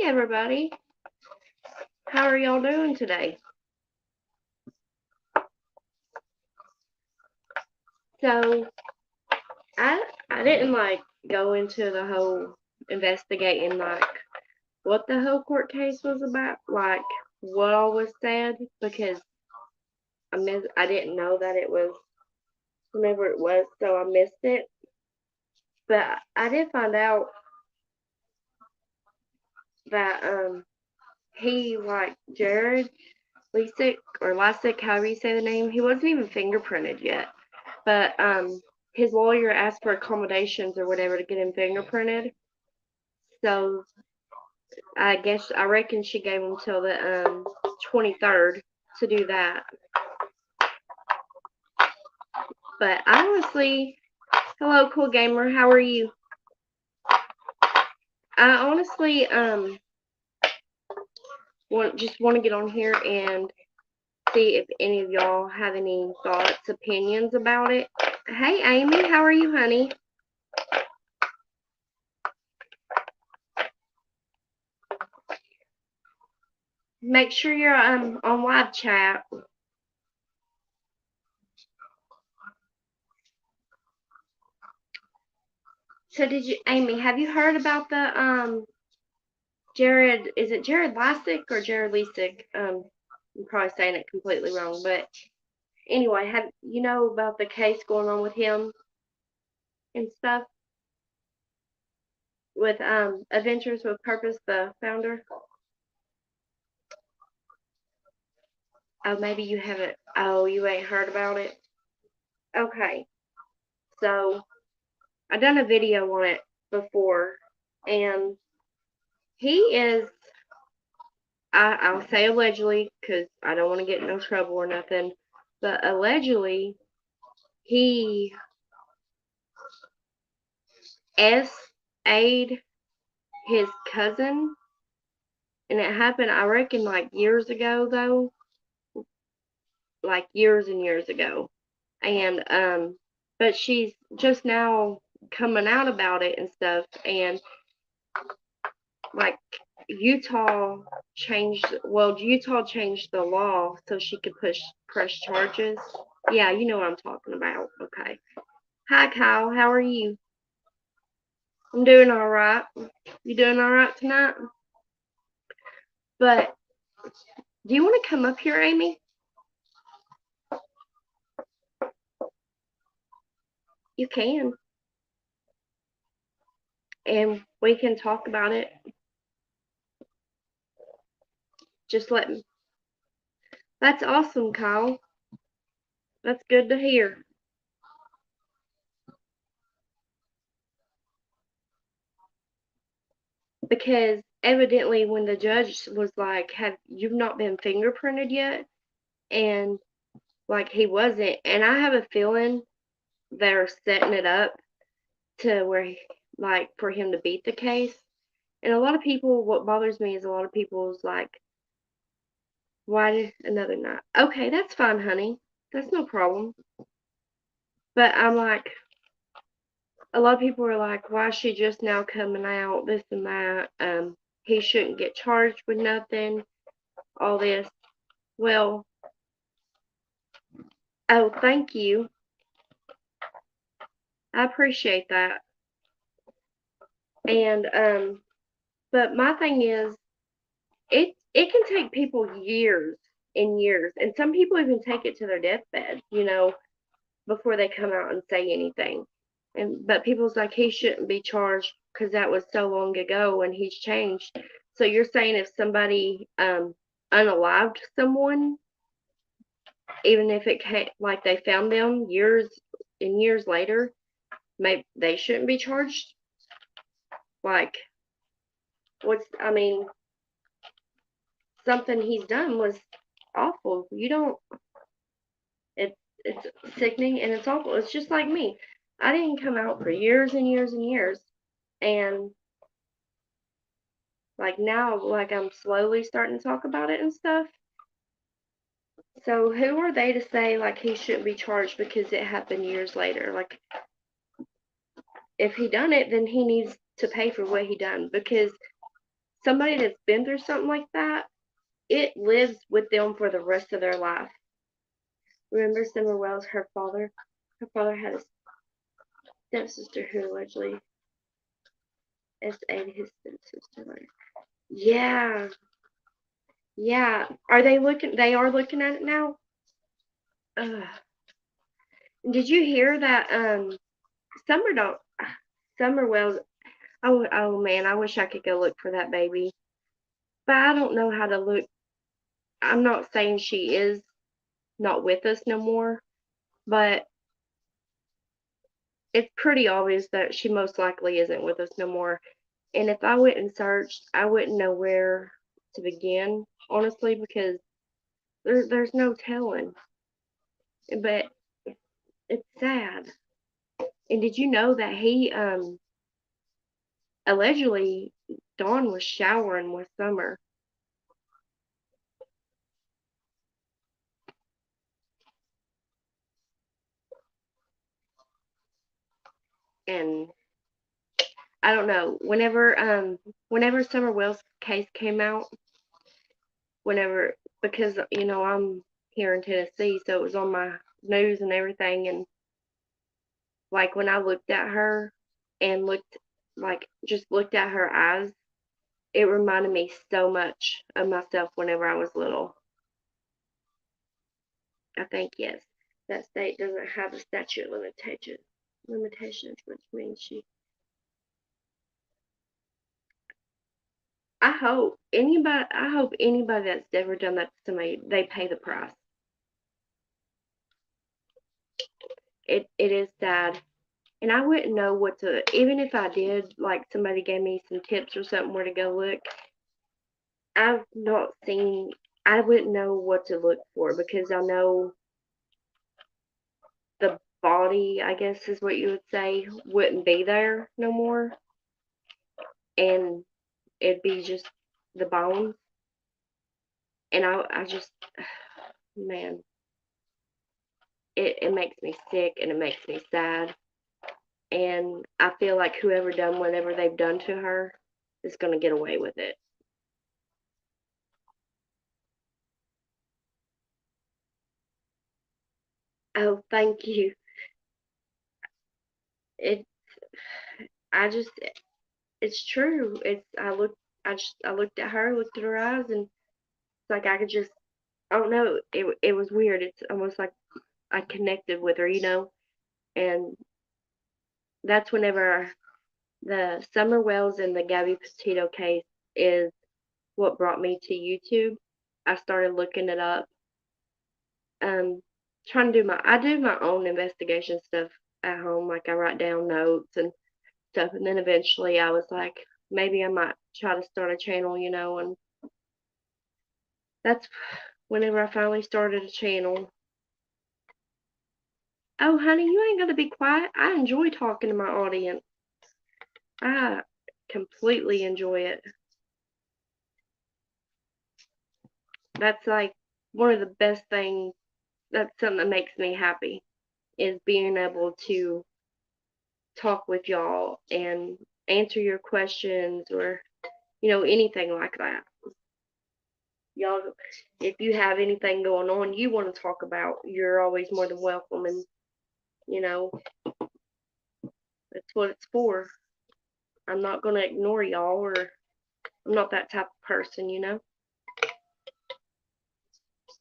everybody. How are y'all doing today? So I didn't go into the whole investigating what the whole court case was about, what all was said, because I didn't know that it was whenever it was, so I missed it. But I did find out that he Jared Leisek or Leisek, however you say the name, he wasn't even fingerprinted yet. But his lawyer asked for accommodations or whatever to get him fingerprinted. So I reckon she gave him till the 23rd to do that. But honestly, hello, cool gamer. How are you? I honestly just want to get on here and see if any of y'all have any thoughts, opinions about it. Hey, Amy, how are you, honey? Make sure you're on live chat. So Amy, have you heard about the Jared, is it Jared Leisek or Jared Leisek? I'm probably saying it completely wrong, but anyway, have you know about the case going on with him and stuff with Adventures with Purpose, the founder? Oh, maybe you haven't. Oh, you ain't heard about it. Okay, so I done a video on it before, and he is. I'll say allegedly because I don't want to get in no trouble or nothing, but allegedly he SA'd his cousin, and it happened, I reckon, years ago, though, years and years ago. And but she's just now coming out about it and stuff, and like Utah changed the law so she could press charges. Yeah, you know what I'm talking about. Okay. Hi, Kyle. How are you? I'm doing all right. You doing all right tonight? But do you want to come up here, Amy? You can. And we can talk about it. Just let me. That's awesome, Kyle. That's good to hear. Because evidently when the judge was like, have you've not been fingerprinted yet? And he wasn't. And I have a feeling they're setting it up to where for him to beat the case. And a lot of people, what bothers me is a lot of people's why did another night? Okay, that's fine, honey. That's no problem. But I'm a lot of people are like, why is she just now coming out? This and that. He shouldn't get charged with nothing. All this. Well, oh, thank you. I appreciate that. And but my thing is, it can take people years and years, and some people even take it to their deathbed, before they come out and say anything. But people's like, he shouldn't be charged because that was so long ago and he's changed. So you're saying if somebody unalived someone, even if it came, they found them years and years later, maybe they shouldn't be charged? I mean, something he's done was awful. You don't, it's sickening and it's awful. It's just like me. I didn't come out for years and years and years. And now, I'm slowly starting to talk about it and stuff. So who are they to say he shouldn't be charged because it happened years later? If he done it, then he needs to pay for what he done, because somebody that's been through something like that, it lives with them for the rest of their life. Remember Summer Wells, her father had a stepsister who allegedly SA'd his stepsister. Yeah, yeah. Are they looking? They are looking at it now. Ugh. Did you hear that? Summer don't. Summer Wells. Oh man, I wish I could go look for that baby, but I don't know how to look. I'm not saying she is not with us no more, but it's pretty obvious that she most likely isn't with us no more. And if I went and searched, I wouldn't know where to begin, honestly, because there's no telling. But it's sad. And did you know that he allegedly Dawn was showering with Summer? And I don't know. Whenever Summer Wells case came out, whenever because I'm here in Tennessee, so it was on my news and everything, and like when I looked at her and looked at her eyes, it reminded me so much of myself whenever I was little. I think yes, that state doesn't have a statute limitations, which means she. I hope anybody that's ever done that to somebody, they pay the price. It is sad. And I wouldn't know what to, even if I did, like somebody gave me some tips or something where to go look. I've not seen, I wouldn't know what to look for because I know the body, I guess is what you would say, wouldn't be there no more. And it'd be just the bones. And I just, man, it makes me sick and it makes me sad. And I feel like whoever done whatever they've done to her is going to get away with it. Oh, thank you. It, I just, it's true. I looked at her, looked at her eyes, and it's like I could just, I don't know. It was weird. It's almost like I connected with her. And that's whenever the Summer Wells and the Gabby Petito case is what brought me to YouTube. I started looking it up, um, trying to I do my own investigation stuff at home. Like I write down notes and stuff, and then eventually I was like, maybe I might try to start a channel. And that's whenever I finally started a channel. Oh, honey, you ain't got to be quiet. I enjoy talking to my audience. I completely enjoy it. That's like one of the best things. That's something that makes me happy is being able to talk with y'all and answer your questions or anything like that. Y'all, if you have anything going on you want to talk about, you're always more than welcome. And you know that's what it's for. I'm not going to ignore y'all, or I'm not that type of person.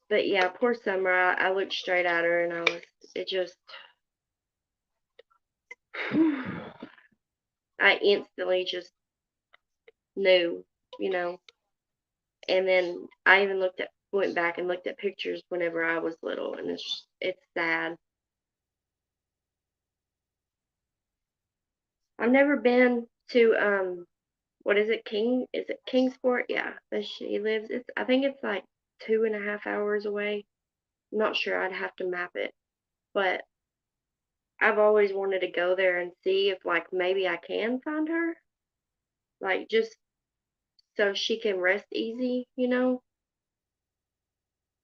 But yeah, poor Summer. I looked straight at her and it just, I instantly just knew, you know. And then I even went back and looked at pictures whenever I was little, and it's sad. I've never been to what is it, is it Kingsport? Yeah, that she lives. I think it's like 2.5 hours away. I'm not sure. I'd have to map it, but I've always wanted to go there and see if like maybe I can find her, like just so she can rest easy.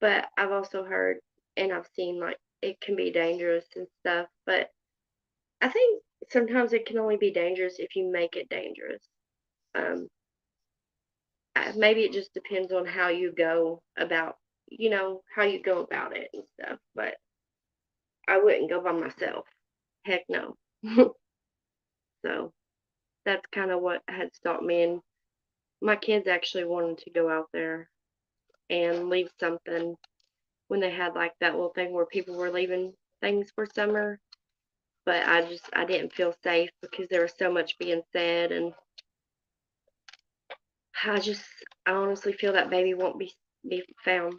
But I've also heard and I've seen like it can be dangerous and stuff. But I think sometimes it can only be dangerous if you make it dangerous. Um, maybe it just depends on how you go about, how you go about it and stuff. But I wouldn't go by myself. Heck no. So that's kind of what had stopped me. And my kids actually wanted to go out there and leave something when they had like that little thing where people were leaving things for summer. But I didn't feel safe because there was so much being said, and I just I honestly feel that baby won't be found,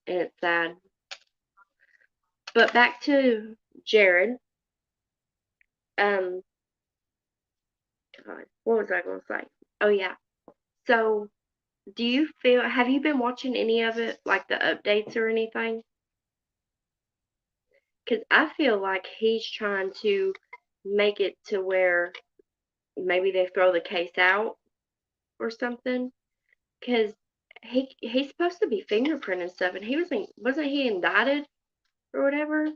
and it's sad. But back to Jared. Um, God, what was I going to say? Oh yeah. So, have you been watching any of it, like the updates or anything? Because I feel like he's trying to make it to where maybe they throw the case out or something. Because he's supposed to be fingerprinting stuff, and wasn't he indicted or whatever?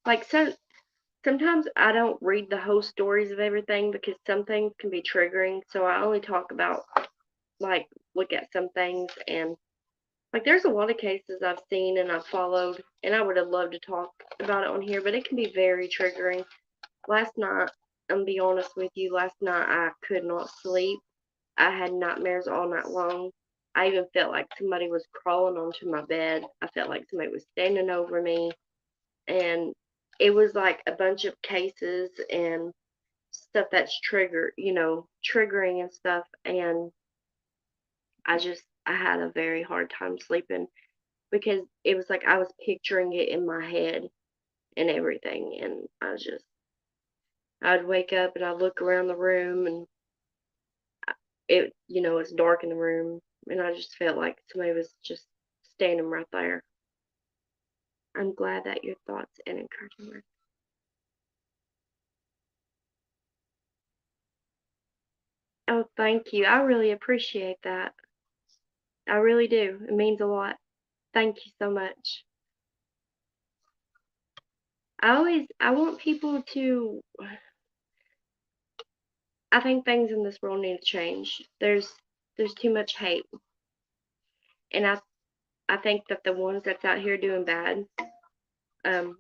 Like sometimes I don't read the whole stories of everything because some things can be triggering. So I only talk about like look at some things, and like there's a lot of cases I've seen and I've followed, and I would have loved to talk about it on here, but it can be very triggering. Last night, I'm gonna be honest with you, last night I could not sleep. I had nightmares all night long. I even felt like somebody was crawling onto my bed. I felt like somebody was standing over me, and it was like a bunch of cases and stuff that's triggering and stuff, and I had a very hard time sleeping because it was like I was picturing it in my head and everything, and I'd wake up and I'd look around the room, and it's dark in the room, and I just felt like somebody was just standing right there. I'm glad that your thoughts and encouragement. Oh, thank you. I really appreciate that. I really do. It means a lot. Thank you so much. I want people to, I think things in this world need to change. There's too much hate, and I think that the ones that's out here doing bad, um,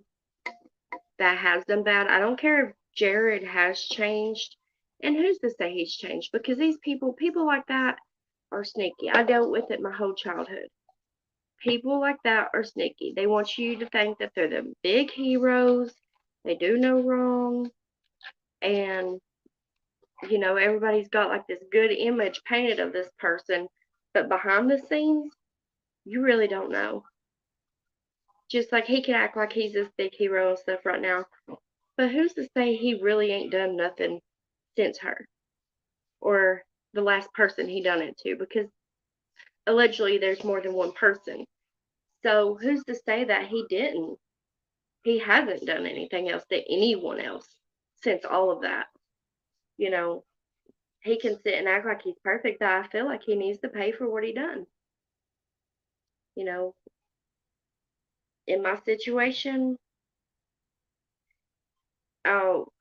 that has done bad. I don't care if Jared has changed, and who's to say he's changed? Because these people like that are sneaky. I dealt with it my whole childhood. People like that are sneaky. They want you to think that they're the big heroes. They do no wrong, and everybody's got like this good image painted of this person, but behind the scenes, you really don't know. Just like he can act like he's this big hero and stuff right now, but who's to say he really ain't done nothing since her or the last person he done it to? Because allegedly there's more than one person. So who's to say that he didn't? He hasn't done anything else to anyone else since all of that. You know, he can sit and act like he's perfect, but I feel like he needs to pay for what he done. You know, in my situation, I'll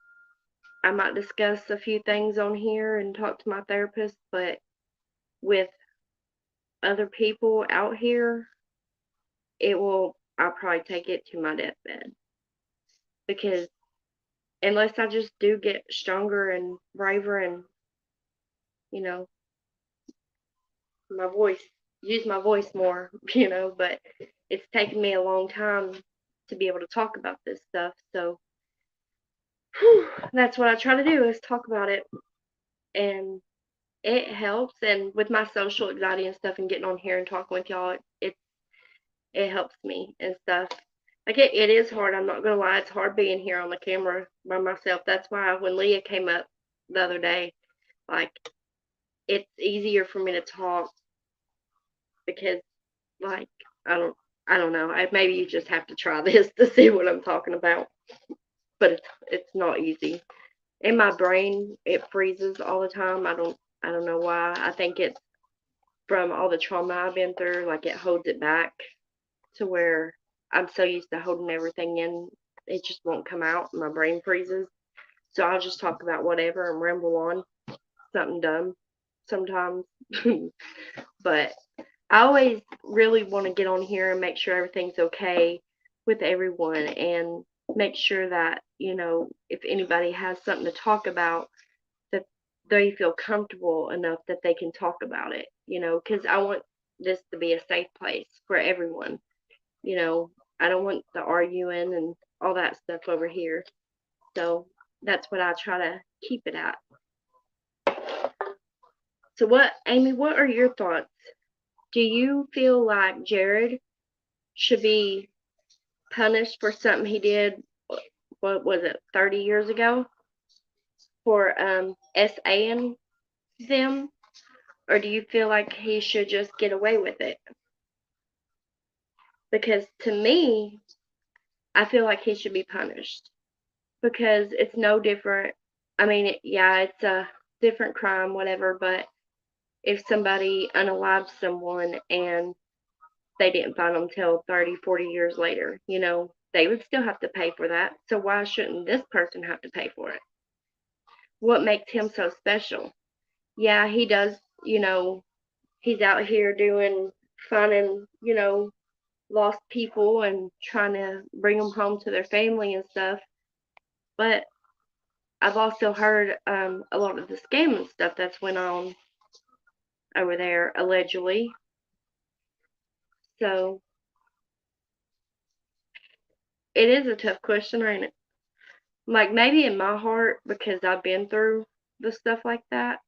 I might discuss a few things on here and talk to my therapist, but with other people out here, I'll probably take it to my deathbed because unless I just do get stronger and braver and, you know, my voice, use my voice more, but it's taken me a long time to be able to talk about this stuff. So that's what I try to do is talk about it. And it helps. And with my social anxiety and stuff and getting on here and talking with y'all, it helps me and stuff. Like it is hard. I'm not gonna lie. It's hard being here on the camera by myself. That's why when Leah came up the other day, like it's easier for me to talk because like I don't I don't know. Maybe you just have to try this to see what I'm talking about. But it's not easy. In my brain, it freezes all the time. I don't know why. I think it's from all the trauma I've been through. Like it holds it back to where I'm so used to holding everything in, it just won't come out. My brain freezes. So I'll just talk about whatever and ramble on. something dumb sometimes. But I always really want to get on here and make sure everything's okay with everyone and make sure that, if anybody has something to talk about, that they feel comfortable enough that they can talk about it, because I want this to be a safe place for everyone. You know, I don't want the arguing and all that stuff over here. So that's what I try to keep it at. So Amy, what are your thoughts? Do you feel like Jared should be punished for something he did, what was it, 30 years ago, for SAing them? Or do you feel like he should just get away with it? Because to me, I feel like he should be punished because it's no different. I mean, yeah, it's a different crime, whatever, but if somebody unalives someone and they didn't find them till 30, 40 years later, they would still have to pay for that. So why shouldn't this person have to pay for it? What makes him so special? Yeah, he does, he's out here finding, lost people and trying to bring them home to their family and stuff. But I've also heard a lot of the scamming stuff that's went on over there, allegedly. So it is a tough question, ain't it? Like, maybe in my heart, because I've been through the stuff like that,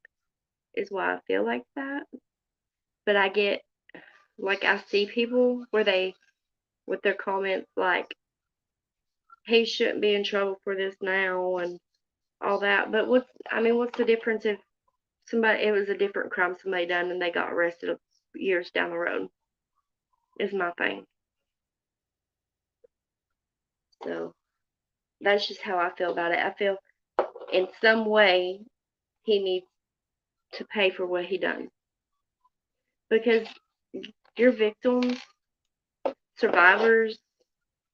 is why I feel like that. But I see people where with their comments like, he shouldn't be in trouble for this now and all that. But what's the difference if it was a different crime somebody done and they got arrested years down the road? Is my thing. So that's just how I feel about it. I feel in some way he needs to pay for what he done, because your victims, survivors.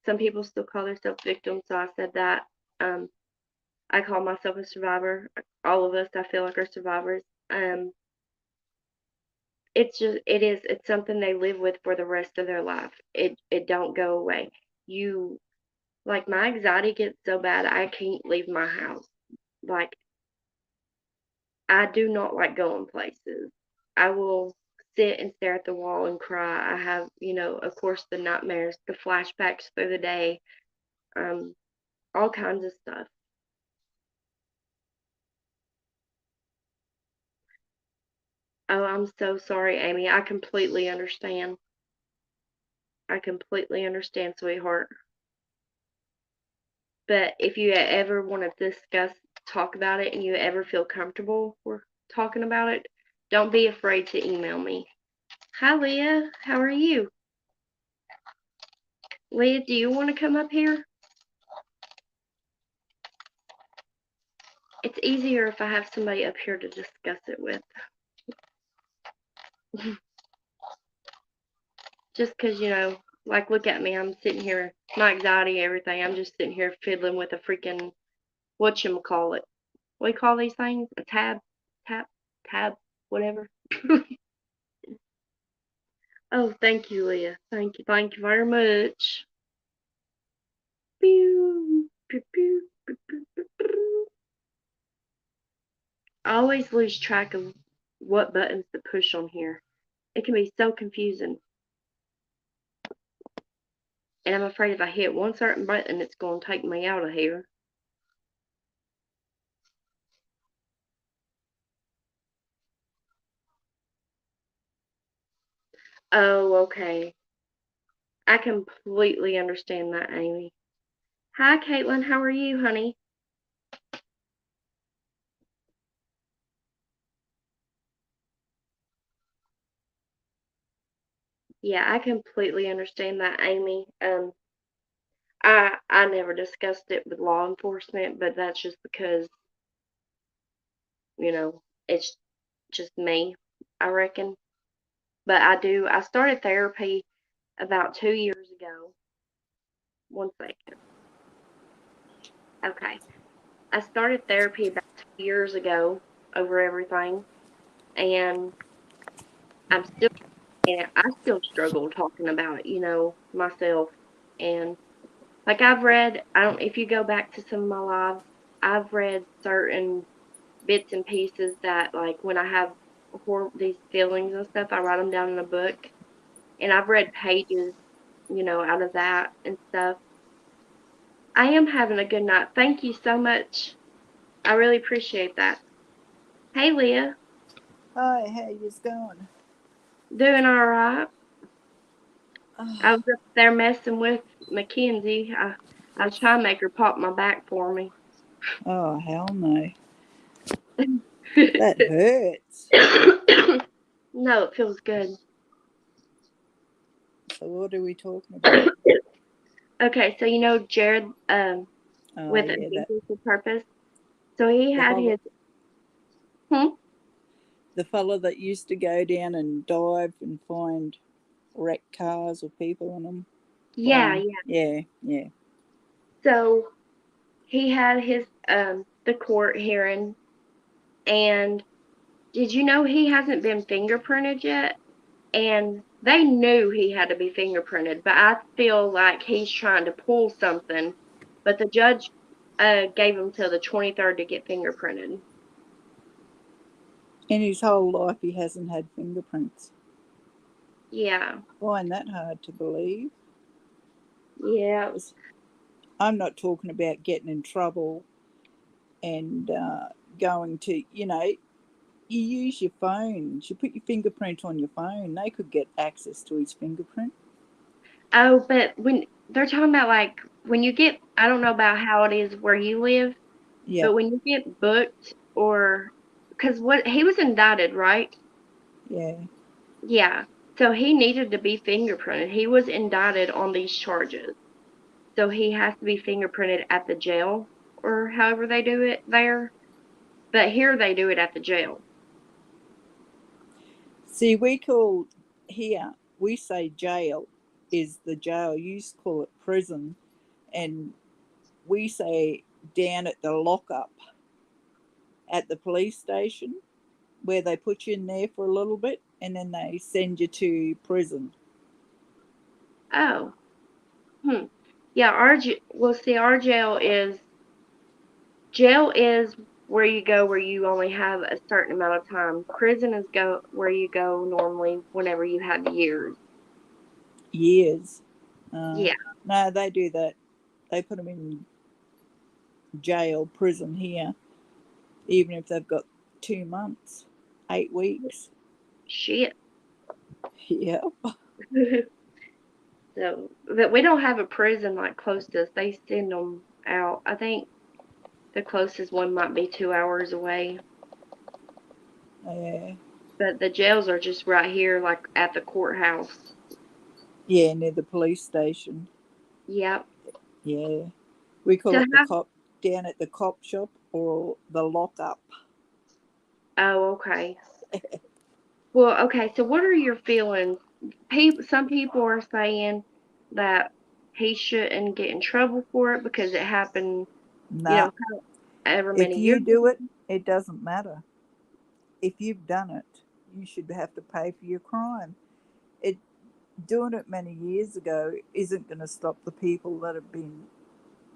Some people still call themselves victims, so I said that. Um, I call myself a survivor. All of us, I feel like, are survivors. Um, it's something they live with for the rest of their life. It don't go away. You Like, my anxiety gets so bad I can't leave my house. Like, I do not like going places. I will sit and stare at the wall and cry. I have, of course, the nightmares, the flashbacks through the day, um, all kinds of stuff. Oh, I'm so sorry, Amy. I completely understand. I completely understand, sweetheart. But if you ever want to talk about it, and you ever feel comfortable with talking about it, don't be afraid to email me. Hi, Leah. How are you? Leah, do you want to come up here? It's easier if I have somebody up here to discuss it with. Just because, like, look at me. I'm sitting here, my anxiety, everything. I'm just sitting here fiddling with a freaking, whatchamacallit. What do you call these things? A tab, whatever. Oh, thank you, Leah. Thank you very much. Pew, pew, pew, pew, pew, pew, pew. I always lose track of what buttons to push on here. It can be so confusing. And I'm afraid if I hit one certain button, it's going to take me out of here. Oh, okay. I completely understand that, Amy. Hi, Caitlin. How are you, honey? Yeah, I completely understand that, Amy. I never discussed it with law enforcement, but that's just because, you know, it's just me, I reckon. But I started therapy about 2 years ago. One second. Okay. I started therapy about 2 years ago. over everything, and I'm still, and I still struggle talking about it, myself. And like I've read, I don't, if you go back to some of my lives, I've read certain bits and pieces that, like, when I have these feelings and stuff, I write them down in a book, and I've read pages, out of that and stuff. I am having a good night. Thank you so much. I really appreciate that. Hey, Leah. Hi, how you's going? Doing all right. I Oh, was up there messing with Mackenzie. I was trying to make her pop my back for me. oh hell no. That hurts. No, it feels good. So what are we talking about? Okay, so Jared, Oh with yeah, that Abusing for Purpose. So he the had fella his. Hmm? the fella that used to go down and dive and find wrecked cars with people in them. Yeah, Find yeah. yeah, yeah. So he had his the court hearing, and did you know he hasn't been fingerprinted yet? And they knew he had to be fingerprinted, but I feel like he's trying to pull something. But the judge gave him till the 23rd to get fingerprinted. In his whole life he hasn't had fingerprints. Yeah, Find that hard to believe. yeah. I'm not talking about getting in trouble and going to, you use your phone. You put your fingerprint on your phone. They could get access to his fingerprint. Oh, but when they're talking about, like, when you get, I don't know about how it is where you live, Yeah, but when you get booked, or because what he was indicted, right? yeah. Yeah. So he needed to be fingerprinted. He was indicted on these charges. So he has to be fingerprinted at the jail, or however they do it there. But here they do it at the jail. See, we call here, we say jail is the jail. You used to call it prison. And we say down at the lockup at the police station where they put you in there for a little bit and then they send you to prison. Oh, hmm. Yeah, well, see, our jail is where you go where you only have a certain amount of time. Prison is go where you go normally whenever you have years. Years. Uh, Yeah. no, they do that. They put them in jail, prison here, even if they've got 2 months, 8 weeks. Shit. Yeah. So, but we don't have a prison like close to us. They send them out. I think the closest one might be 2 hours away. Yeah. But the jails are just right here, like at the courthouse. Yeah, near the police station. Yep. Yeah. We call So it the cop down at the cop shop or the lockup. oh, okay. Well, okay. So what are your feelings? Some people are saying that he shouldn't get in trouble for it because it happened, you Nah, know, ever if many you years do it, ago. it doesn't matter. If you've done it, you should have to pay for your crime. It Doing it many years ago isn't going to stop the people that have been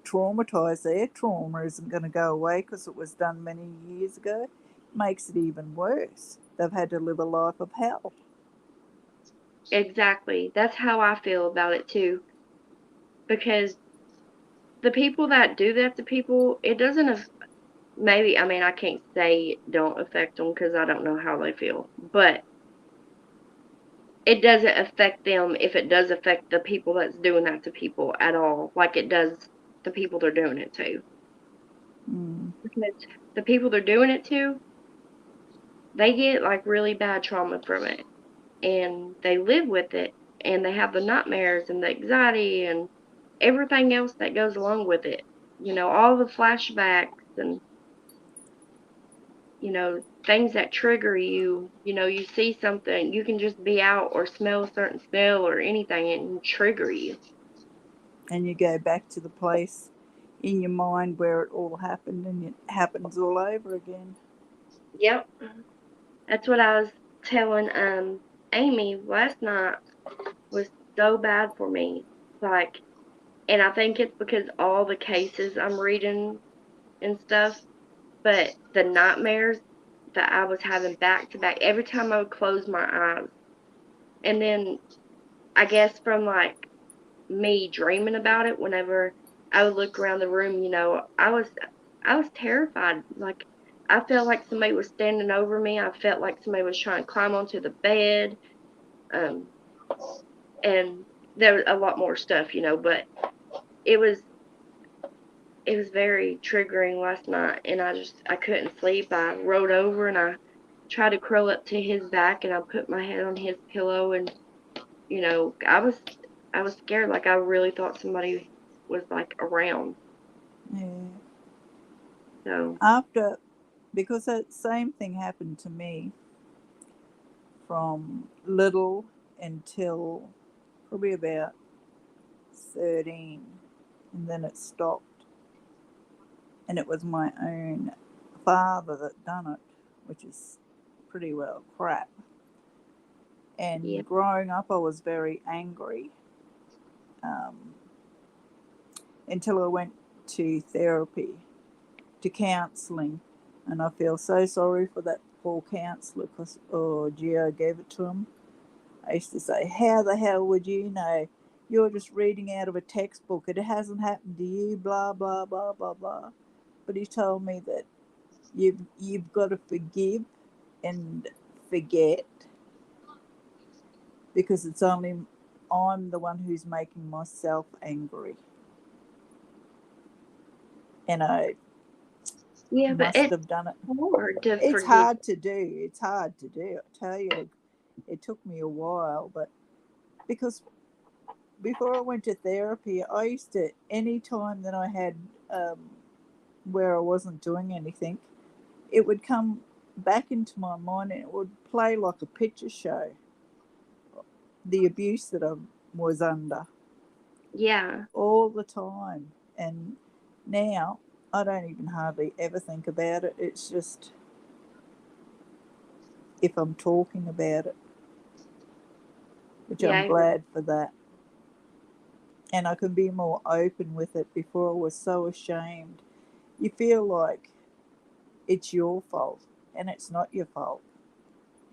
traumatized. Their trauma isn't going to go away because it was done many years ago. It makes it even worse. They've had to live a life of hell. Exactly. That's how I feel about it too. Because the people that do that to people, it doesn't maybe, I mean, I can't say it don't affect them because I don't know how they feel, but it doesn't affect them if it does affect the people that's doing that to people at all, like it does the people they're doing it to. Mm. Because the people they're doing it to, they get like really bad trauma from it, and they live with it, and they have the nightmares and the anxiety and everything else that goes along with it. All the flashbacks and things that trigger you. You see something, you can just be out or smell a certain smell or anything and trigger you. And you go back to the place in your mind where it all happened and it happens all over again. Yep. That's what I was telling Amy last night was so bad for me. Like, and I think it's because all the cases I'm reading and stuff, but the nightmares that I was having back to back every time I would close my eyes. And then I guess from like me dreaming about it whenever I would look around the room, I was terrified. Like I felt like somebody was standing over me. I felt like somebody was trying to climb onto the bed. Um, and there was a lot more stuff, but it was it was very triggering last night, and I couldn't sleep. I rolled over and I tried to curl up to his back, and I put my head on his pillow, and I was scared. Like I really thought somebody was like around. Yeah. So After, because that same thing happened to me from little until probably about 13, and then it stopped. And it was my own father that done it, which is pretty well crap. yeah, And growing up, I was very angry um, until I went to therapy, to counselling. And I feel so sorry for that poor counsellor because, oh, gee, I gave it to him. I used to say, how the hell would you know? You're just reading out of a textbook. It hasn't happened to you, blah, blah, blah, blah, blah. But he told me that you've got to forgive and forget because it's only I'm the one who's making myself angry. And I yeah. But must it's have done it. hard to It's forgive. hard to do. It's hard to do. I tell you, it took me a while, but because before I went to therapy, I used to, any time that I had where I wasn't doing anything, it would come back into my mind and it would play like a picture show, the abuse that I was under Yeah, all the time. And now I don't even hardly ever think about it. It's just if I'm talking about it, which yeah, I'm I agree. glad for that. And I can be more open with it. Before I was so ashamed. You feel like it's your fault, and it's not your fault.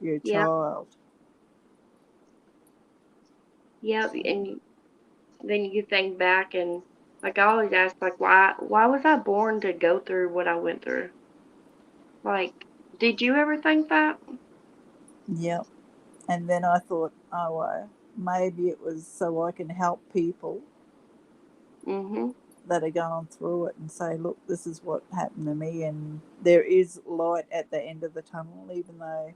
You're a Yeah, child. yeah. So, And then you think back and like I always ask, like why was I born to go through what I went through? Like, did you ever think that? yeah. And then I thought, oh, maybe it was so I can help people Mhm. that are going through it and say, look, this is what happened to me, and there is light at the end of the tunnel, even though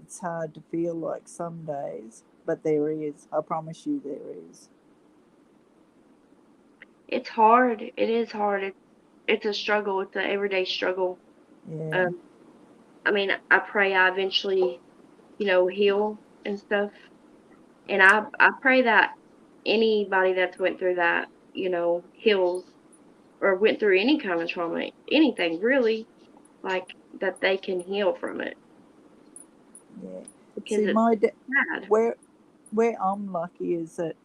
it's hard to feel like some days, but there is. I promise you, there is. It's hard. It is hard. It's a struggle. It's an everyday struggle. Yeah, Um, I mean, I pray I eventually, heal and stuff. And I pray that anybody that's went through that, heals or went through any kind of trauma, anything really, like that they can heal from it yeah. because See, it's my bad. where I'm lucky is that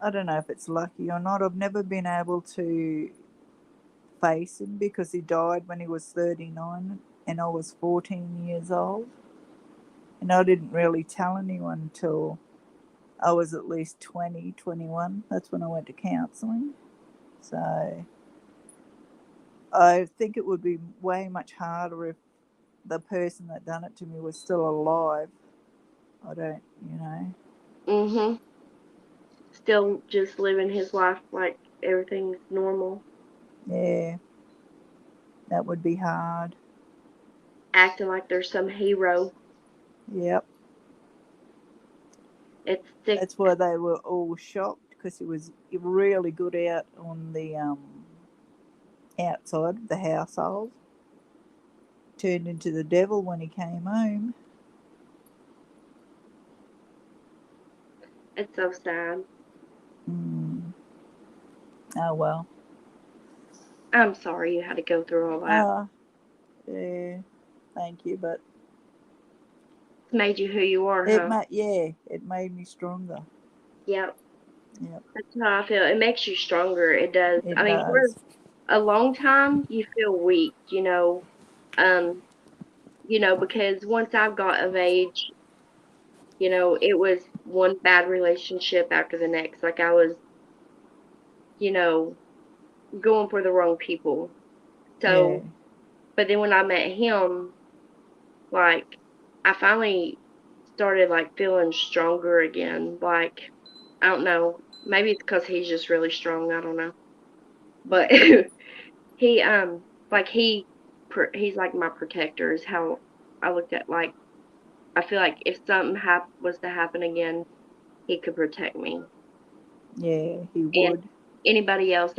I don't know if it's lucky or not. I've never been able to face him because he died when he was 39 and I was 14 years old. And I didn't really tell anyone until I was at least 20, 21. That's when I went to counselling. So I think it would be way much harder if the person that done it to me was still alive. I don't, you know. Mhm. Still just living his life like everything's normal, Yeah, that would be hard. acting like there's some hero. Yep. It's sick. That's why they were all shocked because he was really good out on the outside of the household. Turned into the devil when he came home. It's so sad. Mm. Oh well. I'm sorry you had to go through all that. Ah, yeah. thank you, but It's made you who you are, huh? it made me stronger. Yep. Yep, That's how I feel. It makes you stronger. It does. I it mean, for does. a long time, you feel weak, um, because once I got of age, it was one bad relationship after the next. Like I was, you know, going for the wrong people. Yeah, So, but then when I met him, like I finally started like feeling stronger again. Like I don't know, maybe it's because he's just really strong. I don't know, but he like he's like my protector is how I looked at like I feel like if something was to happen again, he could protect me. yeah, he And would. anybody else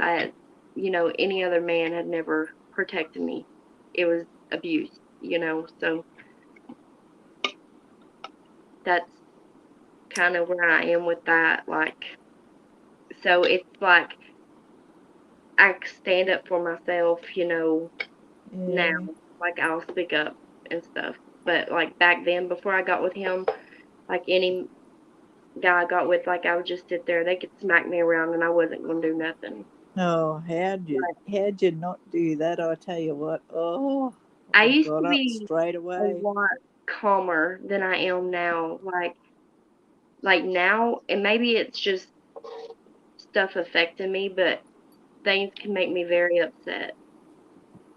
any other man had never protected me. It was abuse. So that's kind of where I am with that. Like, so it's like I stand up for myself, now. Yeah. Like I'll speak up and stuff. But like back then, before I got with him, like any guy I got with, like I would just sit there. They could smack me around, and I wasn't gonna do nothing. Oh, But how'd you not do that? I tell you what. Oh, I I used got to up be straight a away. lot calmer than I am now. Like now, and maybe it's just stuff affecting me, but things can make me very upset.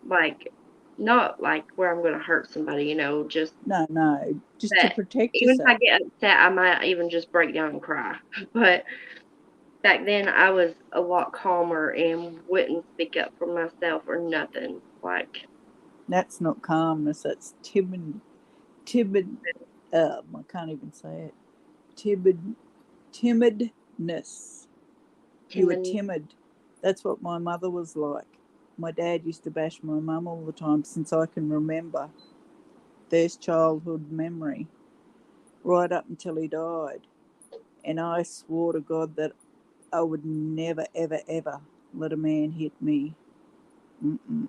Like not like where I'm gonna hurt somebody, just No, no, just to that protect even if I yourself. get upset, I might even just break down and cry. But back then, I was a lot calmer and wouldn't speak up for myself or nothing. Like That's not calmness. That's timid. I can't even say it. Timid, timidness. You were timid. timid. That's what my mother was like. My dad used to bash my mum all the time since I can remember. First childhood memory, right up until he died. And I swore to God that I would never, ever, ever let a man hit me. Mm-mm.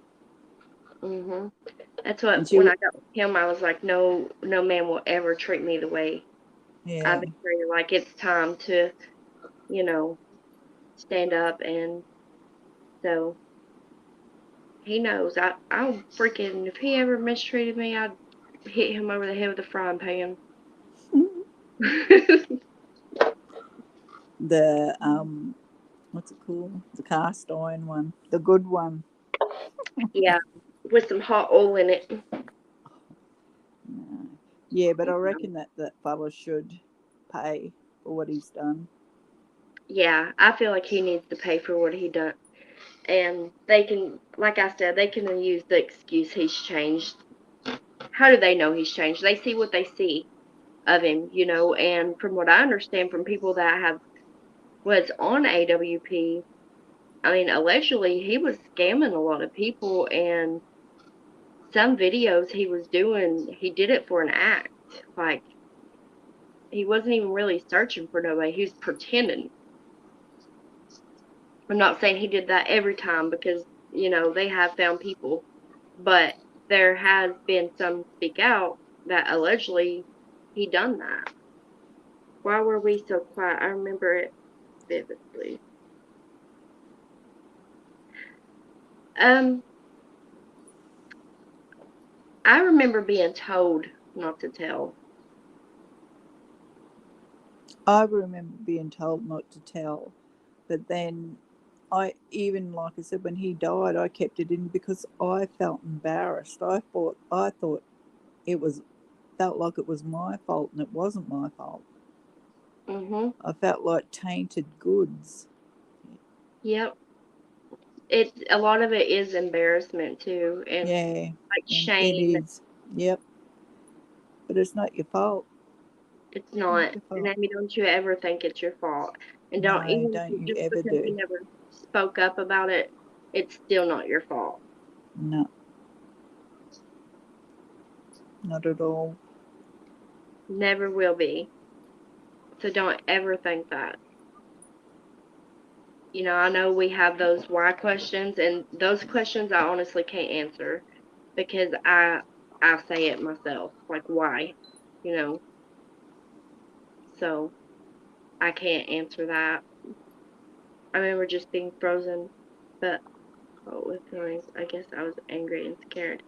Mhm. That's And what she, when I got with him, I was like, no, no man will ever treat me the way I've yeah, been treated. Like it's time to, you know, stand up, and so he knows. I'll freaking if he ever mistreated me, I'd hit him over the head with a frying pan. the what's it called? The cast iron one, the good one. Yeah, with some hot oil in it. No. Yeah, but I reckon that fella should pay for what he's done. Yeah, I feel like he needs to pay for what he done. And they can, like I said, they can use the excuse he's changed. How do they know he's changed? They see what they see of him. And from what I understand from people that have was on AWP, I mean, allegedly he was scamming a lot of people, and some videos he was doing, he did it for an act. Like he wasn't even really searching for nobody. He was pretending. I'm not saying he did that every time because they have found people, but there has been some speak out that allegedly he done that. Why were we so quiet? I remember it vividly. Um, I remember being told not to tell. I remember being told not to tell, but then like I said, when he died, I kept it in because I felt embarrassed. I thought it was felt like it was my fault, and it wasn't my fault. Mhm. I felt like tainted goods. Yep. It a lot of it is embarrassment too, and Yeah, like and it shame. is. Yep, but it's not your fault. It's Not not. your And fault. I mean, don't you ever think it's your fault. And don't No, even don't you just ever because you do. never spoke up about it, it's still not your fault. No, not at all. Never will be. So don't ever think that. I know we have those why questions, and those questions I honestly can't answer because I say it myself. Like, why? You know, so I can't answer that. I remember just being frozen, but with feelings, I guess I was angry and scared,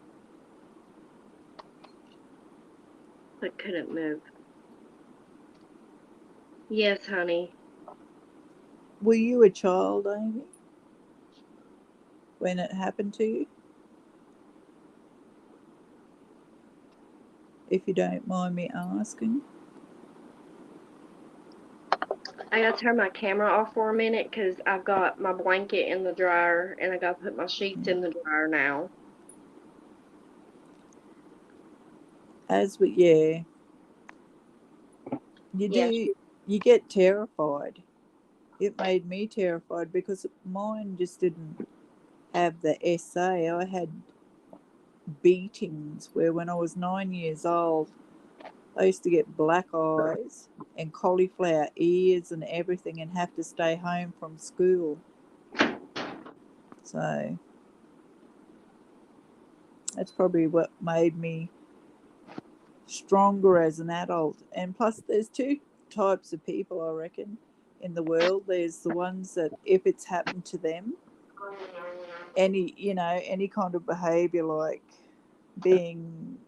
but couldn't move. Yes, honey. Were you a child, Amy, when it happened to you? If you don't mind me asking. I gotta turn my camera off for a minute because I've got my blanket in the dryer and I gotta put my sheets in the dryer now. Yeah, you Yes. do, you get terrified. It made me terrified because mine just didn't have the SA. I had beatings where when I was 9 years old, I used to get black eyes and cauliflower ears and everything and have to stay home from school. So that's probably what made me stronger as an adult. And plus, there's two types of people, I reckon, in the world. There's the ones that, if it's happened to them, any kind of behavior like being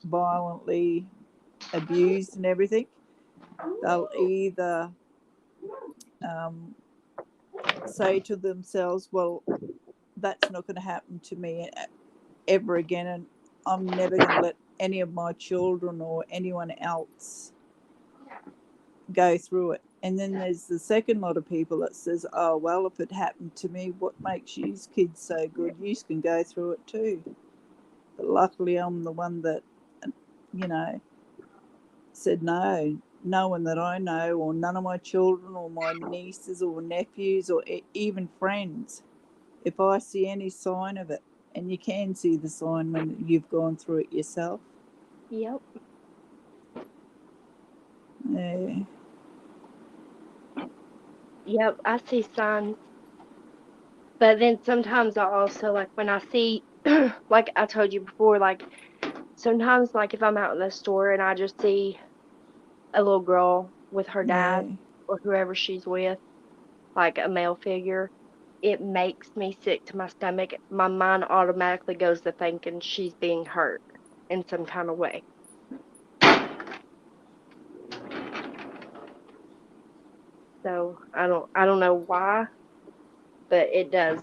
violently abused and everything, they'll either um, say to themselves, well, that's not going to happen to me ever again, and I'm never going to let any of my children or anyone else go through it. And then there's the second lot of people that says, oh, well, if it happened to me, what makes you kids so good? You can go through it too. But luckily, I'm the one that, you know, said no. No one that I know, or none of my children, or my nieces, or nephews, or even friends, if I see any sign of it, and you can see the sign when you've gone through it yourself. Yep. Yeah. Yep. I see signs. But then sometimes I also, like, when I see, like I told you before, like, sometimes, like, if I'm out in the store and I just see a little girl with her Yeah. dad or whoever she's with, like a male figure, it makes me sick to my stomach. My mind automatically goes to thinking she's being hurt in some kind of way. So I don't know why, but it does.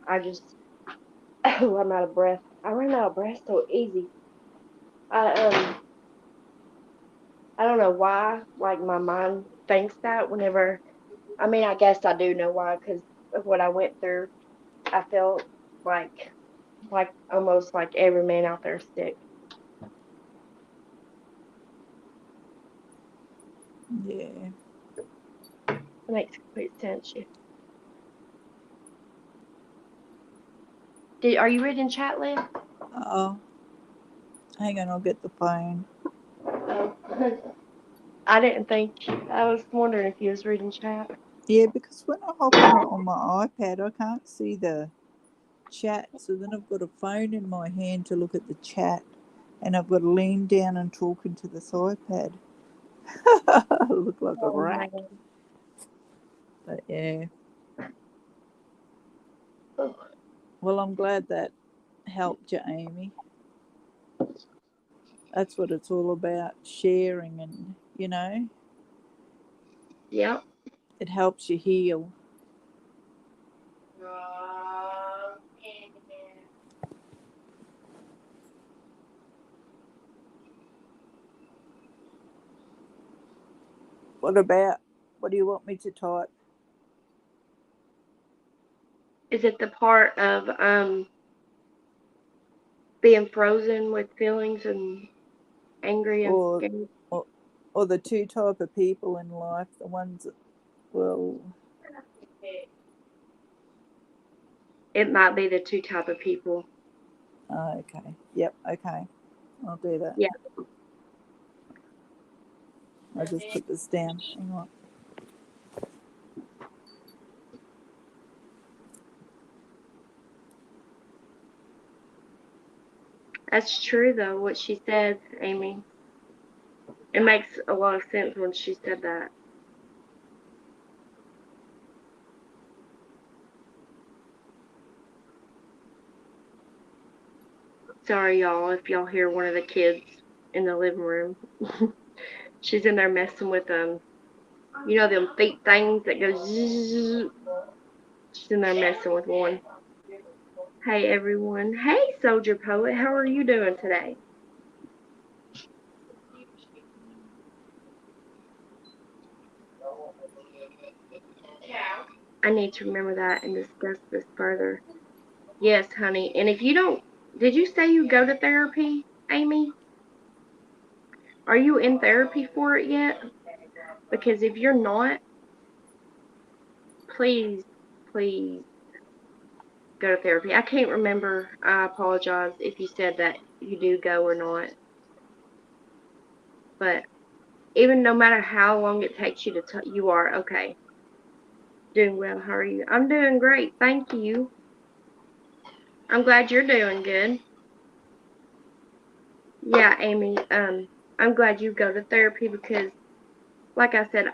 I just oh, I'm out of breath. I run out of breath so easy. I I don't know why. Like, my mind thinks that whenever. I mean, I guess I do know why because of what I went through. I felt like almost like every man out there is sick. Yeah. It makes complete sense. Are you reading chat, Liv? Oh, hang on, I'll get the phone. Oh. I didn't think. I was wondering if you was reading chat. Yeah, because when I hop on my iPad, I can't see the chat. So then I've got a phone in my hand to look at the chat, and I've got to lean down and talk into this iPad. I look like a Oh rat. man. But yeah. Oh. Well, I'm glad that helped you, Amy. That's what it's all about, sharing, and Yep. it helps you heal. What do you want me to type? Is it the part of being frozen with feelings and angry and Or, scared? or, or the two type of people in life, the ones that will, It might be the two type of people. oh, okay. Yep, okay. I'll do that. Yeah. I'll just put this down. Hang on. That's true, though, what she said, Amy. It makes a lot of sense when she said that. Sorry, y'all, if y'all hear one of the kids in the living room. She's in there messing with them feet things that go zzz. She's in there messing with one. Hey, everyone. Hey, Soldier Poet. How are you doing today? I need to remember that and discuss this further. Yes, honey. And if you don't, did you say you go to therapy, Amy? Are you in therapy for it yet? Because if you're not, please, please go to therapy. I can't remember. I apologize if you said that you do go or not. But even no matter how long it takes you you are okay. Doing well. How are you? I'm doing great. Thank you. I'm glad you're doing good. Yeah, Amy. I'm glad you go to therapy because, like I said,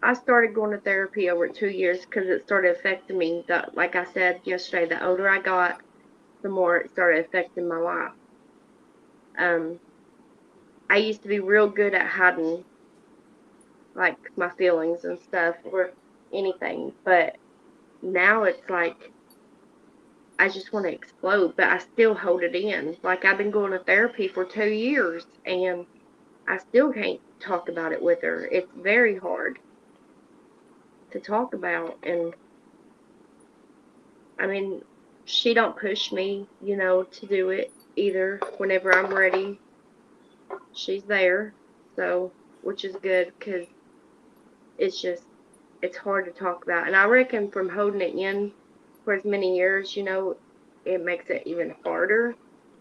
I started going to therapy over 2 years because it started affecting me. Like I said yesterday, the older I got, the more it started affecting my life. Um, I used to be real good at hiding like my feelings and stuff or anything, but now it's like I just want to explode, but I still hold it in. Like I've been going to therapy for 2 years and I still can't talk about it with her. It's very hard to talk about, and I mean, she don't push me, to do it either. Whenever I'm ready, she's there. So, which is good because it's just it's hard to talk about. And I reckon from holding it in for as many years, it makes it even harder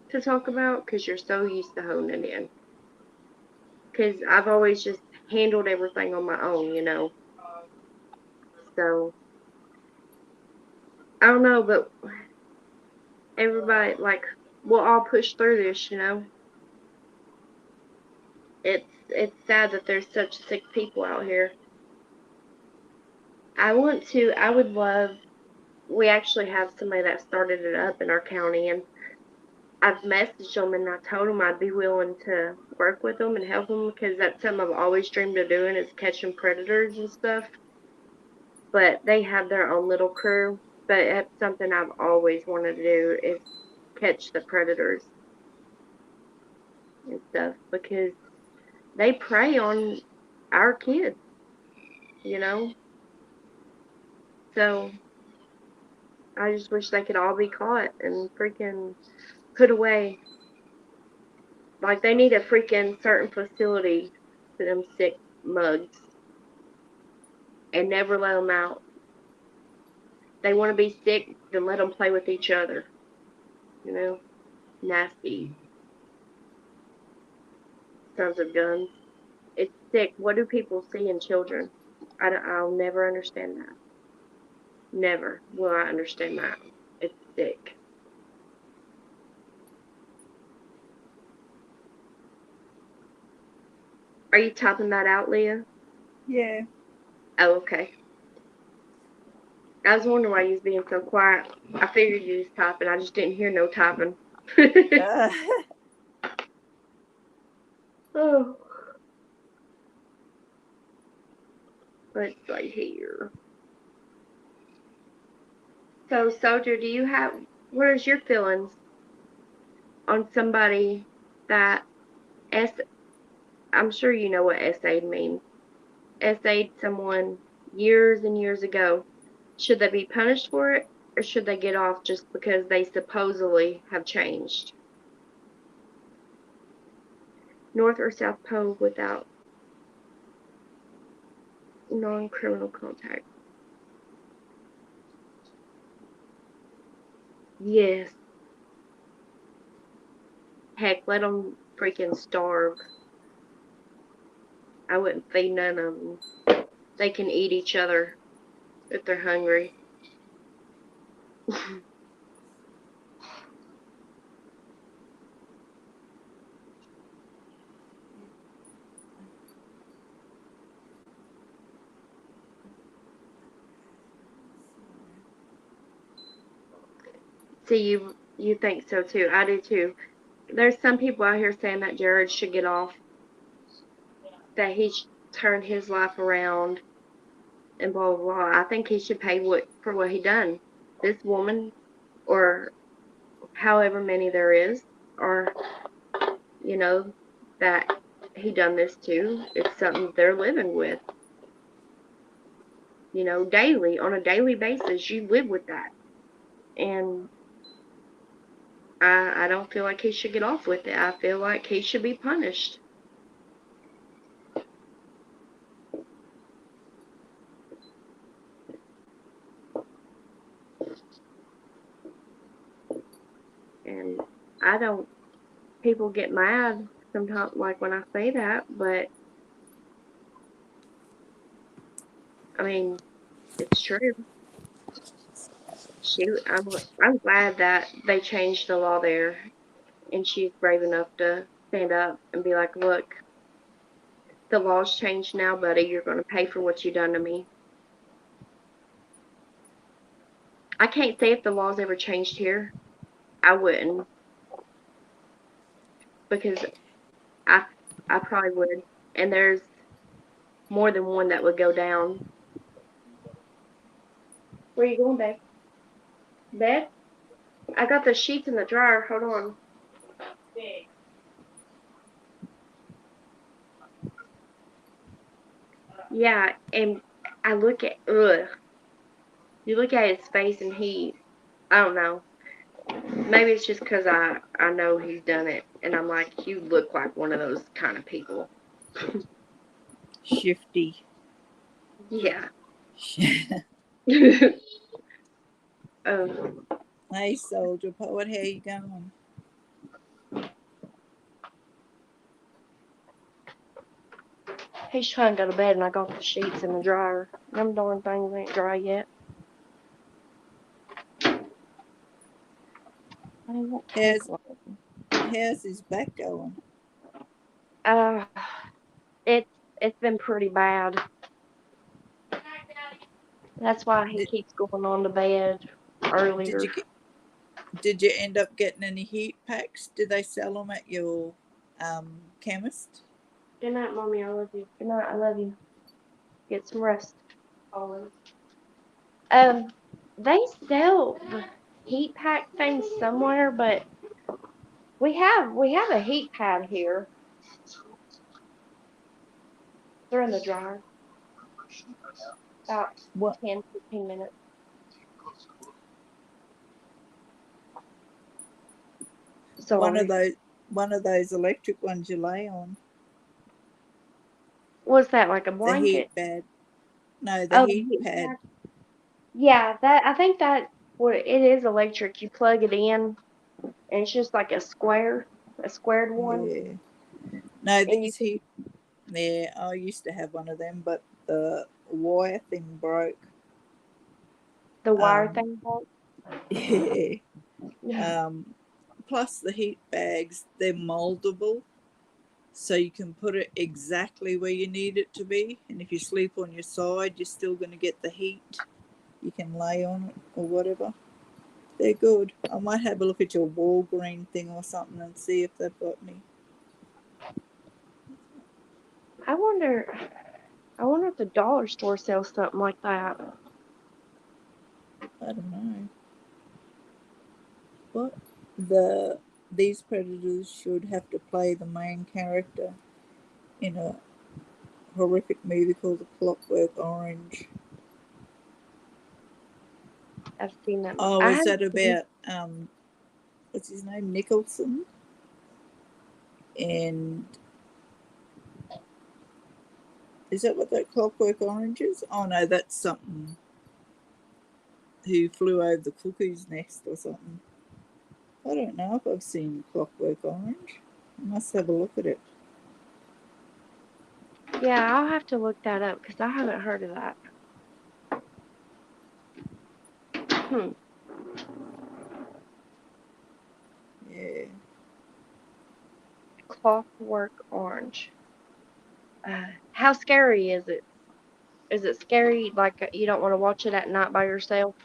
to talk about because you're so used to holding it in. Because I've always just handled everything on my own. So I don't know, but everybody like we'll all push through this. It's sad that there's such sick people out here. I would love we actually have somebody that started it up in our county, and I've messaged them and I told them I'd be willing to work with them and help them because that's something I've always dreamed of doing is catching predators and stuff. But they have their own little crew. But that's something I've always wanted to do is catch the predators and stuff because they prey on our kids, you know. So I just wish they could all be caught and freaking put away. Like they need a freaking certain facility for them sick mugs and never let them out. They want to be sick, then let them play with each other. You know, nasty sons of guns. It's sick. What do people see in children? I'll never understand that. Never will I understand that. It's sick. Are you typing that out, Leah? Yeah. Oh, okay. I was wondering why you was being so quiet. I figured you was typing. I just didn't hear no typing. Uh, Oh, let's see here. So, Soldier, what is your feelings on somebody that S, I'm sure you know what SA'd means. SA'd someone years and years ago. Should they be punished for it, or should they get off just because they supposedly have changed? North or South Pole without non-criminal contact. Yes. Heck, let them freaking starve. I wouldn't feed none of them. They can eat each other if they're hungry. See, you think so too. I do too. There's some people out here saying that Jared should get off, that he should turn his life around, and blah blah blah. I think he should pay what for what he done. This woman, or however many there is, or you know, that he done this to. It's something they're living with. Daily, on a daily basis, you live with that, and I don't feel like he should get off with it. I feel like he should be punished. And I don't. People get mad sometimes, like when I say that, but I mean, it's true. I'm glad that they changed the law there, and she's brave enough to stand up and be like, "Look, the law's changed now, buddy. You're going to pay for what you done to me." I can't say if the law's ever changed here. I wouldn't, because I I probably would, and there's more than one that would go down. Where you going, babe? Bed? I got the sheets in the dryer. Hold on. Yeah, and I look at you look at his face, and I don't know. Maybe it's just because I know he's done it, and I'm like, you look like one of those kind of people. Shifty. Yeah. um, Hey, soldier poet, how you going? he's trying to go to bed, and I got the sheets in the dryer. Them darn things ain't dry yet. It won't take How's long. how's his back going? Uh, it's it's been pretty bad. That's why he Did, keeps going on to bed did earlier. you get did you end up getting any heat packs? Did they sell them at your chemist? Good night, mommy. I love you. Good night. I love you. Get some rest. Always. Um, they sell the heat pack things somewhere, but we have a heat pad here. They're in the dryer. About What 10, 15 minutes. one of Sorry. those one of those electric ones you lay on? What's that, like a The blanket? heat pad. No, the Oh, the heat heat pad. pad. Yeah, that I think that what it is electric. You plug it in, and it's just like a squared one, Yeah. No, and you these heat. Yeah, I used to have one of them, but the wire thing broke. the wire Um, thing out. yeah. Um, plus the heat bags, they're moldable, so you can put it exactly where you need it to be. And if you sleep on your side, you're still going to get the heat. You can lay on it or whatever. They're good. I might have a look at your Walgreen thing or something and see if they've got any. I wonder. I wonder if the dollar store sells something like that. I don't know. But these predators should have to play the main character in a horrific movie called The Clockwork Orange. I've seen that. Oh, I is haven't that seen. about what's his name, Nicholson? And is that what that Clockwork Orange is? Oh no, that's something who flew over the cuckoo's nest or something. I don't know if I've seen Clockwork Orange. I must have a look at it. Yeah, I'll have to look that up because I haven't heard of that. Hmm. Yeah. Clockwork Orange. How scary is it? Is it scary? Like you don't want to watch it at night by yourself?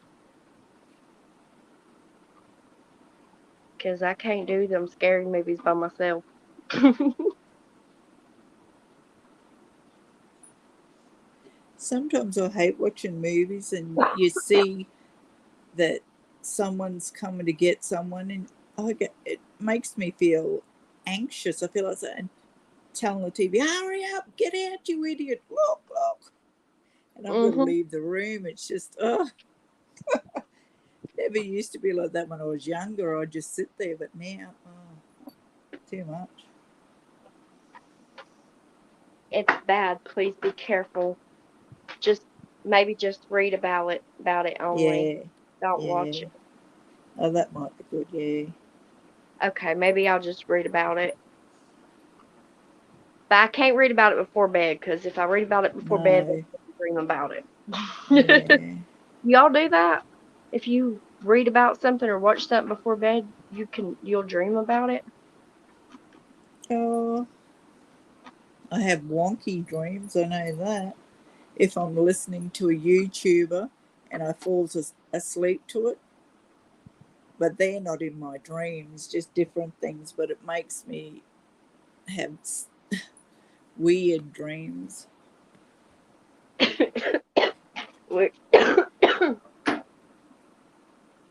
because I can't do them scary movies by myself. Sometimes I hate watching movies and you see that someone's coming to get someone, and it makes me feel anxious. I feel like saying, telling the TV, hurry up, get out, you idiot, look. And I've got to Mhm. leave the room. It's just, oh, never used to be like that when I was younger. I'd just sit there, but now, oh, too much. It's bad. Please be careful. Just maybe just read about it only. Yeah, Don't yeah. watch it. Oh, that might be good, yeah. Okay, maybe I'll just read about it. But I can't read about it before bed because if I read about it before bed, then No, I'll dream about it. yeah. Y'all do that? If you read about something or watch something before bed, you'll dream about it. Oh, I have wonky dreams, I know that. If I'm listening to a YouTuber and I fall asleep to it, but they're not in my dreams, just different things, but it makes me have weird dreams. Wait. I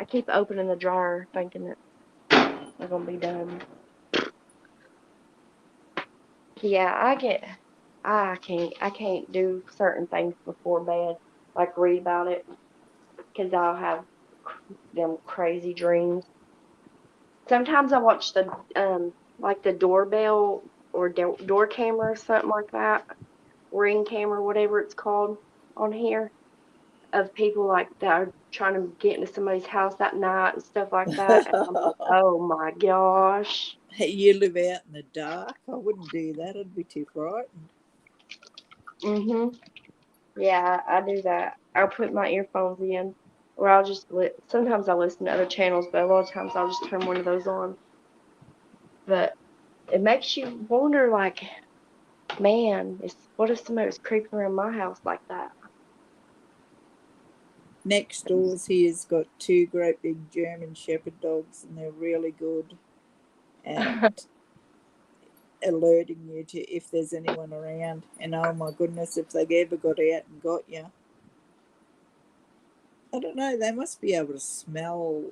keep opening the drawer thinking that they're gonna be done. Yeah, I can't do certain things before bed, like read about it, because I'll have them crazy dreams. Sometimes I watch the like the doorbell or door camera or something like that, ring camera, whatever it's called on here, of people like that are trying to get into somebody's house that night and stuff like that. And I'm like, oh my gosh. You live out in the dark? I wouldn't do that. I'd be too frightened. Mhm. Yeah, I do that. I'll put my earphones in, or I'll just sometimes I listen to other channels, but a lot of times I'll just turn one of those on. But it makes you wonder, like, man, what if somebody was creeping around my house like that? Next doors here's got two great big German Shepherd dogs, and they're really good at alerting you to if there's anyone around. And oh my goodness, if they ever got out and got you, I don't know, they must be able to smell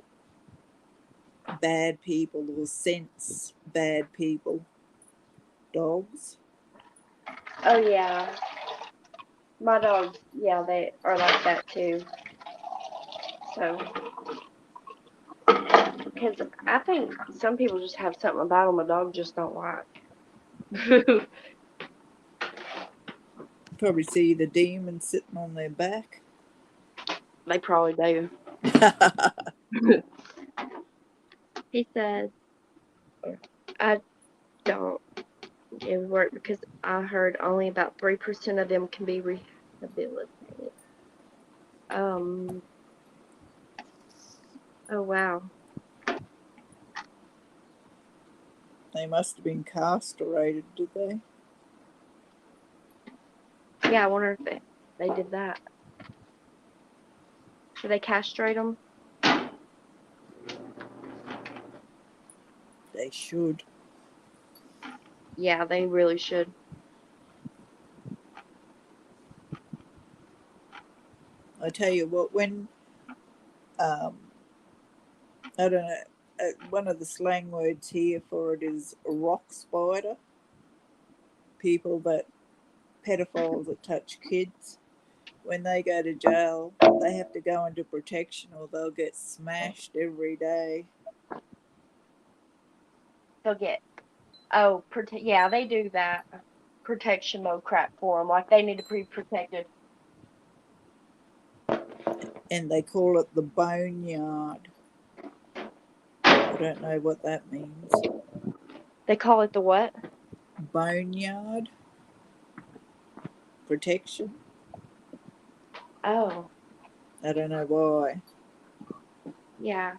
bad people or sense bad people. Dogs. Oh yeah, my dogs, yeah, they are like that too. So, because I think some people just have something about them a dog just don't like. Probably see the demon sitting on their back. They probably do. He said, I don't. It would work because I heard only about 3% of them can be rehabilitated. Um. Oh wow. They must have been castrated, did they? Yeah, I wonder if they did that. Should they castrate them? They should. Yeah, they really should. I tell you what, when um, I don't know, one of the slang words here for it is rock spider. People that pedophiles that touch kids, when they go to jail, they have to go into protection or they'll get smashed every day. They'll get. Oh, yeah, they do that protection mode crap for them. Like they need to be protected. And they call it the boneyard. I don't know what that means. They call it the what? Boneyard protection. Oh, I don't know why. yeah.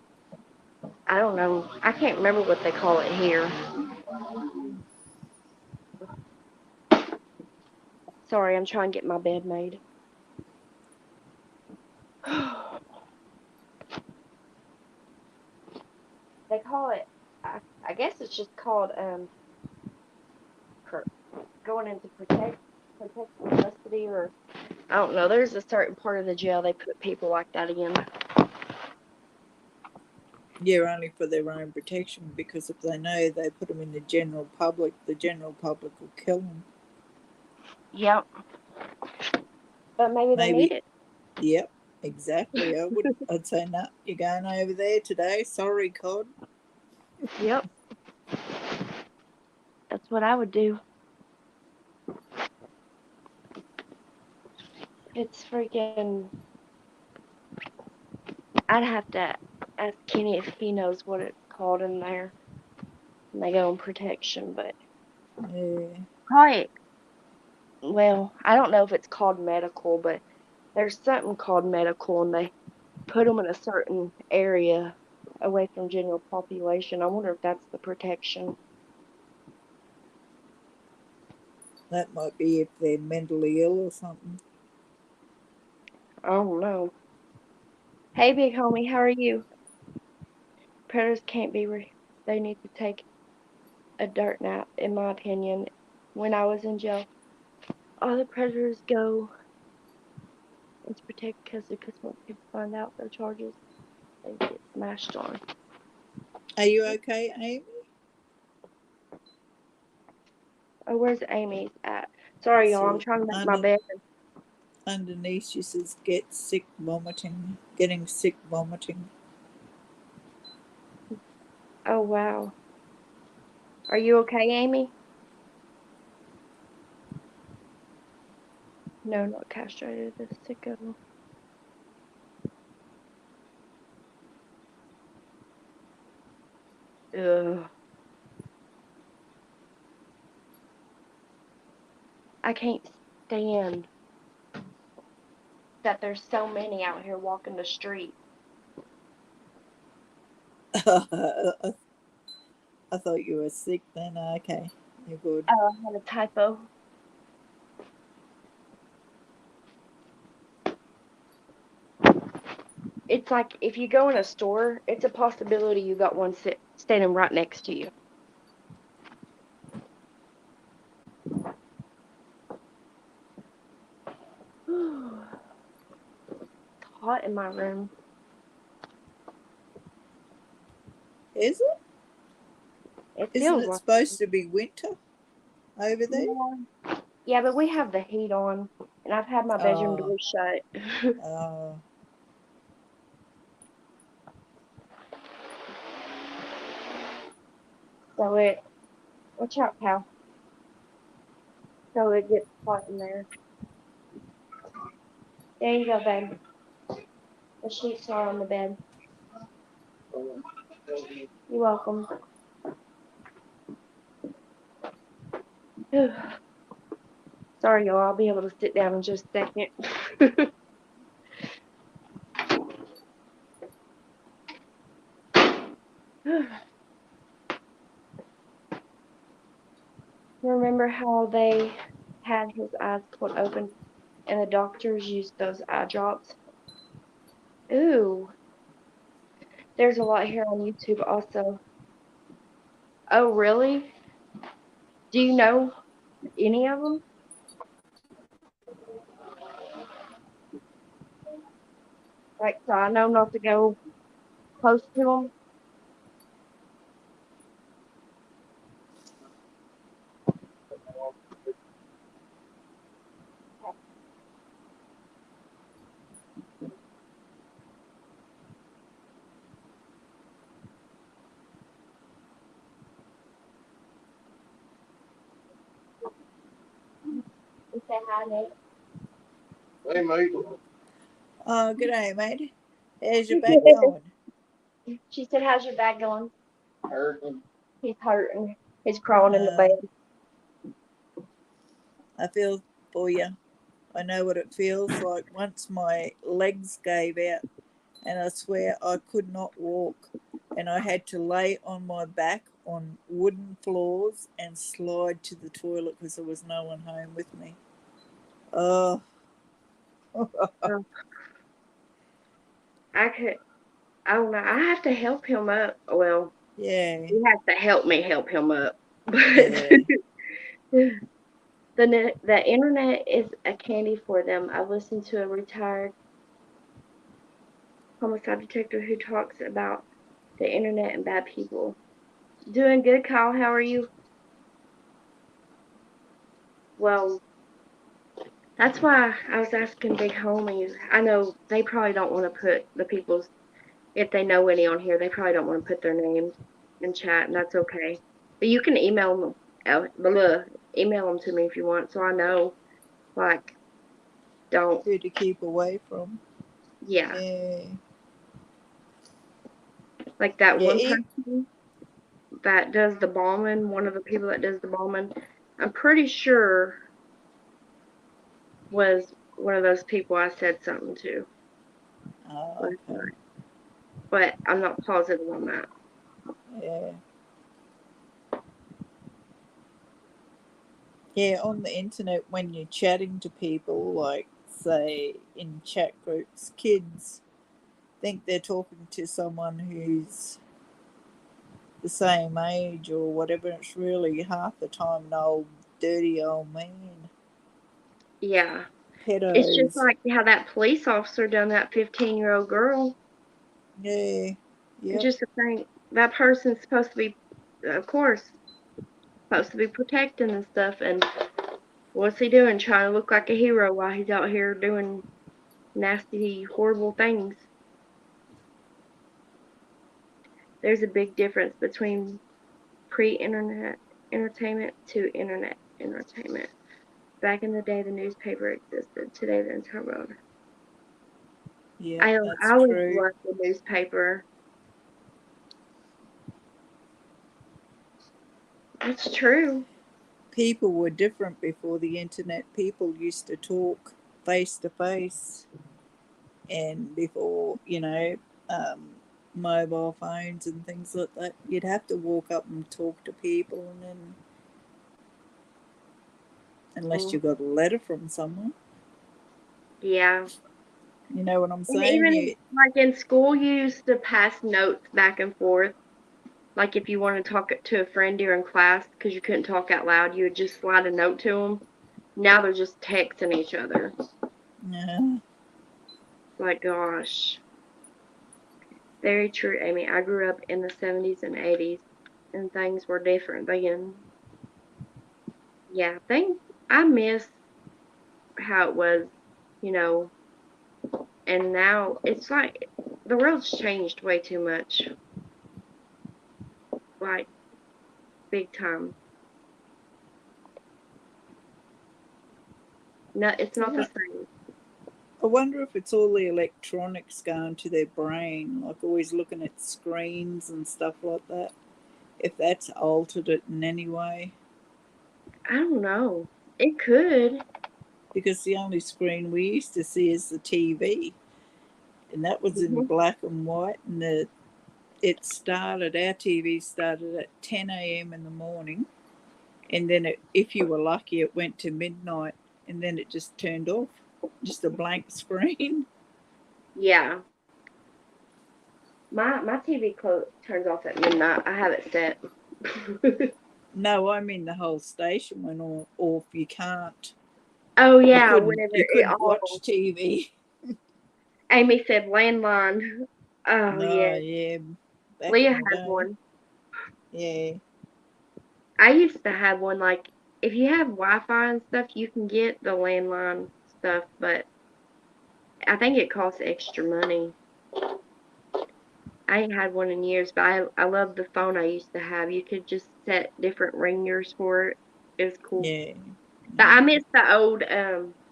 I don't know. I can't remember what they call it here. Sorry, I'm trying to get my bed made. They call it. I guess it's just called per, going into protective custody, or I don't know. There's a certain part of the jail they put people like that in. Yeah, only for their own protection, because if they know they put them in the general public will kill them. Yep. But maybe they need Maybe, it. yep, exactly. I'd say, no, you're going over there today. Sorry, Cod. Yep. That's what I would do. It's freaking. I'd have to ask Kenny if he knows what it's called in there. And they go on protection, but Yeah. probably. Well, I don't know if it's called medical, but there's something called medical, and they put them in a certain area away from general population. I wonder if that's the protection. That might be if they're mentally ill or something. I don't know. Hey, big homie, how are you? Predators can't be. They need to take a dirt nap, in my opinion. When I was in jail, all the predators go into protect because once people find out their charges, they get smashed on. Are you okay, Amy? Oh, where's Amy's at? Sorry, y'all. I'm So trying to make my bed. underneath she says getting sick vomiting. Oh, wow. Are you okay, Amy? No, not castrated. The sicko. Ugh. I can't stand that there's so many out here walking the street. I thought you were sick then. Okay, you're good. Oh, I had a typo. It's like if you go in a store, it's a possibility you got one standing right next to you. It's hot in my room. Is it? It Isn't feels it like supposed to be winter over there? yeah. Yeah, but we have the heat on, and I've had my bedroom Oh, door shut. oh. So it, watch out, pal. So it gets hot in there. There you go, babe. The sheets are on the bed. You're welcome. Sorry, y'all. I'll be able to sit down in just a second. Remember how they had his eyes pulled open and the doctors used those eye drops? Ooh, there's a lot here on YouTube also. Oh, really? Do you know any of them? Like, so I know not to go close to them. You say hi, Nate. Hey, mate. Oh, good day, mate. How's your back going? She said, "How's your back going?" Hurting. He's hurting. He's crawling in the Uh, bed. I feel for you. I know what it feels like. Once my legs gave out, and I swear I could not walk, and I had to lay on my back on wooden floors and slide to the toilet because there was no one home with me. Oh, Oh, I could. I don't know. I have to help him up. Well, Yeah. He has to help me help him up. But Yeah. the internet is a candy for them. I listened to a retired homicide detective who talks about the internet and bad people. Doing good, Kyle. How are you? Well, that's why I was asking Big Homies. I know they probably don't want to put the people's, if they know any on here, they probably don't want to put their names in chat, and that's okay. But you can email them, email them to me if you want, so I know. Like, don't, Who to keep away from. yeah, Yeah. like that Yeah. one person that does the bombing, one of the people that does the bombing, I'm pretty sure was one of those people I said something to Oh, last okay. night, but I'm not positive on that. Yeah. Yeah, on the internet, when you're chatting to people, like, say, in chat groups, kids think they're talking to someone who's the same age or whatever. It's really half the time an old, dirty old man. Yeah. It's just Pedos. like how that police officer done that 15-year-old girl. Yeah. Yep. Just to think that person's supposed to be, of course, supposed to be protecting and stuff. And what's he doing? Trying to look like a hero while he's out here doing nasty, horrible things. There's a big difference between pre-internet entertainment to internet entertainment. Back in the day, the newspaper existed. Today, the entire world. Yep, I that's always true. loved the newspaper. That's true. People were different before the internet. People used to talk face to face, and before, um, mobile phones and things like that, you'd have to walk up and talk to people, and then, unless you Mm, got a letter from someone, yeah. you know what I'm And saying? even You, like in school, you used to pass notes back and forth. Like if you want to talk to a friend during class because you couldn't talk out loud, you would just slide a note to them. Now they're just texting each other. yeah, Like, gosh. Very true, Amy. I grew up in the 70s and 80s, and things were different then. Yeah, I miss how it was, you know, and now it's like the world's changed way too much, like big time. No, it's I, not the wo- same. I wonder if it's all the electronics going to their brain, like always looking at screens and stuff like that, if that's altered it in any way. I don't know. It could. Because the only screen we used to see is the TV, and that was in Hmm. black and white. And our TV started at 10 a.m. in the morning, and then if you were lucky, it went to midnight, and then it just turned off, just a blank screen. Yeah. My TV turns off at midnight. I have it set. No, I mean the whole station went off. You can't, Oh you yeah, couldn't, whenever you it couldn't watch all. TV. Amy said landline. Oh No, yeah. yeah, back Leah in the has day, one. yeah, I used to have one. Like if you have Wi-Fi and stuff, you can get the landline stuff, but I think it costs extra money. I ain't had one in years, but I love the phone I used to have. You could just set different ringers for it. It was cool. yeah, But I yeah. miss the old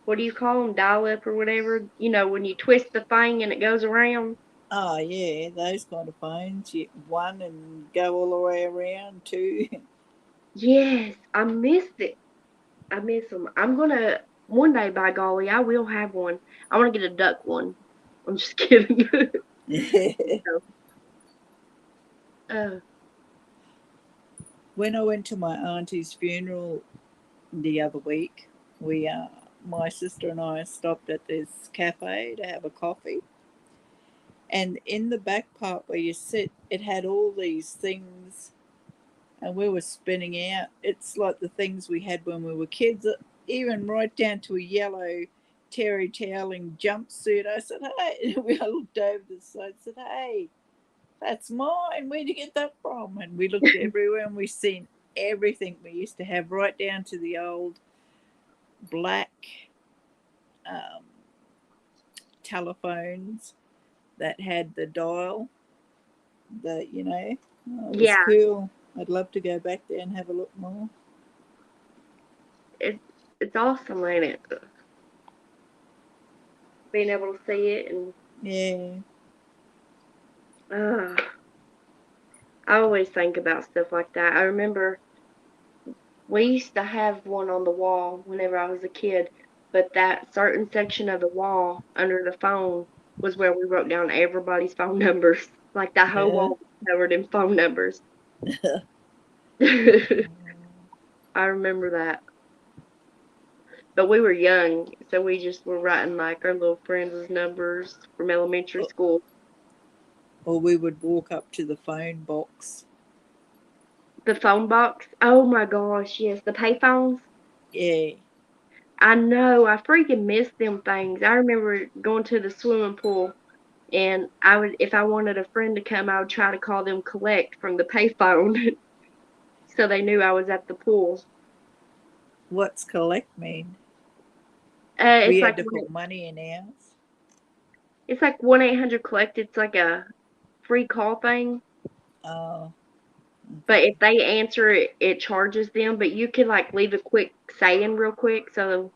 what do you call them, dial up or whatever? You know, when you twist the thing and it goes around. Oh yeah, those kind of phones. You one and go all the way around two. Yes, I miss it. I miss them. I'm gonna one day, by golly, I will have one. I want to get a duck one. I'm just kidding. No. uh, When I went to my auntie's funeral the other week, we my sister and I stopped at this cafe to have a coffee, And in the back part where you sit, it had all these things, and we were spinning out. It's like the things we had when we were kids, even right down to a yellow terry toweling jumpsuit. I said, hey, I looked over the side and said, hey, that's mine. Where'd you get that from? And we looked everywhere and we seen everything we used to have, right down to the old black um, telephones that had the dial. That it was Yeah, cool. I'd love to go back there and have a look more. it's awesome, ain't it? Being able to see it and Yeah. uh, I always think about stuff like that. I remember we used to have one on the wall whenever I was a kid, but that certain section of the wall under the phone was where we wrote down everybody's phone numbers. Like that whole Yeah. wall was covered in phone numbers. I remember that. But we were young, so we just were writing like our little friends' numbers from elementary or, school. or we would walk up to the phone box. The phone box. Oh my gosh, yes, the payphones. Yeah. I know, I freaking miss them things. I remember going to the swimming pool and I would, if I wanted a friend to come, I would try to call them collect from the payphone so they knew I was at the pool. What's collect mean? We It's had like to put money in ours. it's like 1-800 collect. It's like a free call thing. Oh, But okay. if they answer it, it charges them. But you can like leave a quick saying real quick, so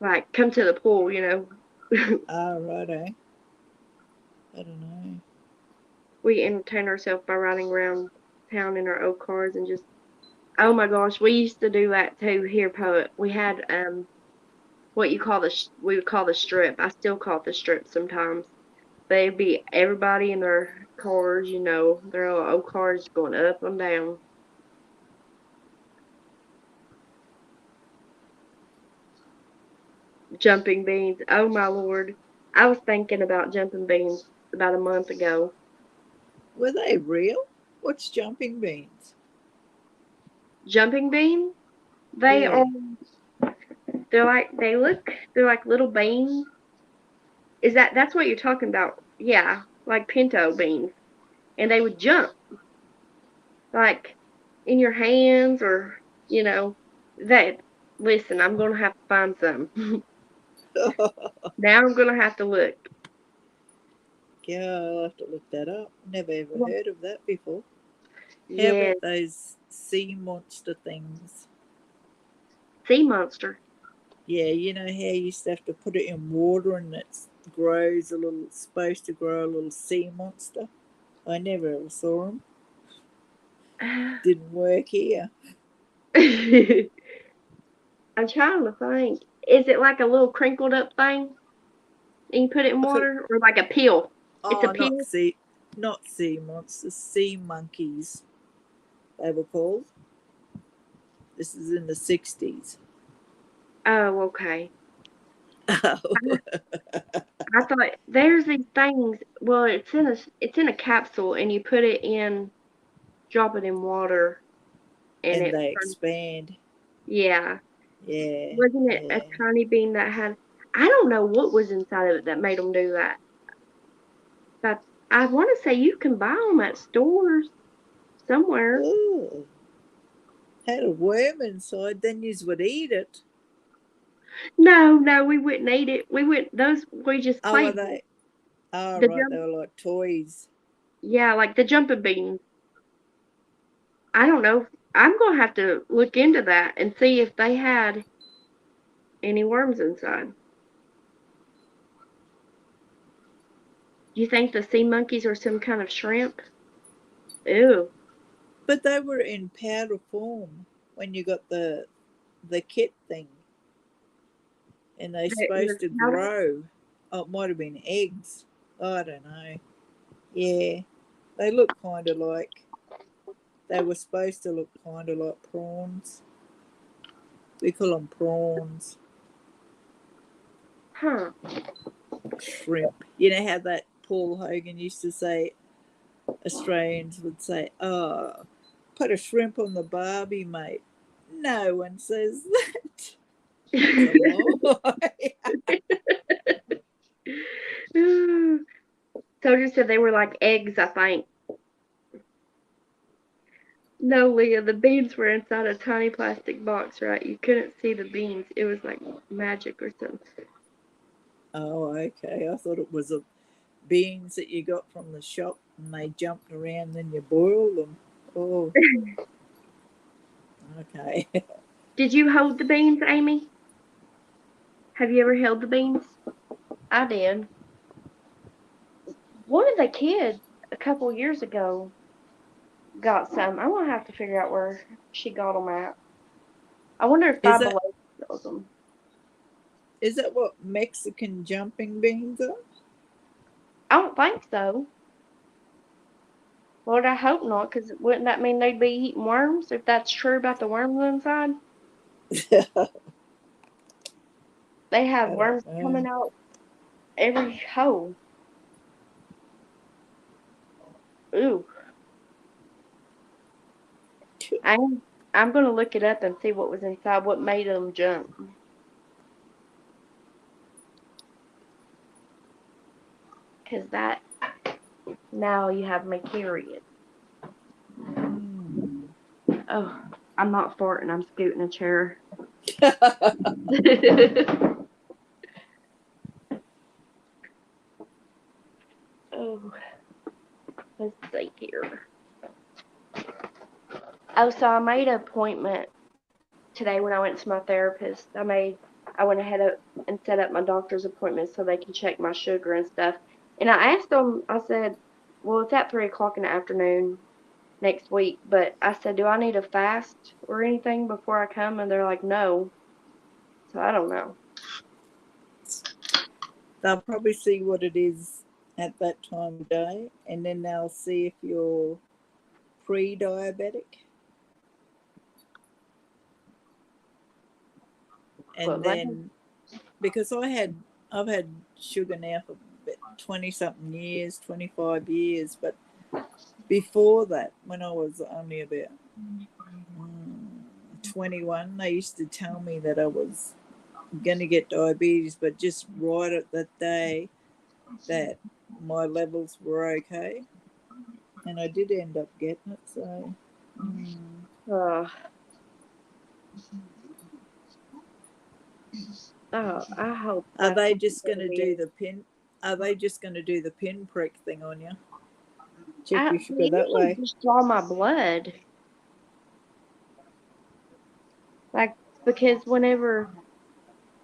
like come to the pool, you know. Oh, righto. I don't know. We entertain ourselves by riding around town in our old cars and just oh my gosh, we used to do that too here, poet. We had what you call we would call the strip. I still call it the strip sometimes. But it'd be everybody in their cars, you know, their old cars going up and down. Jumping beans. Oh my lord. I was thinking about jumping beans about a month ago. Were they real? What's jumping beans? Jumping beans? They are Yeah. they're like little beans. That's what you're talking about? Yeah, like pinto beans. And they would jump like in your hands or you know that listen, I'm gonna have to find some. Now I'm gonna have to look. Yeah, I'll have to look that up. Never ever Well, heard of that before. How yeah, about those sea monster things? sea monster. Yeah, you know how you used to have to put it in water and it grows a little, supposed to grow a little sea monster? I never ever saw them. Didn't work here. I'm trying to think. Is it like a little crinkled up thing and you put it in I could, water or like a peel? It's a oh, peel. not sea monsters, sea monkeys. They were called. This is in the 60s. Oh, okay. Oh, I thought there's these things. Well, it's in a capsule and you put it in, drop it in water and and it they turns. expand. Yeah. Yeah, Wasn't it a yeah. tiny bean that had? I don't know what was inside of it that made them do that. But I want to say you can buy them at stores somewhere. Oh, had a worm inside, then you would eat it. No, no, we wouldn't eat it. We would those we just Oh, are played with. they? Oh, The right, they jump. were like toys. Yeah, like the jumping beans. I don't know. I'm gonna have to look into that and see if they had any worms inside. You think the sea monkeys are some kind of shrimp? Ew. But they were in powder form when you got the kit thing, and they're In the supposed to powder? grow. Oh, it might have been eggs. I don't know. Yeah, they look kind of like. They were supposed to look kind of like prawns. We call them prawns, Huh. shrimp. You know how that Paul Hogan used to say, Australians would say, "Oh, put a shrimp on the barbie, mate." No one says that. That's a lie. Soldier said they were like eggs, I think. No, Leah, the beans were inside a tiny plastic box, right? You couldn't see the beans. It was like magic or something. Oh, okay. I thought it was a beans that you got from the shop and they jumped around and then you boiled them. Oh, okay. Did you hold the beans, Amy? Have you ever held the beans? I did. One of the kids a couple years ago got some. I'm gonna have to figure out where she got them at. I wonder if Is Five that Below sells them. is that what Mexican jumping beans are? I don't think so. Lord, I hope not, because wouldn't that mean they'd be eating worms if that's true about the worms inside? They have I worms don't know. coming out every hole. Ooh, I'm I'm gonna look it up and see what was inside, what made them jump, because that now you have me curious. Mm. Oh, I'm not farting. I'm scooting a chair. Oh, let's see here. Oh, so I made an appointment today when I went to my therapist. I went ahead and set up my doctor's appointment so they can check my sugar and stuff. And I asked them, I said, well, it's at 3 o'clock in the afternoon next week, but I said, do I need a fast or anything before I come? And they're like, no. So I don't know. They'll probably see what it is at that time of day, and then they'll see if you're pre-diabetic, Well, and they, then because I've had sugar now for 20 something years, 25 years, but before that, when I was only about 21, they used to tell me that I was going to get diabetes, but just right at that day that my levels were okay, and I did end up getting it. So, uh, I hope are that's they not just what going to it do is. the pin? Are they just going to do the pinprick thing on you? Check They your sugar that usually way. just draw my blood. Like, because whenever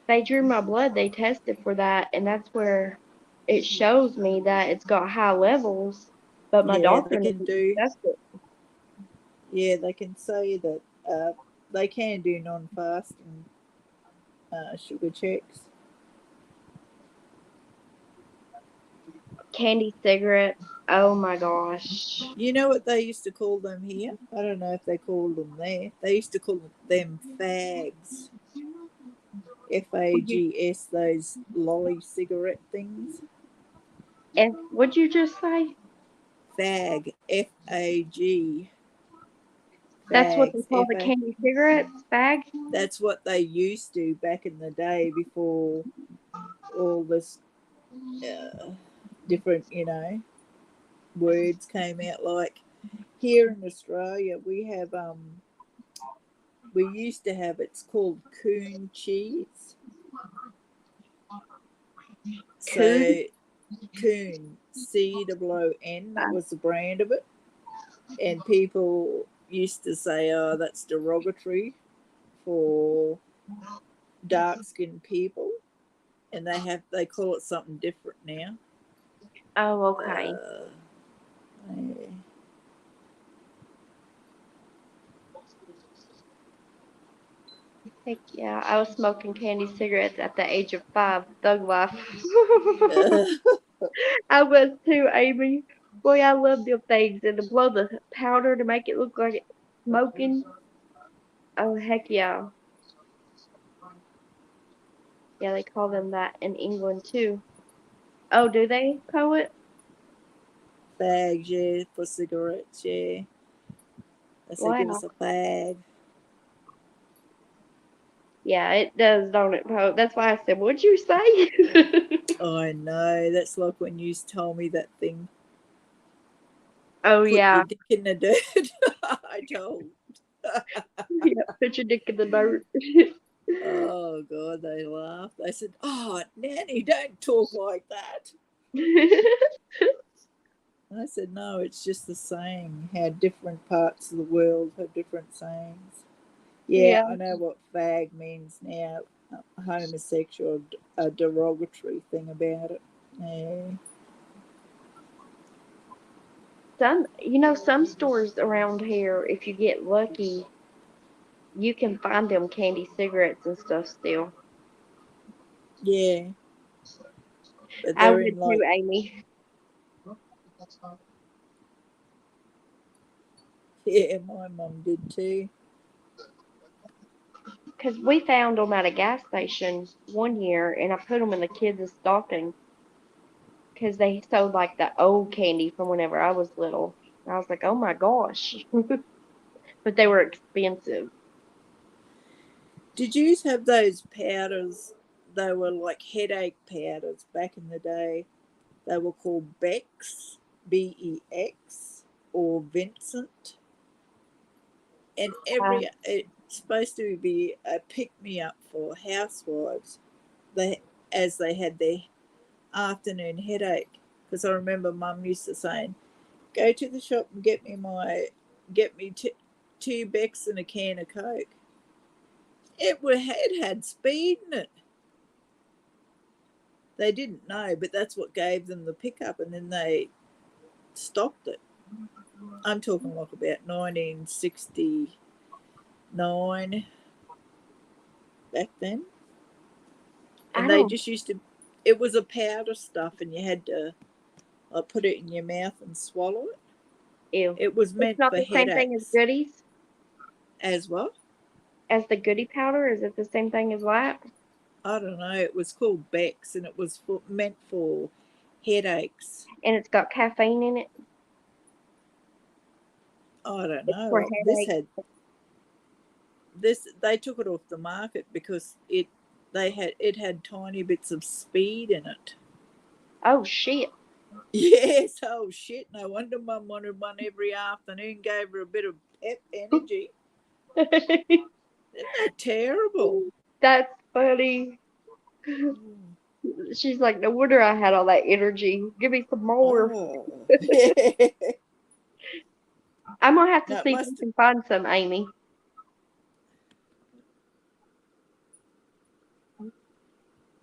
they drew my blood, they tested for that, and that's where it shows me that it's got high levels, but my Yeah, doctor they can didn't do. test it. Yeah, they can say that they can do non-fasting sugar checks. Candy cigarettes, oh my gosh. You know what they used to call them here? I don't know if they called them there. They used to call them fags. FAGS, those lolly cigarette things. And what'd you just say? Fag, FAG, That's what they fags, call the FA. candy cigarettes, bag? That's what they used to back in the day before all this uh, different, words came out. Like here in Australia, we used to have, it's called coon cheese. Coon? So coon, COON, that was the brand of it, and people used to say, "Oh, that's derogatory for dark skinned people," and they call it something different now. Oh, okay. Yeah. Heck yeah, I was smoking candy cigarettes at the age of 5. Thug life. Uh, I was too, Amy. Boy, I love them things. And to blow the powder to make it look like it's smoking. Oh, heck yeah. Yeah, they call them that in England too. Oh, do they, poet? fags, yeah, for cigarettes, yeah. They said, give Wow. us a fag. Yeah, it does, don't it, Poe? That's why I said, what'd you say? I know. That's like when you told me that thing. Oh, Put your yeah. dick in the dirt. I told. Yeah, put your dick in the dirt. Oh God, they laughed. They said, "Oh, Nanny, don't talk like that." And I said, "No, it's just the saying. How different parts of the world have different sayings." Yeah, Yeah, I know what fag means now. Homosexual, a derogatory thing about it. Yeah. some stores around here, if you get lucky, you can find them candy cigarettes and stuff still. Yeah, but I they're would in too, like, Amy, yeah, my mum did too. because we found them at a gas station one year, and I put them in the kids' stocking because they sold like the old candy from whenever I was little. I was like, oh my gosh, but they were expensive. Did you have those powders? They were like headache powders back in the day. They were called Bex, Bex, or Vincent. And I, it's supposed to be a pick me up for housewives. They as they had their afternoon headache. Because I remember Mum used to saying, "Go to the shop and get me two Becks and a can of Coke." It had speed in it. They didn't know, but that's what gave them the pickup, and then they stopped it. I'm talking like about 1969 back then, I and they don't, just used to. It was a powder stuff, and you had to put it in your mouth and swallow it. ew. It was It's meant not for the same thing as headaches goodies, as well. as the goodie powder. Is it the same thing as that? I don't know. It was called Bex, and it was meant for headaches. And it's got caffeine in it. I don't It's for know. headaches. This they took it off the market because it had tiny bits of speed in it. Oh shit. Yes, oh shit! No wonder Mum wanted one every afternoon. Gave her a bit of pep energy. Isn't that terrible? That's funny. Mm. She's like, no wonder I had all that energy. Give me some more. Oh, yeah. I'm gonna have to No, it see if I must. can find some, Amy.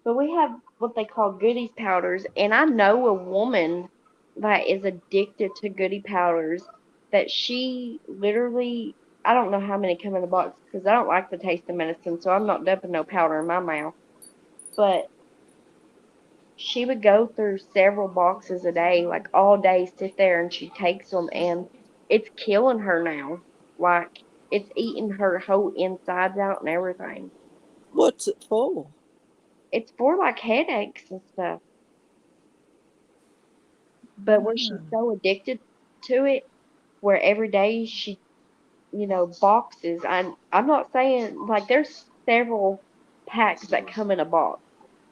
But we have what they call goodies powders, and I know a woman that is addicted to goodie powders. That she literally, I don't know how many come in the box because I don't like the taste of medicine, so I'm not dumping no powder in my mouth. But she would go through several boxes a day, like all day, sit there and she takes them, and it's killing her now. Like it's eating her whole insides out and everything. What's it for? It's for like headaches and stuff. But where she's Mm. so addicted to it, where every day she, boxes. I'm not saying like there's several packs that come in a box.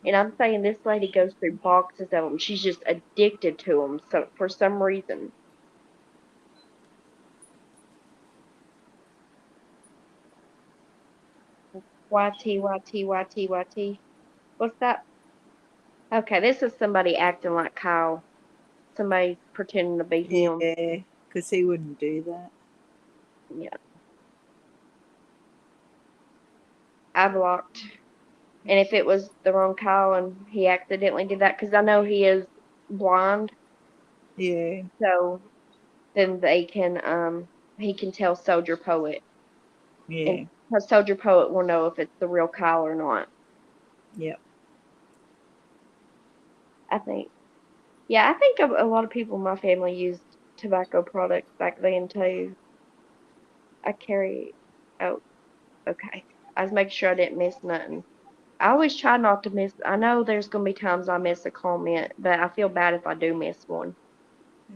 And I'm saying this lady goes through boxes of them. She's just addicted to them. So for some reason, YT. What's that? Okay, this is somebody acting like Kyle. Somebody pretending to be him. Yeah, because he wouldn't do that. Yeah, I blocked. And if it was the wrong Kyle and he accidentally did that, because I know he is blind, Yeah, so then he can tell Soldier Poet, and yeah, Soldier Poet will know if it's the real Kyle or not. yep. I think. Yeah, I think a lot of people in my family used tobacco products back then too. I carry. Oh, okay. I was making sure I didn't miss nothing. I always try not to miss. I know there's gonna be times I miss a comment, but I feel bad if I do miss one.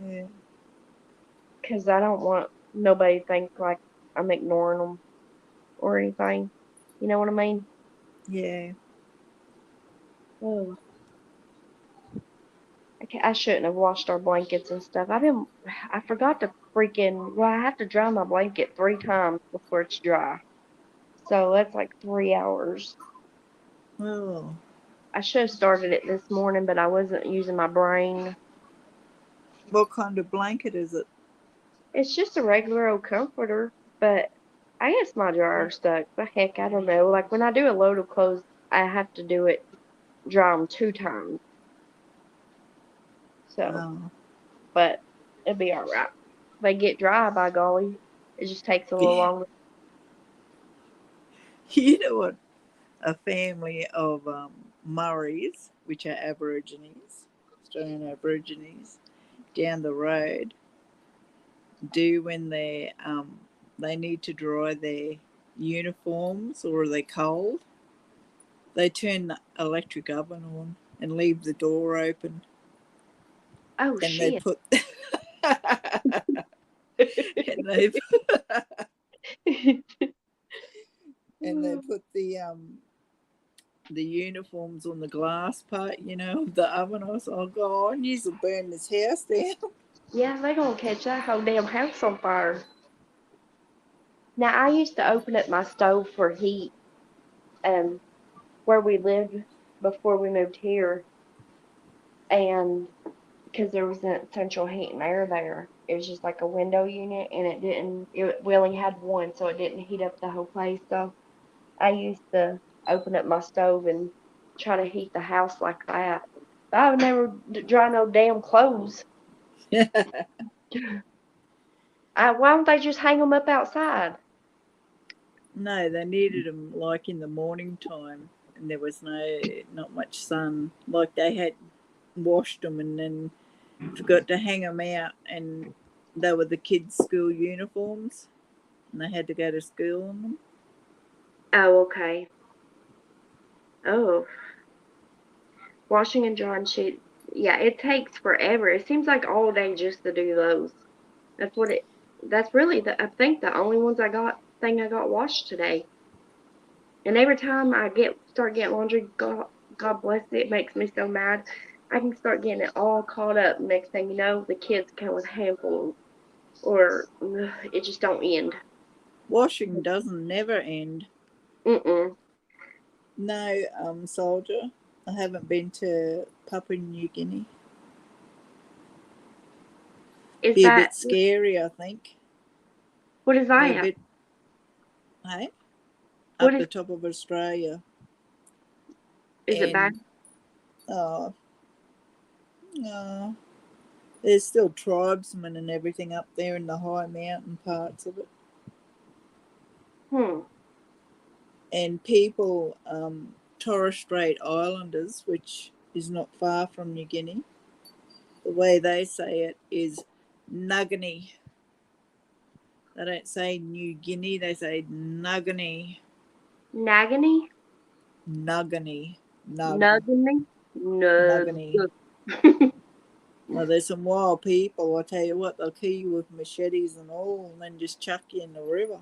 Yeah. because I don't want nobody to think like I'm ignoring them or anything. You know what I mean? Yeah. Oh, I shouldn't have washed our blankets and stuff. I forgot to well, I have to dry my blanket 3 times before it's dry. So that's like 3 hours. Oh, I should have started it this morning, but I wasn't using my brain. what kind of blanket is it? It's just a regular old comforter, but I guess my dryer's stuck. The heck, I don't know. Like when I do a load of clothes, I have to do it dry them 2 times. So, Oh, but it'll be all right. They get dry, by golly. It just takes a little longer. you know what? A family of Murrays, which are Aborigines, Australian Aborigines, down the road, do when they need to dry their uniforms or they're cold. They turn the electric oven on and leave the door open, Oh and they shit! put and they and they put the uniforms on the glass part, of the oven. I was like, oh God, you will burn this house down. Yeah, they gonna catch that whole damn house on fire. Now I used to open up my stove for heat, um, where we lived before we moved here, and because there was an central heat and air there. It was just like a window unit, and we only had one, so it didn't heat up the whole place. So I used to open up my stove and try to heat the house like that. But I would never dry no damn clothes. Why don't they just hang them up outside? No, they needed them like in the morning time, and there was not much sun. Like they had washed them and then forgot to hang them out, and they were the kids' school uniforms, and they had to go to school in them. Oh, okay. Oh, washing and drying sheets. Yeah, it takes forever. It seems like all day just to do those. That's what it. That's really I think the only ones I got washed today. And every time start getting laundry, God bless it, it makes me so mad. I can start getting it all caught up. Next thing you know, the kids come with handfuls, or it just don't end. Washing doesn't never end. Mm-mm. No, soldier. I haven't been to Papua New Guinea. Is Be a that bit scary, I think. what is Be a that? bit, hey, What up is the top of Australia, it bad? and oh, no, there's still tribesmen and everything up there in the high mountain parts of it, Hmm. and people, Torres Strait Islanders, which is not far from New Guinea. The way they say it is Nuggany. They don't say New Guinea, they say Nuggany. Nagany? Nuggany. Nug. Nuggany? Nug. Nuggany. Well, there's some wild people, I tell you what, they'll kill you with machetes and all and then just chuck you in the river.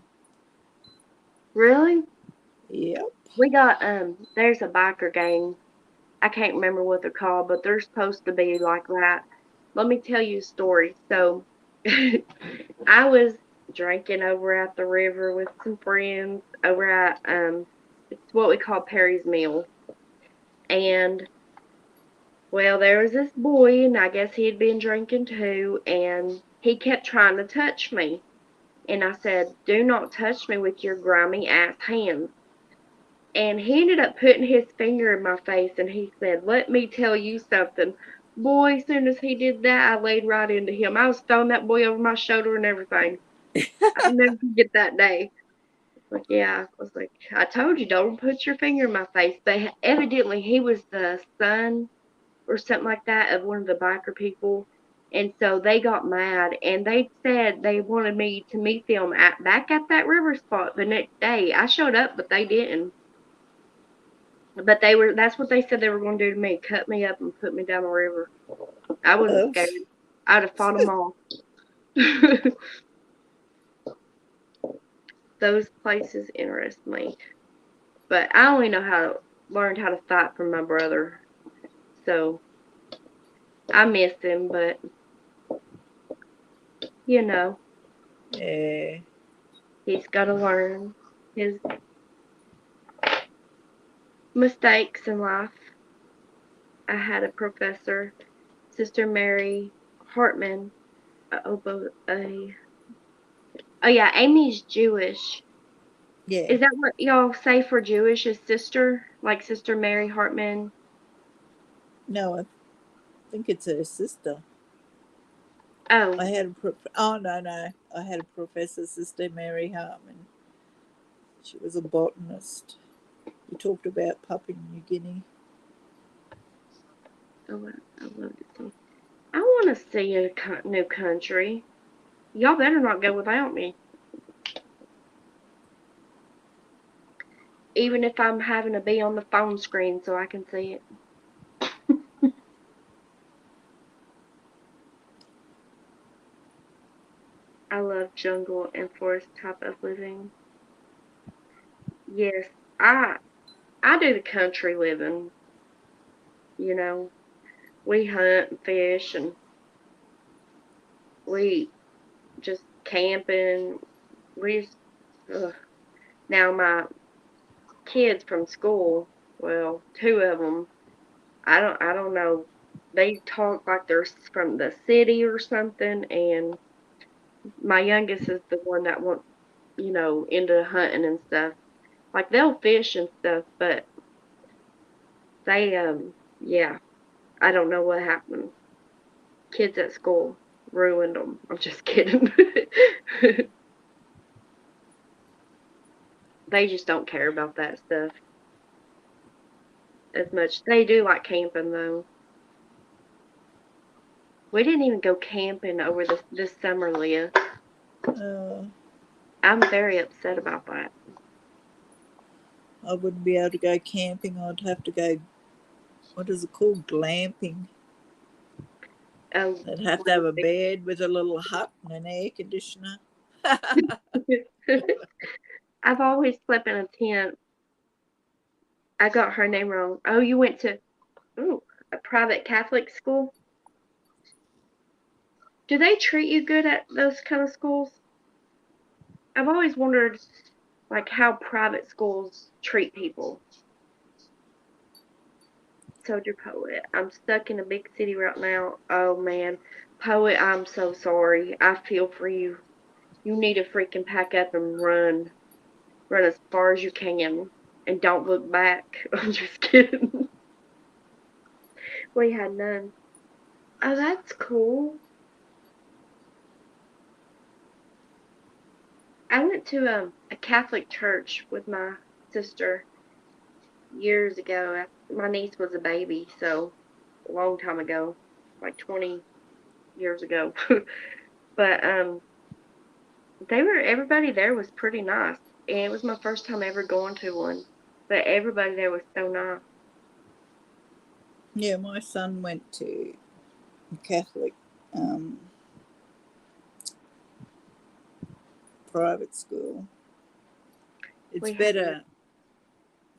Really? Yep. We got there's a biker gang. I can't remember what they're called, but they're supposed to be like that. Let me tell you a story. So I was drinking over at the river with some friends over at it's what we call Perry's Mill. And well, there was this boy, and I guess he had been drinking too, and he kept trying to touch me. And I said, "Do not touch me with your grimy ass hands." And he ended up putting his finger in my face and he said, "Let me tell you something." Boy, as soon as he did that, I laid right into him. I was throwing that boy over my shoulder and everything. I'll never forget that day. Like, yeah, I was like, "I told you, don't put your finger in my face." But evidently, he was the son or something like that of one of the biker people. And so they got mad and they said they wanted me to meet them back at that river spot the next day. I showed up, but they didn't. But that's what they said they were going to do to me, cut me up and put me down the river. I wasn't Oh, scared. I'd have fought them all. Those places interest me. But I only know how to learned how to fight from my brother. So I miss him, but you know, Yeah. he's got to learn his mistakes in life. I had a professor, Sister Mary Hartman. Oh yeah, Amy's Jewish. Yeah. Is that what y'all say for Jewish? Is sister like Sister Mary Hartman? No, I think it's her sister. Oh, Oh no. I had a professor, Sister Mary Hartman. She was a botanist. We talked about Papua New Guinea. I love to see. I want to see a new country. Y'all better not go without me. Even if I'm having to be on the phone screen so I can see it. I love jungle and forest type of living. Yes, I I do the country living. You know, we hunt and fish and we just camping. We just, ugh. Now my kids from school, well, two of them, I don't know. They talk like they're from the city or something, and my youngest is the one that wants, into hunting and stuff. Like they'll fish and stuff, but they yeah, I don't know what happened. Kids at school ruined them. I'm just kidding. They just don't care about that stuff as much. They do like camping though. We didn't even go camping over this summer, Leah. Uh, I'm very upset about that. I wouldn't be able to go camping. I'd have to go, what is it called? Glamping. Oh, I'd have to have a bed with a little hut and an air conditioner. I've always slept in a tent. I got her name wrong. Oh, you went to a private Catholic school? Do they treat you good at those kind of schools? I've always wondered like how private schools treat people. Soldier Poet. I'm stuck in a big city right now. Oh man. Poet, I'm so sorry. I feel for you. You need to freaking pack up and run. Run as far as you can. And don't look back. I'm just kidding. We had none. Oh, that's cool. I went to a Catholic church with my sister years ago. My niece was a baby, so a long time ago, like 20 years ago. But everybody there was pretty nice, and it was my first time ever going to one. But everybody there was so nice. Yeah, my son went to a Catholic um, private school. It's We had no, better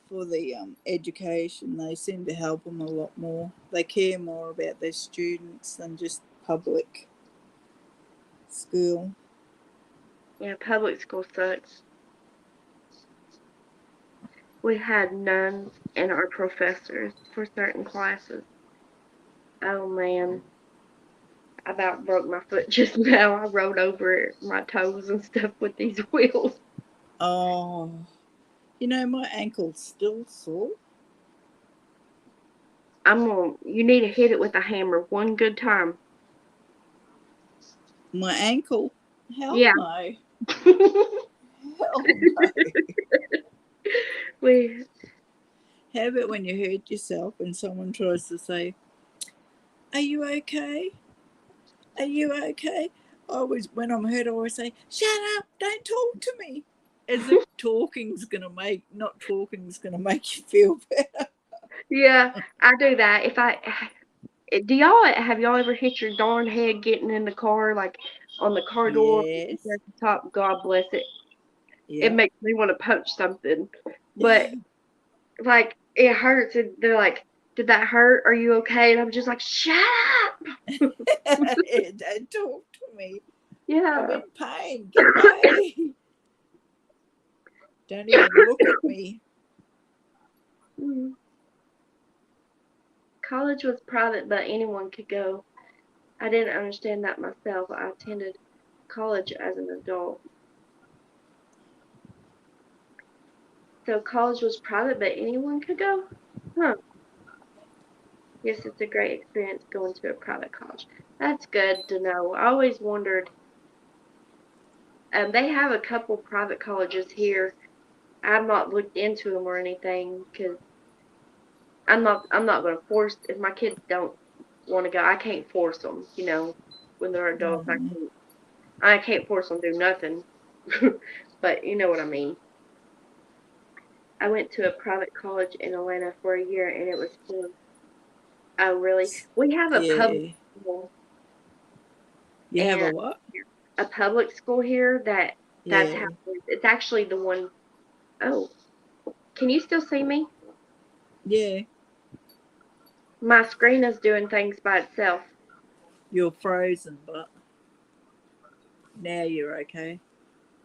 for the education. They seem to help them a lot more. They care more about their students than just public school. yeah, public school sucks. We had nuns and our professors for certain classes. Oh man, I about broke my foot just now. I rode over my toes and stuff with these wheels. Oh, my ankle's still sore. You need to hit it with a hammer one good time. My ankle? Hell Yeah. no. Hell no. we How about when you hurt yourself and someone tries to say, "Are you okay? Are you okay?" When I'm hurt, I always say, "Shut up! Don't talk to me." As if not talking's gonna make you feel better. Yeah, I do that. Have y'all ever hit your darn head getting in the car, like on the car door Yes. at the top? God bless it. It Yep. makes me want to punch something. But like it hurts, and they're like, "Did that hurt? Are you okay?" And I'm just like, "Shut up!" Don't talk to me. I'm Yeah. in pain. Get away. Don't even look at me. Mm. College was private, but anyone could go. I didn't understand that myself. I attended college as an adult. So college was private, but anyone could go? Huh. Yes, it's a great experience going to a private college. That's good to know. I always wondered. They have a couple private colleges here. I've not looked into them or anything because I'm not going to force if my kids don't want to go. I can't force them. When they're adults, Mm. I can't force them to do nothing. But you know what I mean. I went to a private college in Atlanta for a year, and it was fun. Oh, really? We have a public Yeah. school, You have a and what? a public school here that's how Yeah. it's actually the one. Oh, can you still see me? Yeah. My screen is doing things by itself. You're frozen, but now you're okay.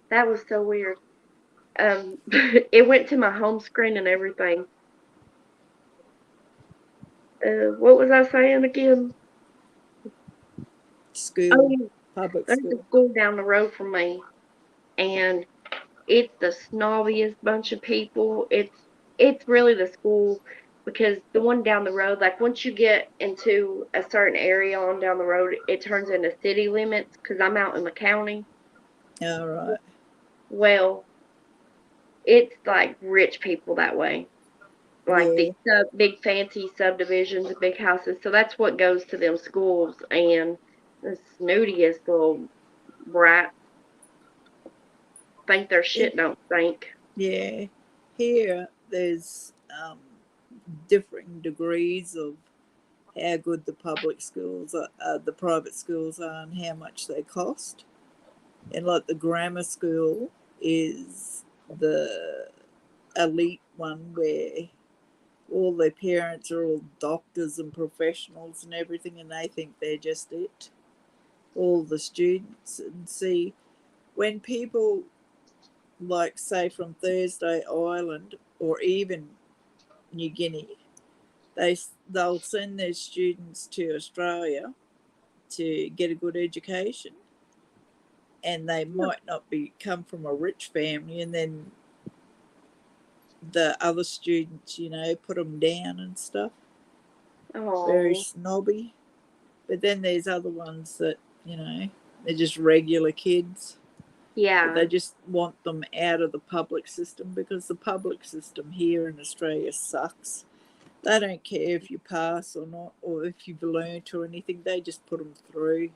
That was so weird. It went to my home screen and everything. What was I saying again? Oh, School. yeah, Public there's a school. school down the road from me, and it's the snobbiest bunch of people. It's really the school because the one down the road, like once you get into a certain area on down the road, it turns into city limits because I'm out in the county. All right. Well, it's like rich people that way. Like these Yeah. big fancy subdivisions and big houses. So that's what goes to them schools, and the snootiest little brat think their It, shit don't stink. yeah. Here, there's differing degrees of how good the public schools are, the private schools are, and how much they cost. And like the grammar school is the elite one where all their parents are all doctors and professionals and everything, and they think they're just it. All the students, and see when people like say from Thursday Island or even New Guinea, they'll send their students to Australia to get a good education, and they might not be come from a rich family, and then the other students, put them down and stuff. Very Oh, snobby. But then there's other ones that, they're just regular kids, but yeah. they just want them out of the public system because the public system here in Australia sucks. They don't care if you pass or not, or if you've learnt or anything. They just put them through,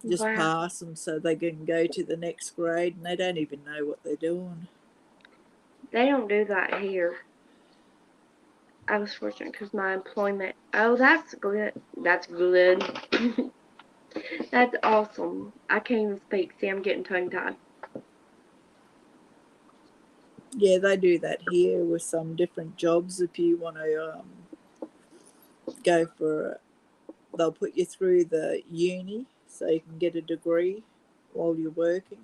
just Wow. pass them so they can go to the next grade, and they don't even know what they're doing. They don't do that here. I was fortunate because my employment. Oh, that's good. That's good. That's awesome. I can't even speak. See, I'm getting tongue tied. Yeah, they do that here with some different jobs. If you want to go for, they'll put you through the uni so you can get a degree while you're working,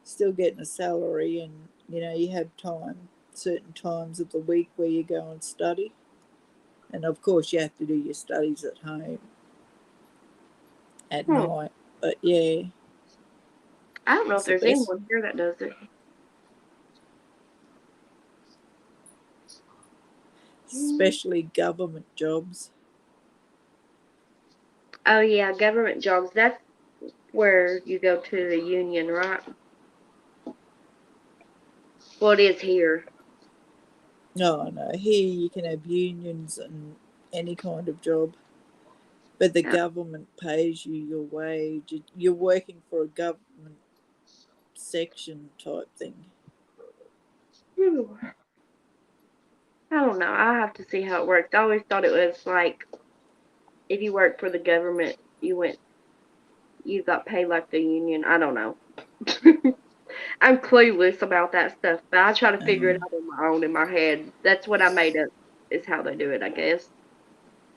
still getting a salary, and you have time, certain times of the week where you go and study, and of course you have to do your studies at home at Hmm. night. But yeah, I don't know if it's the there's best. anyone here that does it. Mm. Especially government jobs. Oh yeah, government jobs. That's where you go to the union, right? Well, it is here. No, no, here you can have unions and any kind of job, but the Oh, government pays you your wage. You're working for a government section type thing. whew. I don't know. I'll have to see how it works. I always thought it was like if you work for the government, you got paid like the union. I don't know. I'm clueless about that stuff, but I try to figure it Um, out on my own in my head. That's what I made up is how they do it, I guess.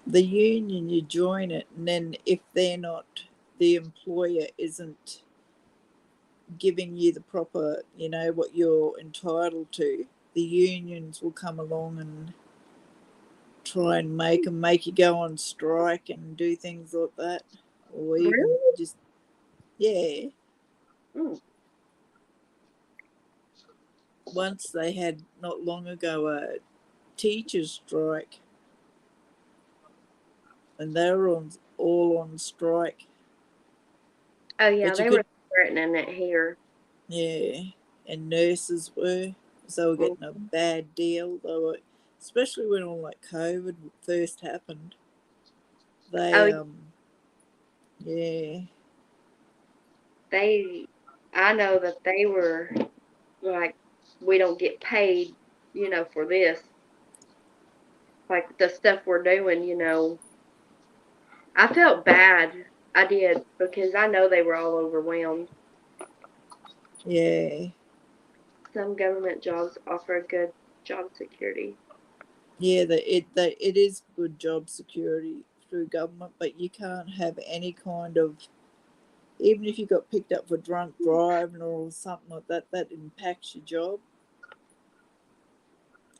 the union, you join it, and then if they're not, the employer isn't giving you the proper, what you're entitled to, the unions will come along and try and make you go on strike and do things like that, or even Really? just, yeah. Mm. Once they had not long ago a teachers strike, and they were all on strike, Oh yeah, but you they were could, threatening it here. yeah, and nurses were, so they were Mm. getting a bad deal. They were, especially when all like COVID first happened. They Oh, yeah, they. I know that they were like, we don't get paid, for this. Like the stuff we're doing. I felt bad. I did because I know they were all overwhelmed. yeah, Some government jobs offer good job security. yeah. It is good job security through government, but you can't have any kind of, even if you got picked up for drunk driving or something like that, that impacts your job,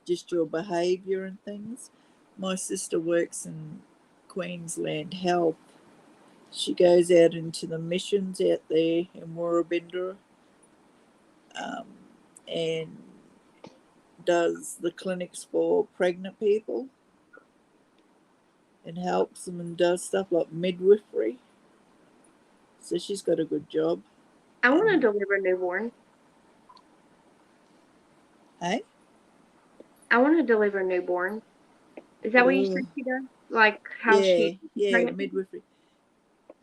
just your behaviour and things. My sister works in Queensland Health. She goes out into the missions out there in Warrabindra, um, and does the clinics for pregnant people and helps them and does stuff like midwifery. So she's got a good job. I want to And deliver newborn. hey, I want to deliver newborn. Is that what you said oh, she does? Like how she yeah, yeah, pregnant people? midwifery.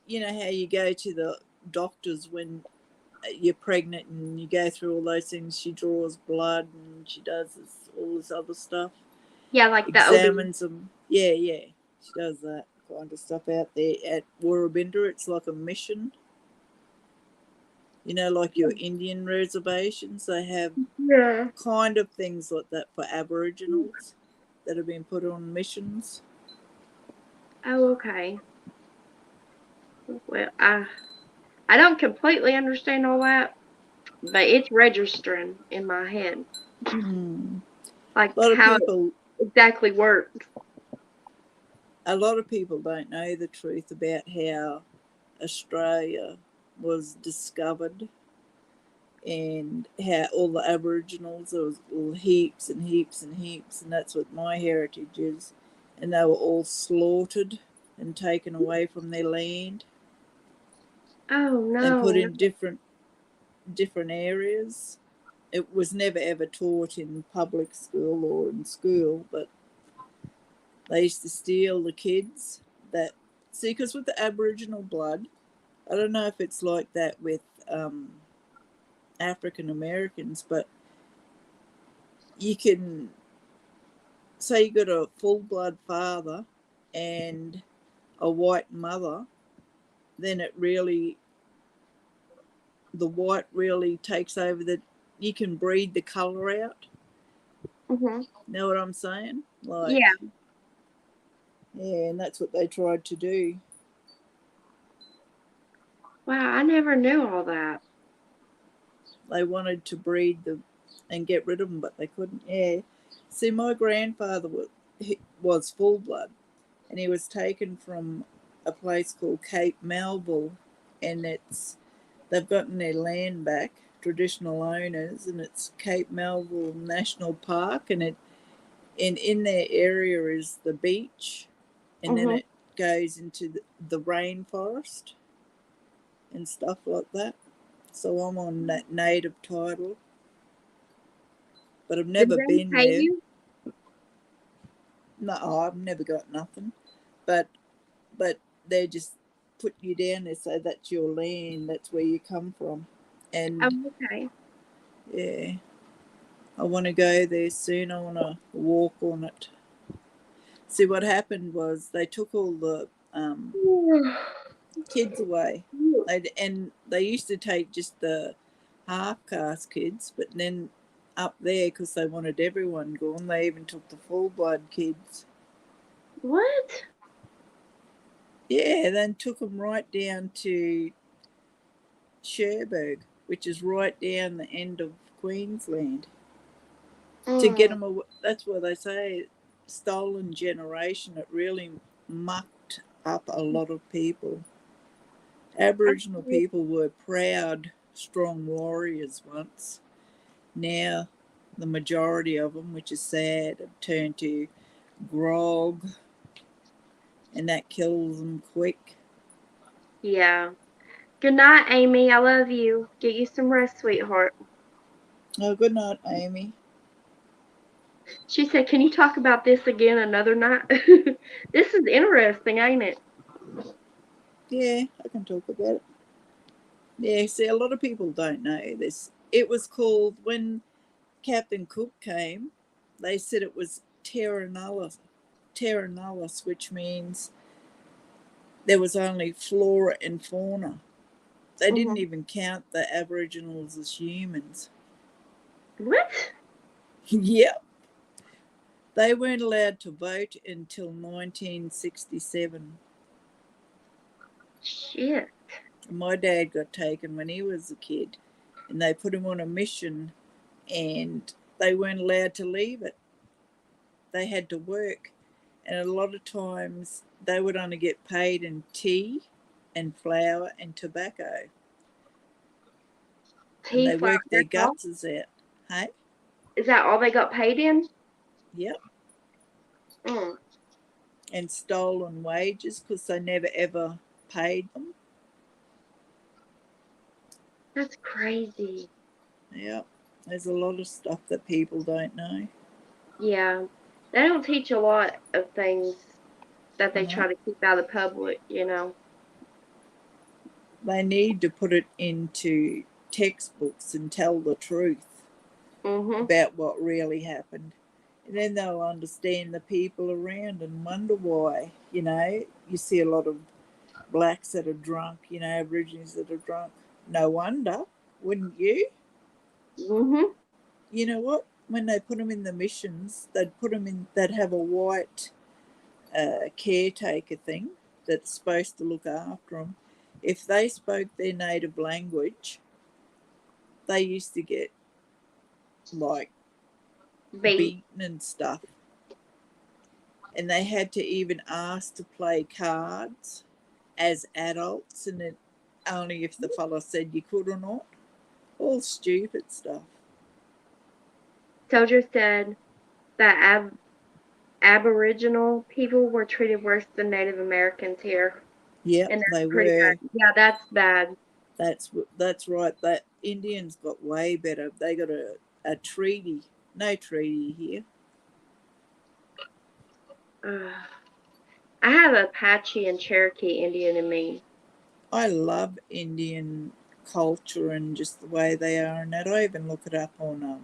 You know how you go to the doctors when you're pregnant and you go through all those things. She draws blood and she does all this other stuff, Yeah, like the OB. examines them. Yeah, yeah, she does that kind of stuff out there at Warrabindra. It's like a mission. Like your Indian reservations, they have Yeah. kind of things like that for Aboriginals that have been put on missions. Oh, okay. Well, I don't completely understand all that, but it's registering in my head, Hmm. like A lot of how it people, exactly works. a lot of people don't know the truth about how Australia was discovered and how all the Aboriginals, there was all heaps and heaps and heaps, and that's what my heritage is. And they were all slaughtered and taken away from their land Oh and put no. in different areas. It was never ever taught in public school or in school, but they used to steal the kids. That see, because with the Aboriginal blood, I don't know if it's like that with um, African Americans, but you can say you got a full blood father and a white mother, then the white really takes over. That you can breed the color out. Mhm. Know what I'm saying? Yeah. Like, yeah, and that's what they tried to do. Wow, I never knew all that. They wanted to breed them and get rid of them, but they couldn't. Yeah. See, my grandfather was full blood, and he was taken from a place called Cape Melville, and they've gotten their land back, traditional owners, and it's Cape Melville National Park, and in their area is the beach, and then Mhm. it goes into the rainforest and stuff like that. So I'm on that native title, but I've Did never they been pay there. you? No, I've never got nothing. But they just put you down there, say that's your land, that's where you come from, Oh, and okay. yeah, I want to go there soon. I want to walk on it. See, what happened was they took all the kids away. And they used to take just the half-caste kids, but then up there, because they wanted everyone gone, they even took the full-blood kids. What? Yeah, then took them right down to Cherbourg, which is right down the end of Queensland, to get them away. That's what they say, stolen generation. It really mucked up a lot of people. Aboriginal people were proud, strong warriors once. Now, the majority of them, which is sad, have turned to grog, and that kills them quick. Yeah. Good night, Amy. I love you. Get you some rest, sweetheart. Oh, good night, Amy. She said, "Can you talk about this again another night?" This is interesting, ain't it? Yeah, I can talk about it. Yeah, see, a lot of people don't know this. It was called, when Captain Cook came, they said it was terra nullius, which means there was only flora and fauna. They didn't even count the Aboriginals as humans. What? Yep. They weren't allowed to vote until 1967. Shit. My dad got taken when he was a kid, and they put him on a mission, and they weren't allowed to leave it. They had to work, and a lot of times they would only get paid in tea and flour and tobacco, and Tea they flower. worked their That's all. guts out. Hey? Is that all they got paid in? Yep. Mm. And stolen wages because they never ever paid them. That's crazy. Yep. There's a lot of stuff that people don't know. Yeah. They don't teach a lot of things that they No. try to keep out of the public, you know. They need to put it into textbooks and tell the truth Mhm. about what really happened. And then they'll understand the people around and wonder why. You know, you see a lot of blacks that are drunk, you know, Aborigines that are drunk. No wonder, wouldn't you? Mhm. You know what? When they put them in the missions, they'd have a white caretaker thing that's supposed to look after them. If they spoke their native language, they used to get like Beat. beaten and stuff. And they had to even ask to play cards as adults, and it, only if the fella said you could or not. All stupid stuff. Soldier said that Aboriginal people were treated worse than Native Americans here, Yep, and they that's pretty were. bad. Yeah, that's bad. That's right. That Indians got way better. They got a treaty. No treaty here. I have Apache and Cherokee Indian in me. I love Indian culture and just the way they are and that. I even look it up on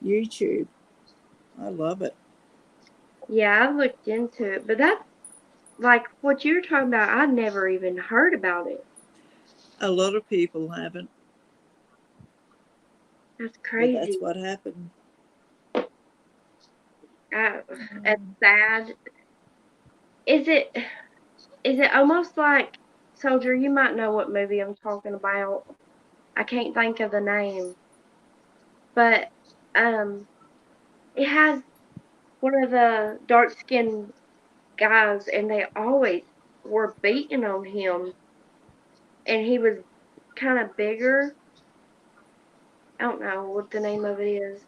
YouTube. I love it. Yeah, I've looked into it, but that's like what you're talking about. I never even heard about it. A lot of people haven't, That's but that's crazy. what happened. It's sad. Is it? Is it almost like Soldier? You might know what movie I'm talking about. I can't think of the name, but um, it has one of the dark skinned guys, and they always were beating on him, and he was kind of bigger. I don't know what the name of it is.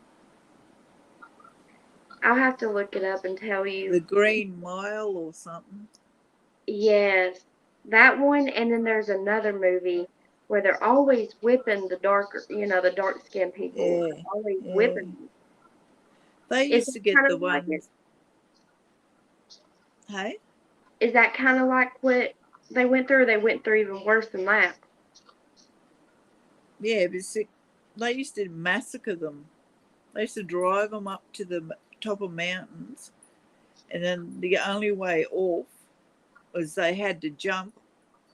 I'll have to look it up and tell you. The Green Mile or something. Yes, that one, and then there's another movie where they're always whipping the darker, the dark skinned people. Yeah, They're always yeah. whipping them. They Is used it to get kind the of like it? ones. Hey, Is that kind of like what they went through? Or they went through even worse than that. yeah, but see, they used to massacre them. They used to drive them up to the top of mountains, and then the only way off was they had to jump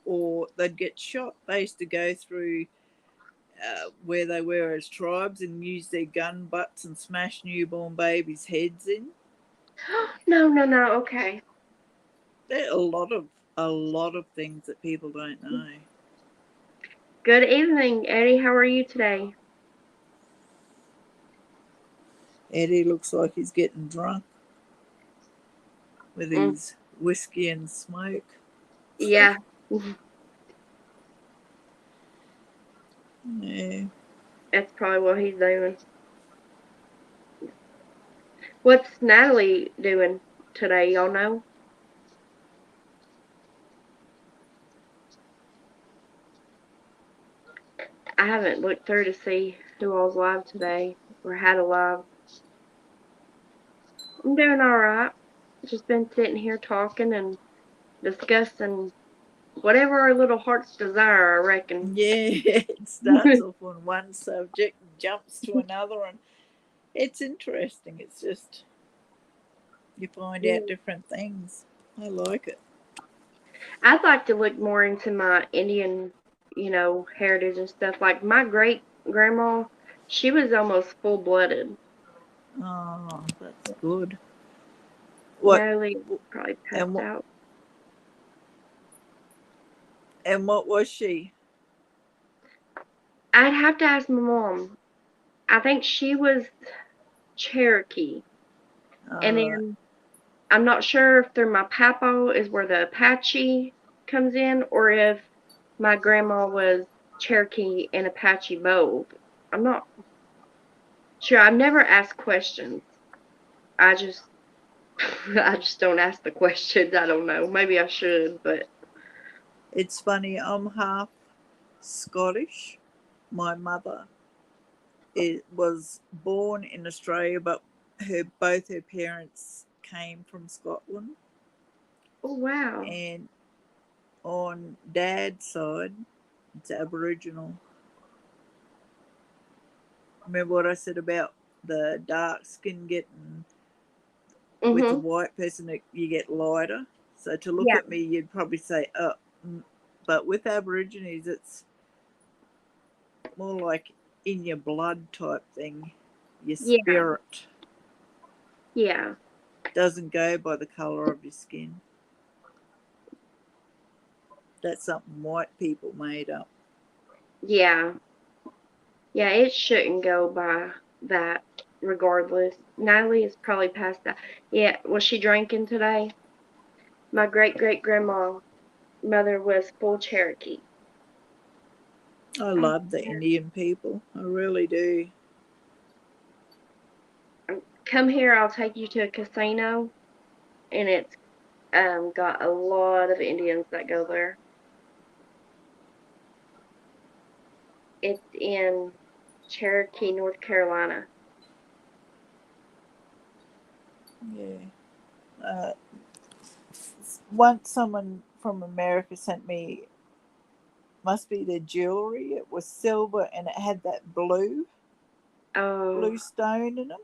or they'd get shot. They used to go through where they were as tribes and use their gun butts and smash newborn babies' heads in. No, no, no. Okay. There are a lot of things that people don't know. Good evening, Eddie. How are you today? Eddie looks like he's getting drunk with Mm, his whiskey and smoke. yeah. Yeah. That's probably what he's doing. What's Natalie doing today? Y'all know? I haven't looked through to see who all's live today or had a live. I'm doing all right. Just been sitting here talking and discussing whatever our little hearts desire, I reckon. Yeah, it starts off on one subject and jumps to another, and it's interesting. It's just you find Yeah. out different things. I like it. I'd like to look more into my Indian, heritage and stuff. Like my great grandma, she was almost full blooded. Oh, that's good. What Natalie probably and passed what out. and what was she? I'd have to ask my mom. I think she was Cherokee. And Uh, then I'm not sure if through my papa is where the Apache comes in or if my grandma was Cherokee and Apache both. I'm not sure. I've never asked questions. I just I just don't ask the questions. I don't know. Maybe I should, but it's funny. I'm half Scottish. My mother was born in Australia, but both her parents came from Scotland, oh wow. and on Dad's side, it's Aboriginal. Remember what I said about the dark skin getting with the Mhm. white person that you get lighter. So to look Yeah. at me, you'd probably say, "Oh," but with Aborigines, it's more like in your blood type thing. Your Yeah. spirit Yeah. doesn't go by the color of your skin. That's something white people made up. Yeah. Yeah, it shouldn't go by that regardless. Natalie is probably past that. Yeah, was she drinking today? My great great grandma mother was full Cherokee. I Oh, love the Indian people. I really do. come here, I'll take you to a casino, and it's got a lot of Indians that go there. It's in Cherokee, North Carolina. Yeah. Uh, Once someone from America sent me, must be the jewelry. It was silver and it had that Oh, blue stone in them.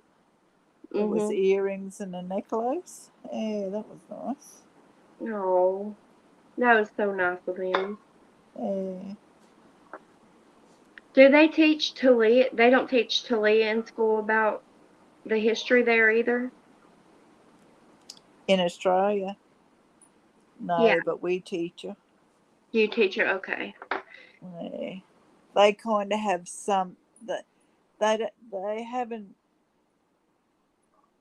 It was mhm. earrings and a necklace. Yeah, that was nice. No, that was so nice of him. Yeah. Do they teach Talia? They don't teach Talia in school about the history there either. In Australia, Yeah, no, but we teach her. you teach her. Okay. Yeah. They kind of have some that they haven't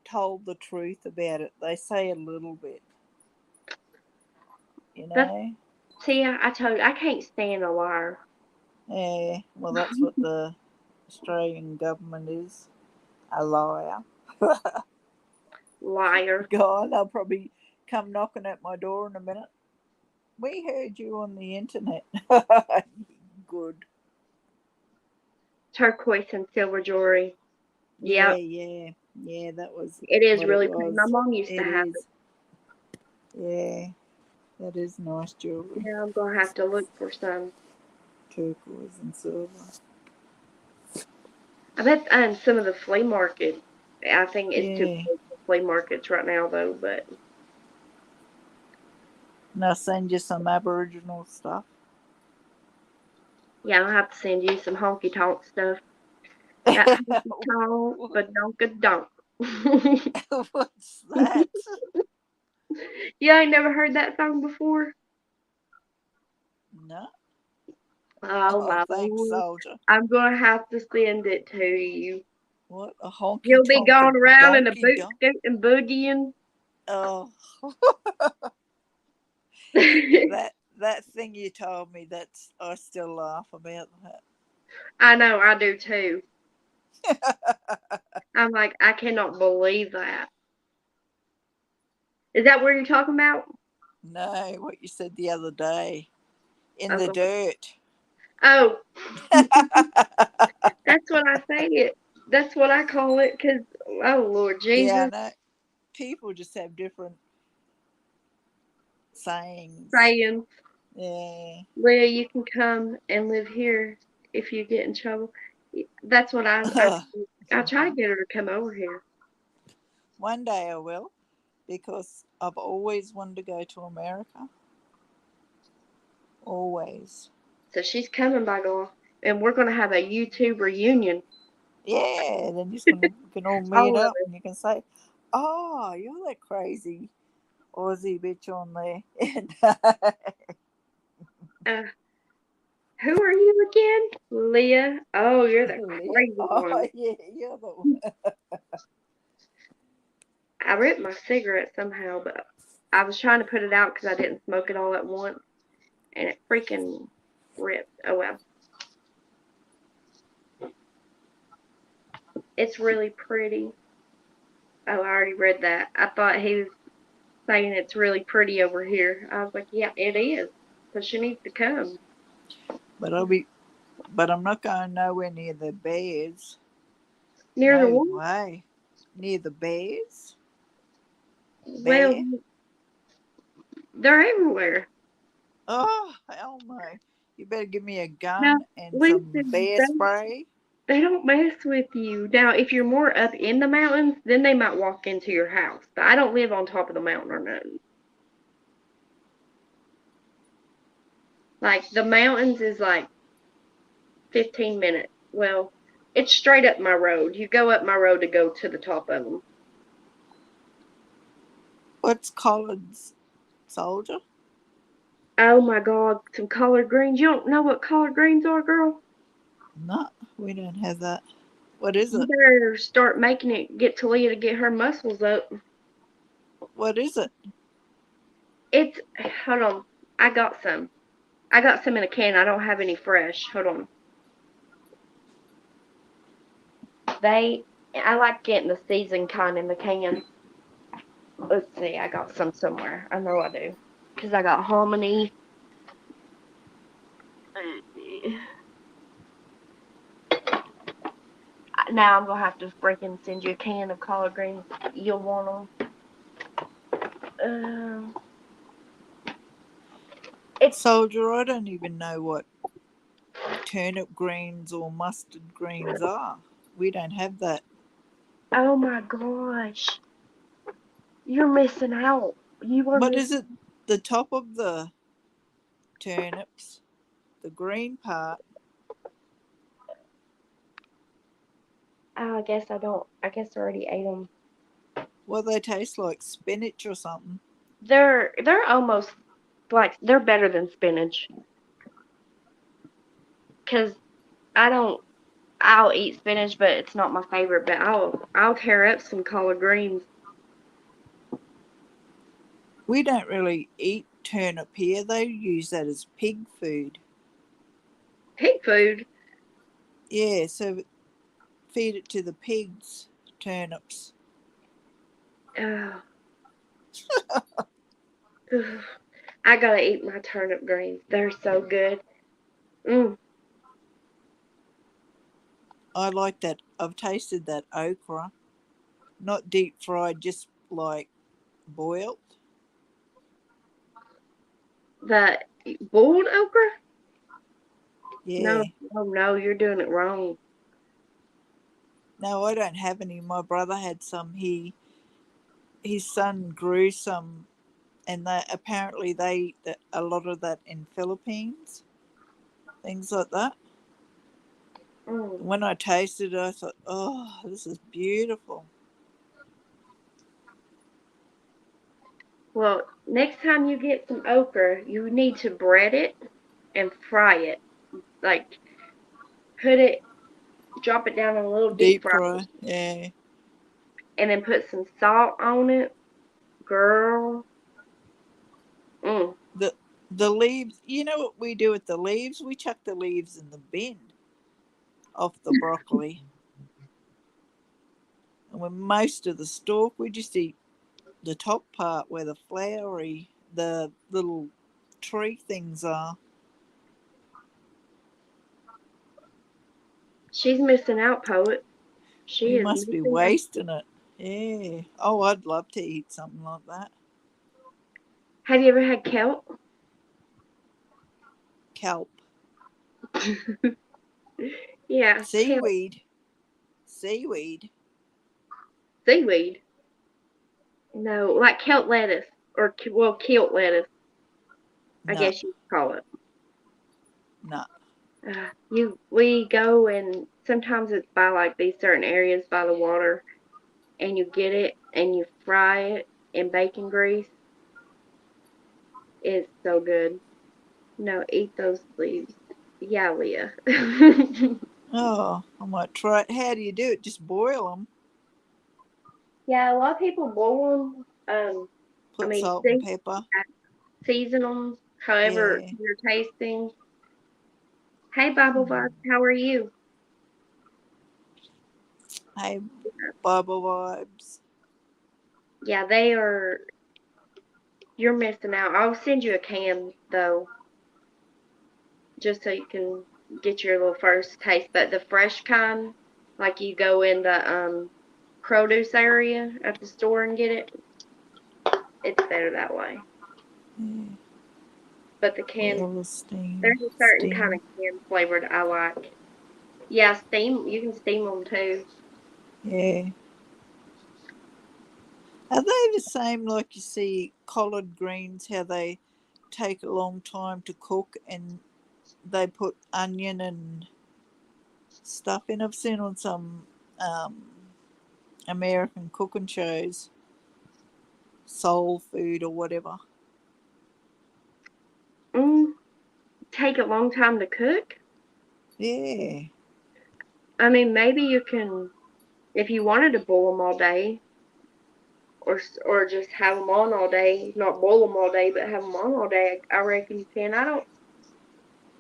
told the truth about it. They say a little bit, you That's know. see, I told you I can't stand a liar. Yeah. Well, that's what the Australian government is, a liar. Liar. God, they'll probably come knocking at my door in a minute. We heard you on the internet. Good. Turquoise and silver jewelry. Yeah, Yep, yeah, yeah. That was it is what it really pretty. My was. mom used to It have it. is. Yeah, that is nice jewelry. Yeah, I'm gonna have to look for some. Turquoise and silver. I bet some of the flea market. I think it's too Yeah. close to flea markets right now, though. But And I'll send you some Aboriginal stuff. yeah, I'll have to send you some honky tonk stuff. Got honky tonk, but donka donk. What's that? Yeah, I never heard that song before. No. Oh Oh, my thanks, lord. soldier. I'm gonna have to send it to you. What a honky You'll be tonk a going around in a donkey boot donk. scoot and boogieing. Oh, that thing you told me. That's I still laugh about I know, I do too. that. I'm like, I cannot believe that. Is that what you're talking about? No, what you said the other day in Oh, the dirt. oh, that's what I say it. That's what I call it. Cause oh Lord Yeah, Jesus, I know. People just have different sayings. saying, Yeah. Leah, you can come and live here if you get in trouble. That's what I try to get her to come over here. One day I will, because I've always wanted to go to America. Always. So she's coming by girl, and we're gonna have a YouTube reunion. Yeah, then just gonna we can all meet All of up it. and you can say, "Oh, you're that crazy Aussie bitch on there." Uh, who are you again? Leah. Oh, you're the Leah. crazy Oh one. yeah, you're the one. I ripped my cigarette somehow, but I was trying to put it out because I didn't smoke it all at once, and it freaking ripped. Oh well. It's really pretty. Oh, I already read that. I thought he was saying it's really pretty over here. I was like, yeah, it is. So she needs to come. But I'll be. But I'm not going nowhere near the bears. Near the No one? way. Near the bears. Well, Bear. they're everywhere. Oh hell no! You better give me a Now, gun and some listen, bear spray. they don't mess with you. Now, if you're more up in the mountains, then they might walk into your house. But I don't live on top of the mountain or nothing. Like, the mountains is like 15 minutes. Well, it's straight up my road. You go up my road to go to the top of them. What's Colin's soldier? Oh my God, some collard greens. You don't know what collard greens are, girl? No, we don't have that. What is You it? better start making it. Get Talia to get her muscles up. What is it? It's, hold on. I got some. I got some in a can. I don't have any fresh. Hold on. I like getting the seasoned kind in the can. Let's see, I got some somewhere. I know I do. Because I got hominy. Now I'm going to have to freaking send you a can of collard greens. You'll want them. It's, Soldier, I don't even know what turnip greens or mustard greens are. We don't have that. oh my gosh. You're missing out. You are What is missing. it? The top of the turnips, the green part. Oh, I guess I don't. I guess I already ate them. Well, they taste like spinach or something. They're almost like they're better than spinach. Cause I don't. I'll eat spinach, but it's not my favorite. But I'll tear up some collard greens. We don't really eat turnip here. They use that as pig food. Pig food. Yeah, so feed it to the pigs, turnips. Oh, I gotta eat my turnip greens. They're so good. Mm. I like that. I've tasted that okra. Not deep fried, just like boiled. The boiled okra? No, Yeah. no, no. You're doing it wrong. No, I don't have any. My brother had some. His son grew some, and they eat a lot of that in Philippines, things like that. Mm. When I tasted it, I thought, oh, this is beautiful. Well, next time you get some okra, you need to bread it and fry it. Like put it, drop it down in a little deep Deep fryer, fry, yeah. and then put some salt on it. Girl, mm. The the leaves. You know what we do with the leaves? We chuck the leaves in the bin off the broccoli, and when most of the stalk, we just eat the top part where the flowery, the little tree things are. She's missing out, poet. She We is must be missing out. wasting it. Yeah. Oh, I'd love to eat something like that. Have you ever had kelp? Kelp. Yeah, kelp. Seaweed. Seaweed. Seaweed. No, like kelp lettuce or kilt lettuce, I No, guess you could call it. no. We go and sometimes it's by like these certain areas by the water, and you get it and you fry it in bacon grease. It's so good. No, eat those leaves. Yeah, Leah. Oh, I might try it. How do you do it? Just boil them. Yeah, a lot of people boil them. I Put mean, salt and pepper. season them however Yeah. you're tasting. Hey, Bible Vibes, how are you? Hey, Bible vibes. Yeah, they are. You're missing out. I'll send you a can though, just so you can get your little first taste. But the fresh kind, like you go in the produce area at the store and get it, it's better that way. Yeah. But the can, Boil the steam. there's a certain kind Steam. of can flavored I like. Yeah, steam. You can steam them too. Yeah. Are they the same like you see collard greens, how they take a long time to cook and they put onion and stuff in? I've seen on some um, American cooking shows, soul food or whatever. Mm, take a long time to cook. Yeah. I mean, maybe you can, if you wanted to boil them all day, or just have them on all day. Not boil them all day, but have them on all day. I reckon you can. I don't.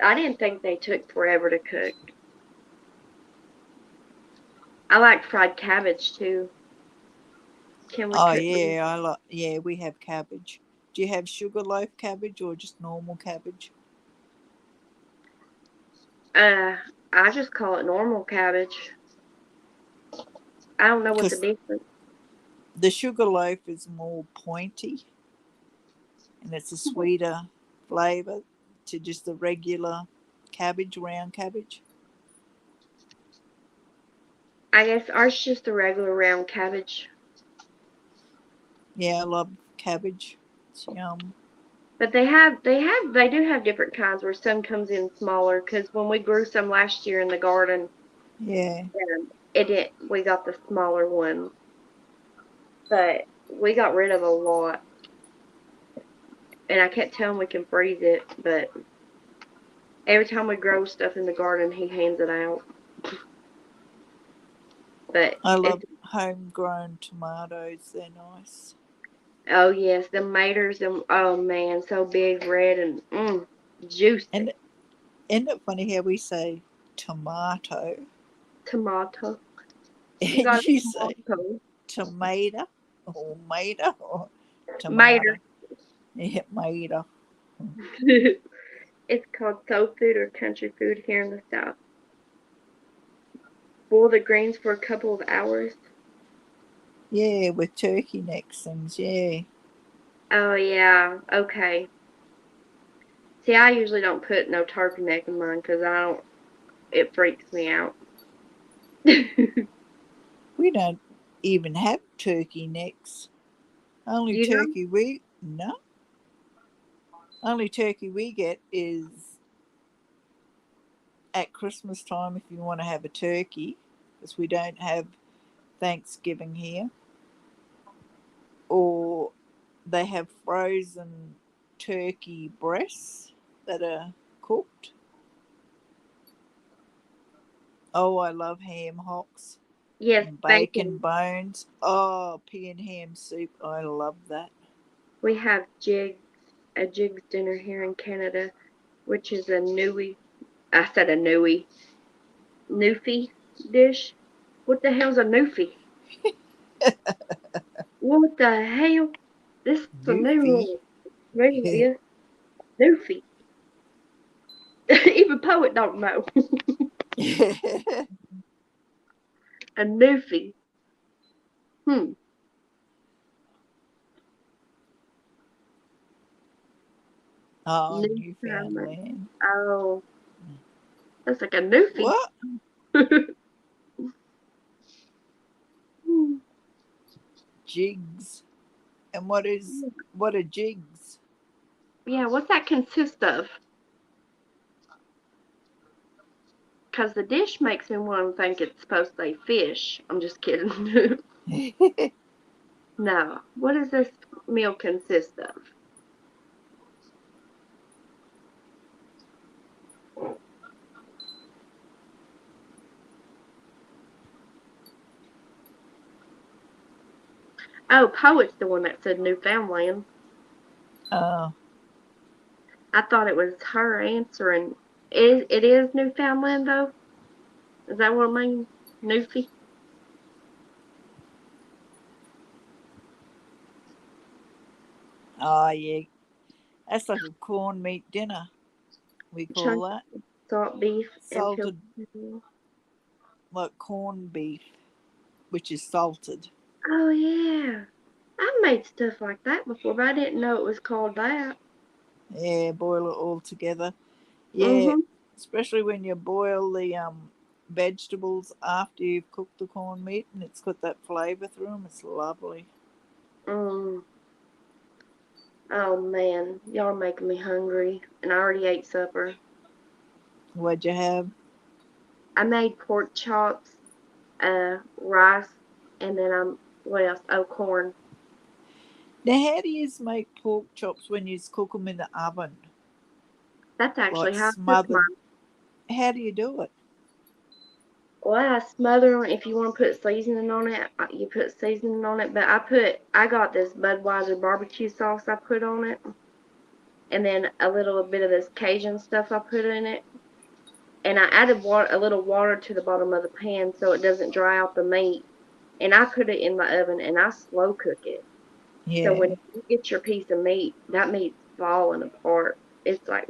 I didn't think they took forever to cook. I like fried cabbage too. Can we Oh cook them? yeah, I like. Yeah, we have cabbage. Do you have sugarloaf cabbage or just normal cabbage? Uh, I just call it normal cabbage. I don't know what the Because difference. the sugarloaf is more pointy and it's a sweeter flavour to just the regular cabbage, round cabbage. I guess ours just a regular round cabbage. Yeah, I love cabbage. It's yum. But they do have different kinds where some comes in smaller. Because when we grew some last year in the garden, Yeah. we got the smaller ones, but we got rid of a lot. And I kept telling we can freeze it, but every time we grow stuff in the garden, he hands it out. But I it's love homegrown tomatoes. They're nice. oh yes, the maters, them oh man, so big, red and juicy. And isn't it funny how we say tomato? Tomato. You got You a say tomato. tomato or mater or Mater. tomato. Yeah, mater. It's called soul food or country food here in the South. Boil the greens for a couple of hours. Yeah, with turkey necks things. Yeah. Oh yeah, okay. See, I usually don't put no turkey neck in mine because I don't. It freaks me out. We don't even have turkey necks. Only You know? turkey we no. Only turkey we get is at Christmas time if you want to have a turkey, because we don't have Thanksgiving here. Or they have frozen turkey breasts that are cooked. Oh, I love ham hocks Yes, and bacon bacon. bones. Oh, pea and ham soup. I love that. We have a jigs dinner here in Canada, which is a newy. I said a newfie dish. What the hell's a newfie? What the hell? This is a new Doofy. one. Really is newfie. Even poet don't know. A newfie. Hmm. Oh, Newfoundland. Newfoundland. Oh, that's like a newfie. What? Hmm. Jigs. And what are jigs? Yeah, what's that consist of? Because the dish makes me want to think it's supposed to be fish. I'm just kidding. No. What does this meal consist of? Oh, Poet's the one that said Newfoundland. Oh, I thought it was her answering. It is Newfoundland though? Is that what it means? Newfie? oh yeah. That's like a corned meat dinner. We call Chunk that salt beef and salted, pilchards. like corned beef, which is salted. Oh yeah. I've made stuff like that before, but I didn't know it was called that. Yeah, boil it all together. Yeah, Mm-hmm. especially when you boil the vegetables after you've cooked the corned meat, and it's got that flavour through them. It's lovely. Mm. Oh man, y'all are making me hungry, and I already ate supper. What'd you have? I made pork chops, rice, and then what else? Oh, corn. Now, how do you make pork chops when you cook them in the oven, That's actually like how I cook smothered? mine. How do you do it? Well, I smother on. If you want to put seasoning on it, you put seasoning on it. But I got this Budweiser barbecue sauce I put on it, and then a little bit of this Cajun stuff I put in it, and I added a little water to the bottom of the pan so it doesn't dry out the meat. And I put it in my oven and I slow cook it. So when Yeah. you get your piece of meat, that meat's falling apart. It's like,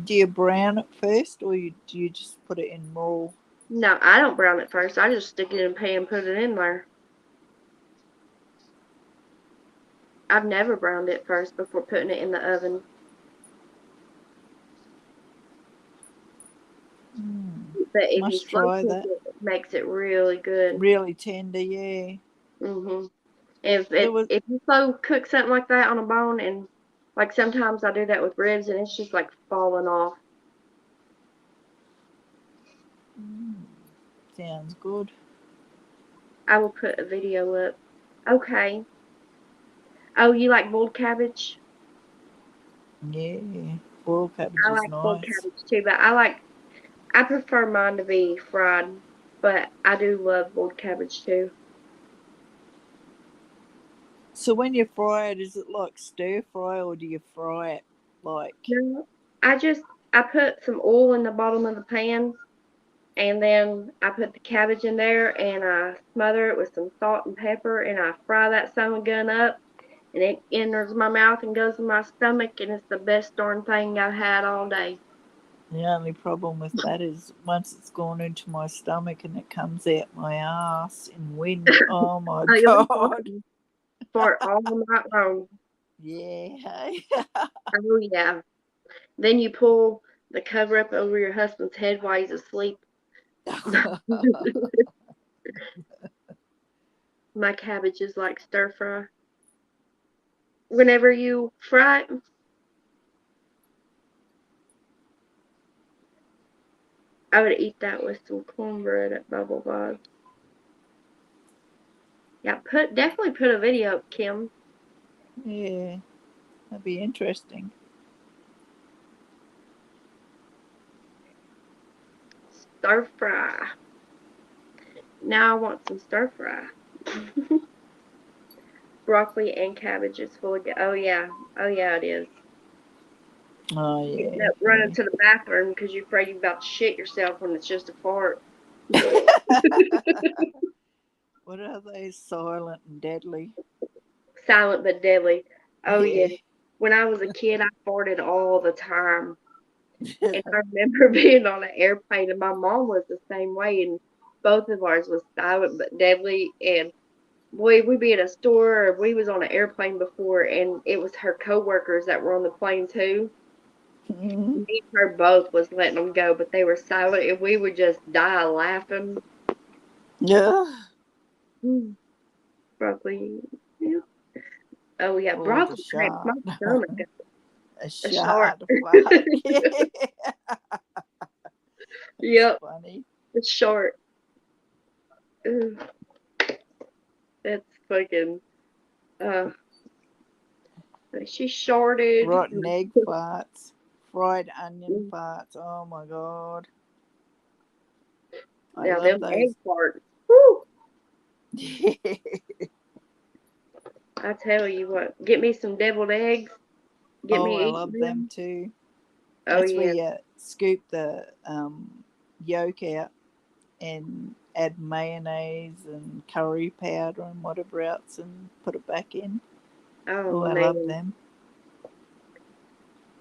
Do you brown it first, or do you just put it in raw? no, I don't brown it first. I just stick it in a pan and put it in there. I've never browned it first before putting it in the oven. Mm, But if you must slow try cook that. it, it makes it really good. Really tender, yeah. Mhm. If There it was if you slow cook something like that on a bone, and like sometimes I do that with ribs and it's just like falling off. mm, sounds good. I will put a video up. Okay. Oh, you like boiled cabbage? Yeah, boiled cabbage I is like boiled nice. cabbage too, but I prefer mine to be fried, but I do love boiled cabbage too. So when you fry it, is it like stir fry, or do you fry it like? No, I put some oil in the bottom of the pan, and then I put the cabbage in there, and I smother it with some salt and pepper, and I fry that son of a gun up, and it enters my mouth and goes in my stomach, and it's the best darn thing I've had all day. The only problem with that is once it's gone into my stomach and it comes out my ass in wind. Oh my Oh, you'll be god! farting, fart all night long. Yeah. Oh yeah. Then you pull the cover up over your husband's head while he's asleep. My cabbages like stir fry. Whenever you fry it, I would eat that with some cornbread at Bubble Buzz. Yeah, definitely put a video up, Kim. Yeah, that'd be interesting. Stir fry. Now I want some stir fry. Broccoli and cabbage is full of. Oh yeah, it is. Oh Getting yeah, up, running yeah. to the bathroom because you're afraid you're about to shit yourself when it's just a fart. What are they? Silent and deadly. Silent but deadly. Oh yeah. Yeah. When I was a kid, I farted all the time. And I remember being on an airplane, and my mom was the same way, and both of ours was silent but deadly. And boy, we'd be at a store, or we was on an airplane before, and it was her coworkers that were on the plane too. Mm. Me and her both was letting them go, but they were silent, and we would just die laughing. Yeah. Mm, broccoli. Yeah. Oh yeah, Or the broccoli makes my shot. stomach go. A A shark. shot of fuck. Yeah. That's Yep, funny. a shark. Ugh, that's fucking. Uh, she shorted. Rotten egg farts. Fried onion farts. Oh my god. I Now love them egg those. farts. Woo! Yeah. I tell you what, get me some deviled eggs. Get Oh, me I eating love them them. too. Oh That's where yeah. you scoop the yolk out and add mayonnaise and curry powder and whatever else and put it back in. Oh Oh, I love man, them.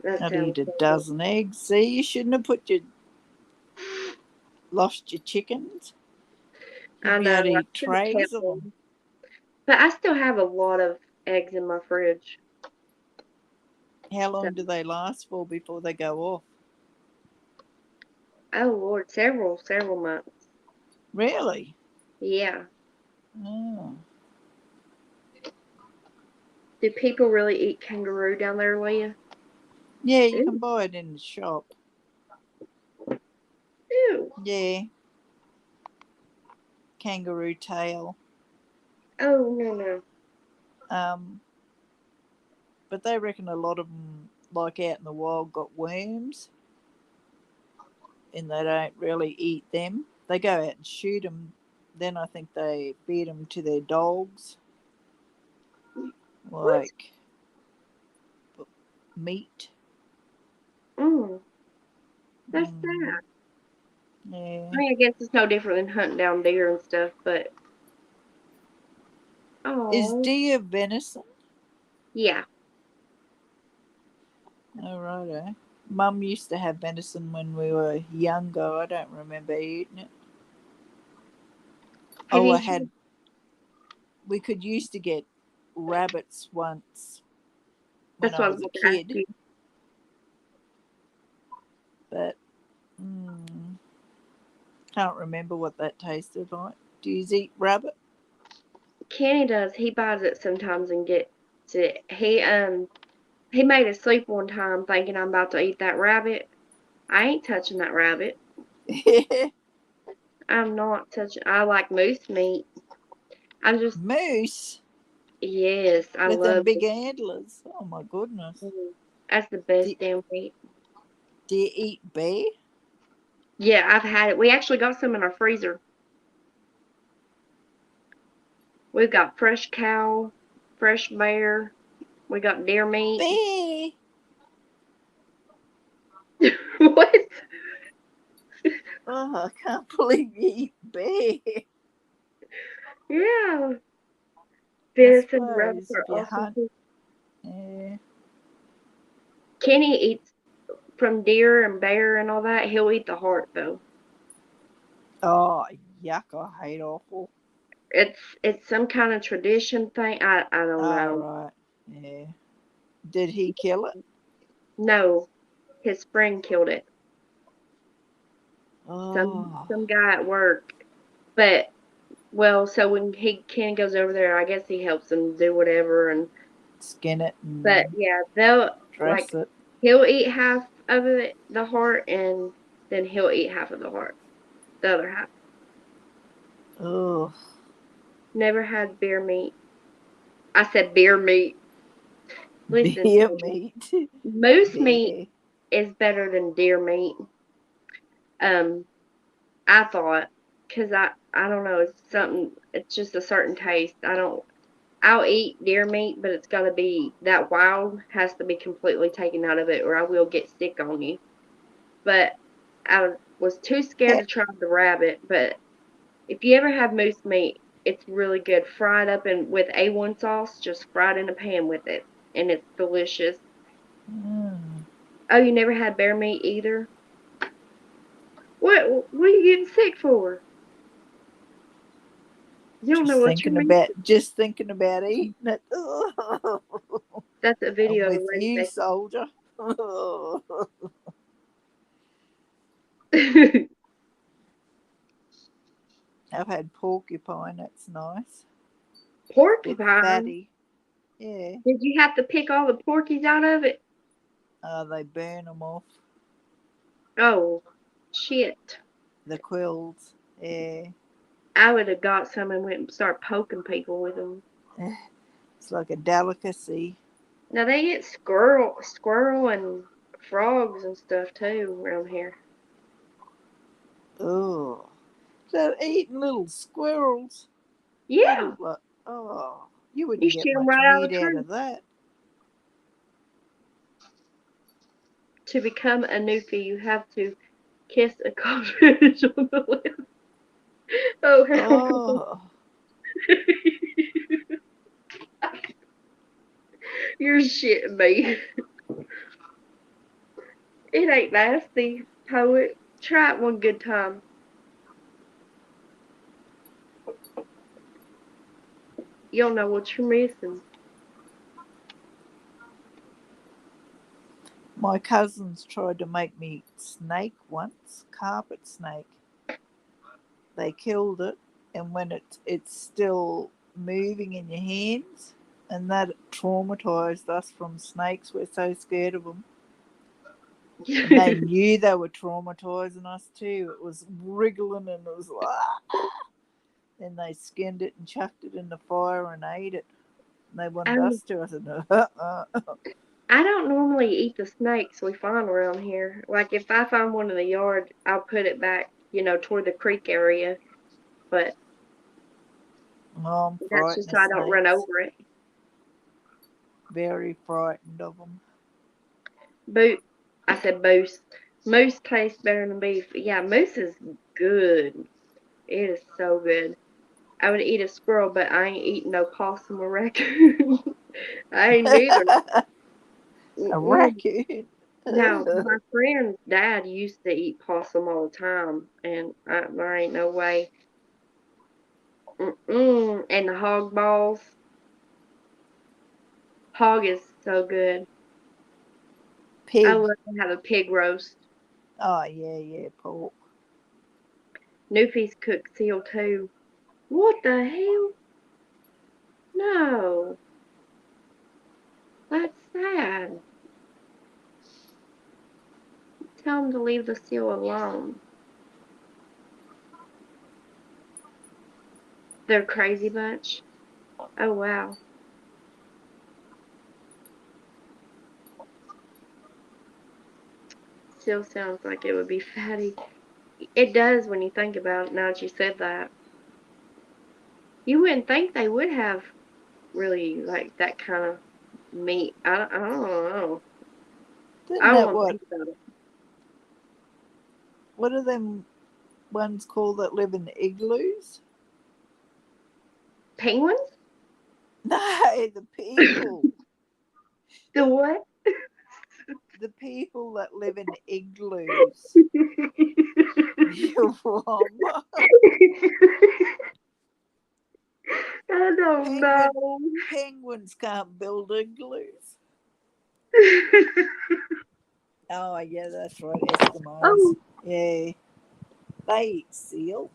that I'd sounds eat a so good. dozen eggs. See, you shouldn't have lost your chickens. You'd I be able know. to I eat should have trays kept of them. them, but I still have a lot of eggs in my fridge. How So, long do they last for before they go off? oh Lord, several months. Really? Yeah. Oh. Do people really eat kangaroo down there, Leah? Yeah, you can Ew. buy it in the shop. Ew. Yeah, kangaroo tail. Oh no no. Um, but they reckon a lot of them, like out in the wild, got worms, and they don't really eat them. They go out and shoot them. Then I think they feed them to their dogs, What? like meat. Mm, that's Mm, sad. I yeah. mean, I guess it's no different than hunting down deer and stuff, but Is oh deer venison? yeah. Oh, righto. Mum used to have venison when we were younger. I don't remember eating it. Have Oh, you I tried? had. We could used to get rabbits once when That's I what I was was a about to ask kid, you. but can't remember what that tasted like. Do you eat rabbit? Kenny does. He buys it sometimes and gets it. He made us sleep one time thinking I'm about to eat that rabbit. I ain't touching that rabbit. I'm not touching. I like moose meat. I'm just Moose yes. I with them love big it. antlers. Oh my goodness. That's the Do, best damn meat. do you eat bear? Yeah, I've had it. We actually got some in our freezer. We've got fresh cow, fresh bear. We got deer meat. Bear. What? Oh, I can't believe you eat bear. Yeah. I Venison and rabbits suppose are if you awesome hunt, too. yeah. Kenny eats from deer and bear and all that. He'll eat the heart though. Oh, yuck! I hate offal. It's some kind of tradition thing. I don't Oh, know. right. Yeah. Did he kill it? No, his friend killed it. Some Oh, some guy at work. But Well, so when Ken goes over there, I guess he helps them do whatever. And Skin it but and yeah, they'll like dress it. he'll eat half of it, the heart, and then he'll eat half of the heart, the other half. Oh, Never had beer meat. I said beer meat. Listen beer to me. meat. Moose meat Yeah. is better than deer meat. Um, I thought, cause I don't know, it's something. It's just a certain taste. I don't. I'll eat deer meat, but it's gotta be that wild has to be completely taken out of it, or I will get sick on you. But I was too scared He- to try the rabbit. But if you ever have moose meat, it's really good. Fried up and with A1 sauce, just fried in a pan with it, and it's delicious. Mm, Oh, you never had bear meat either? What are you getting sick for? You don't know what you're missing. just thinking about eating it. Oh, That's a I'm video of with you, Leisek. soldier. Oh, I've had porcupine. That's nice. Bit Porcupine. fatty. Yeah. Did you have to pick all the porkies out of it? They burn them off Oh, shit. the quills. Yeah. I would have got some and went and start poking people with them. It's like a delicacy. Now they get squirrel and frogs and stuff too around here. Oh, so eating little squirrels. Yeah, Little, oh, you you wouldn't get shoot them much right out of meat the out tree. of that. To become a newfie, you have to kiss a codfish on the lips. Oh hell no! Oh, You're shitting me. It ain't nasty, poet. Try it one good time. You'll know what you're missing. my cousins tried to make me snake once, carpet snake. They killed it, and when it's still moving in your hands, and that traumatized us from snakes. We're so scared of them. And they knew they were traumatizing us too. It was wriggling and it was like, ah. Then they skinned it and chucked it in the fire and ate it. And they wanted Um, us to. I said, no. I don't normally eat the snakes we find around here. Like if I find one in the yard, I'll put it back, toward the creek area. But Oh, I'm that's just frightened so of I don't run snakes. over it. Very frightened of them. Boot. I said moose. Moose tastes better than beef. Yeah, moose is good. It is so good. I would eat a squirrel, but I ain't eating no possum or raccoon. I ain't neither. A Mm-mm. raccoon. Now, my friend's dad used to eat possum all the time, and there ain't no way. Mm-mm. And the hog balls. Hog is so good. I Pig. love to have a pig roast. Oh, yeah, pork. Newfies cook seal too. What the hell? No, that's sad. Tell them to leave the seal alone. They're crazy bunch. Oh wow. Seal sounds like it would be fatty. It does when you think about it. Now that you said that, you wouldn't think they would have really like that kind of meat. I don't know. Isn't I don't that want to what? think about it. What are them ones called that live in igloos? Penguins? No, the people. The what? The people that live in igloos. You're wrong. I don't Penguin, know. penguins can't build igloos. Oh, yeah, that's right. Eskimos. Oh, Yeah, they eat seal.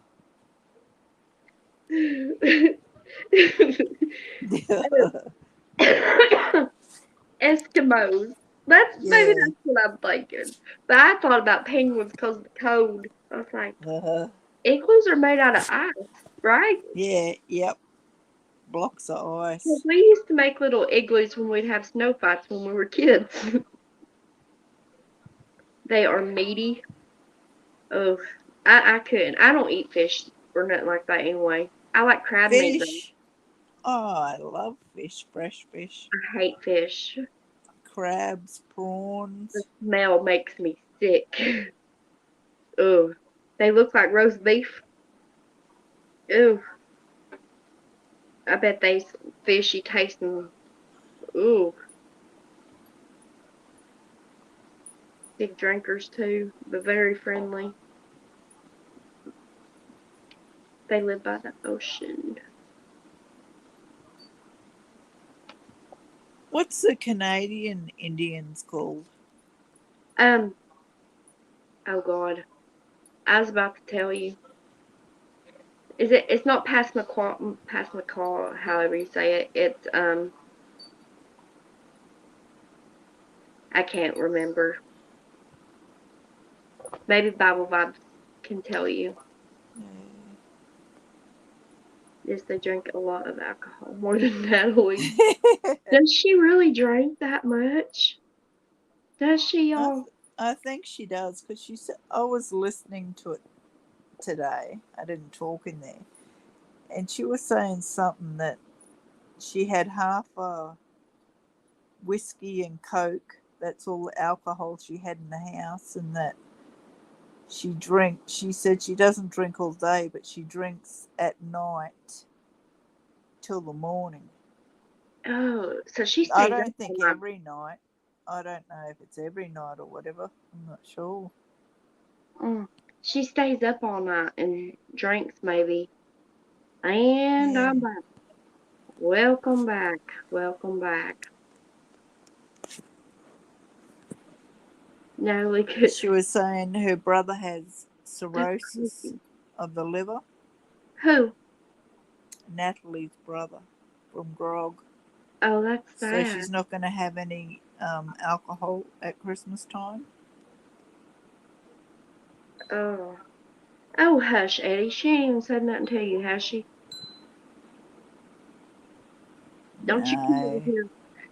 Eskimos. That's maybe Yeah. that's what I'm thinking. But I thought about penguins because of the cold. I was like, Uh, igloos are made out of ice, right? yeah. Yep. Blocks of 'Cause ice. we used to make little igloos when we'd have snow fights when we were kids. They are meaty. Oh, I couldn't. I don't eat fish or nothing like that anyway. I like crab meat though. Fish. Oh, I love fish. Fresh fish. I hate fish. Crabs, The prawns. smell makes me sick. Ugh. They look like roast beef. Ugh. I bet they fishy tasting. Ooh. Big drinkers too, but very friendly. They live by the ocean. What's the Canadian Indians called? Um. Oh God. I was about to tell you. Is it? It's not Passamaquoddy. Passamaquoddy, however you say it. It's I can't remember. Maybe Bible Vibes can tell you. Yes, they drink a lot of alcohol, more than Natalie. Does she really drink that much? Does she, I, y'all? I think she does because she said I was listening to it today. I didn't talk in there, and she was saying something that she had half a whiskey and coke. That's all the alcohol she had in the house, and that she said she doesn't drink all day, but she drinks at night till the morning. Oh, so she I stays up don't all think night. every night. I don't know if it's every night or whatever. I'm not sure. Mm. She stays up all night and drinks, maybe. And Yeah. I'm back. Welcome back. Welcome back. Natalie could. She was saying her brother has That's cirrhosis crazy. of the liver. Who? Natalie's brother from Grog. Oh, that's So sad. she's not going to have any alcohol at Christmas time. Oh. Oh, hush, Eddie. She ain't even said nothing to you, has she? Don't you come over No, here.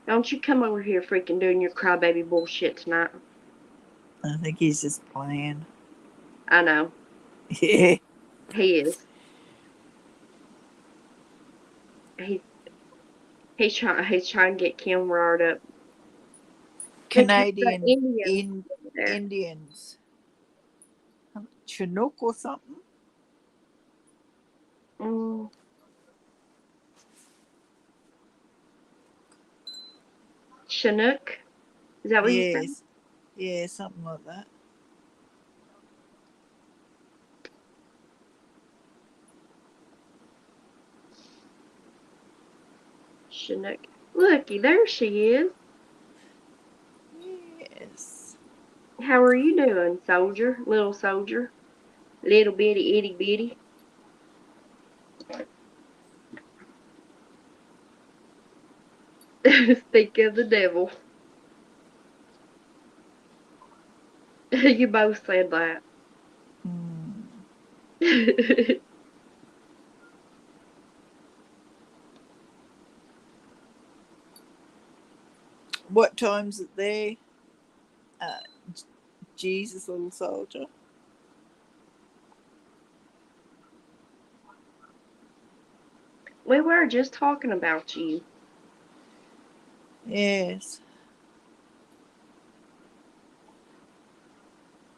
Don't you come over here freaking doing your crybaby bullshit tonight. I think he's just playing. I know. Yeah. He is. He he's trying to get Kim riled up. Because the Canadian Indians in over there. Indians. Chinook or something? Mm, Chinook? Is that what you said? Yes. Yeah, something like that. Chinook. Looky, there she is. Yes. How are you doing, soldier? Little soldier? Little bitty itty bitty? Speak of the devil. You both said that. Hmm. What time's it there? Uh, Jesus, little soldier. We were just talking about you. Yes.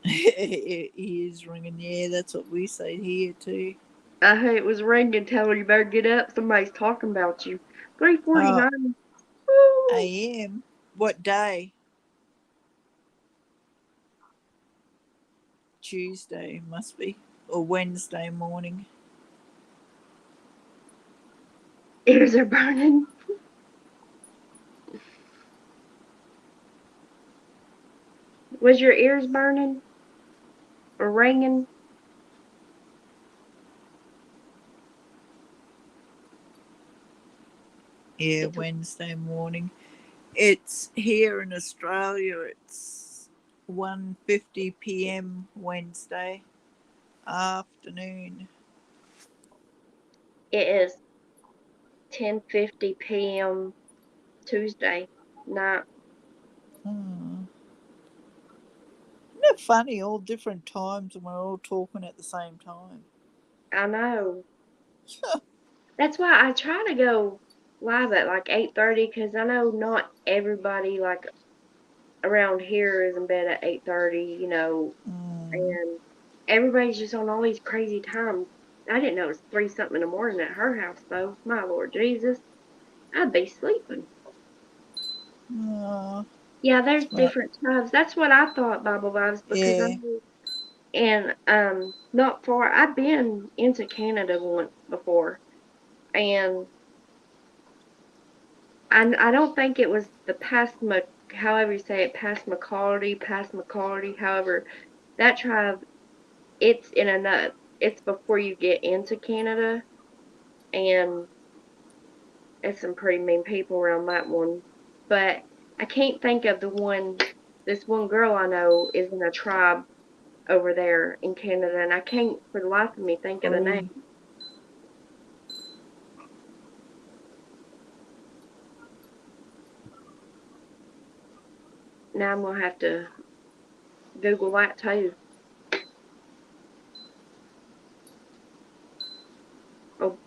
He is ringing. Yeah, that's what we say here too. I heard it was ringing, telling you better get up. Somebody's talking about you. Oh, 3:49. I Woo! am. What day? Tuesday must be, or Wednesday morning. Ears are burning. Was your ears burning or ringing? Yeah, It's Wednesday morning. It's here in Australia. It's 1:50 p.m. Wednesday afternoon. it is 10:50 p.m. Tuesday night. Hmm. Isn't it funny? All different times, and we're all talking at the same time. I know. That's why I try to go live at like 8:30 because I know not everybody like around here is in bed at 8:30. Mm. And everybody's just on all these crazy times. I didn't know it was 3 something in the morning at her house though. My Lord Jesus, I'd be sleeping. Oh, Yeah, there's well, different times. That's what I thought Bible vibes because I yeah. knew and not far. I've been into Canada once before, and I don't think it was the however you say it, Passamaquoddy. However, that tribe, it's in a nut. It's before you get into Canada, and it's some pretty mean people around that one. But I can't think of the one. This one girl I know is in a tribe over there in Canada, and I can't for the life of me think of the name. Free. Now I'm gonna have to Google that too. Oh,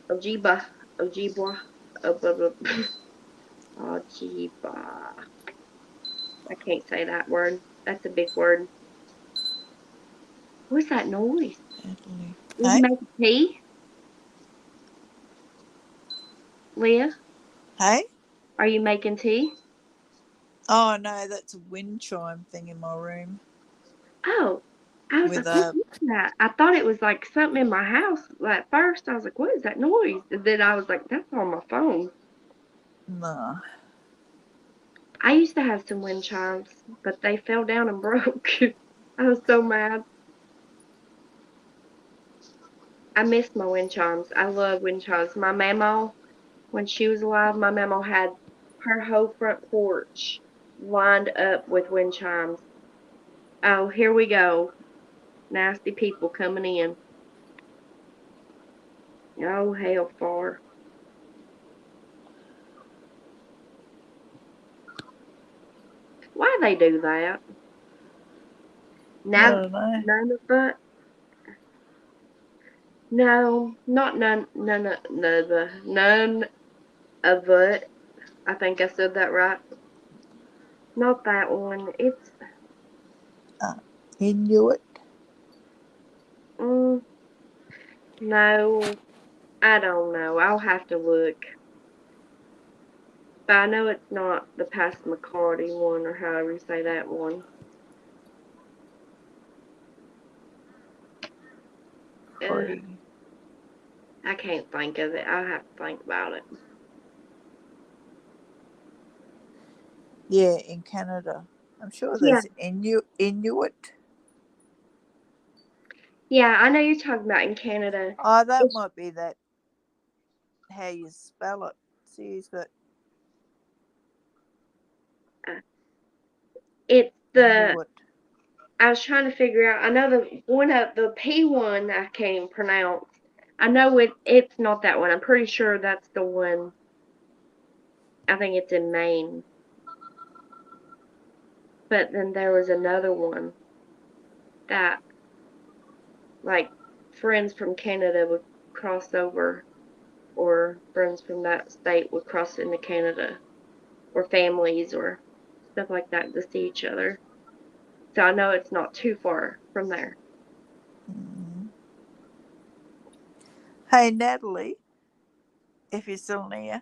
Ojiba, Ojibwa, blah, blah, Ojiba. I can't say that word. That's a big word. What's that noise? Italy. Are you Hey? making tea, Leah? Hey? Are you making tea? Oh, no, that's a wind chime thing in my room Oh, I was with like, what a. is that? I thought it was like something in my house. At first, I was like, what is that noise? And then I was like, that's on my phone. No. I used to have some wind chimes, but they fell down and broke. I was so mad. I miss my wind chimes. I love wind chimes. My mama, when she was alive, my mama had her whole front porch lined up with wind chimes. Oh, here we go. Nasty people coming in. Oh, hell for. Why they do that? I Nav don't know. none of it? No, not none of it. I think I said that right. Not that one. It's Uh, Inuit. mm, no. I don't know. I'll have to look. But I know it's not the Passamaquoddy one or however you say that one. Uh, Free. I can't think of it. I'll have to think about it. Yeah, in Canada. I'm sure Yeah, there's Inuit. yeah, I know you're talking about in Canada. Oh, that It's might be that how you spell it. See, he's got uh, it's the Inuit. I was trying to figure out. I know the one of the P one I can't even pronounce. I know it's not that one. I'm pretty sure that's the one. I think it's in Maine. But then there was another one that like friends from Canada would cross over or friends from that state would cross into Canada or families or stuff like that to see each other. So I know it's not too far from there. Mm. Hey, Natalie, if you're still near,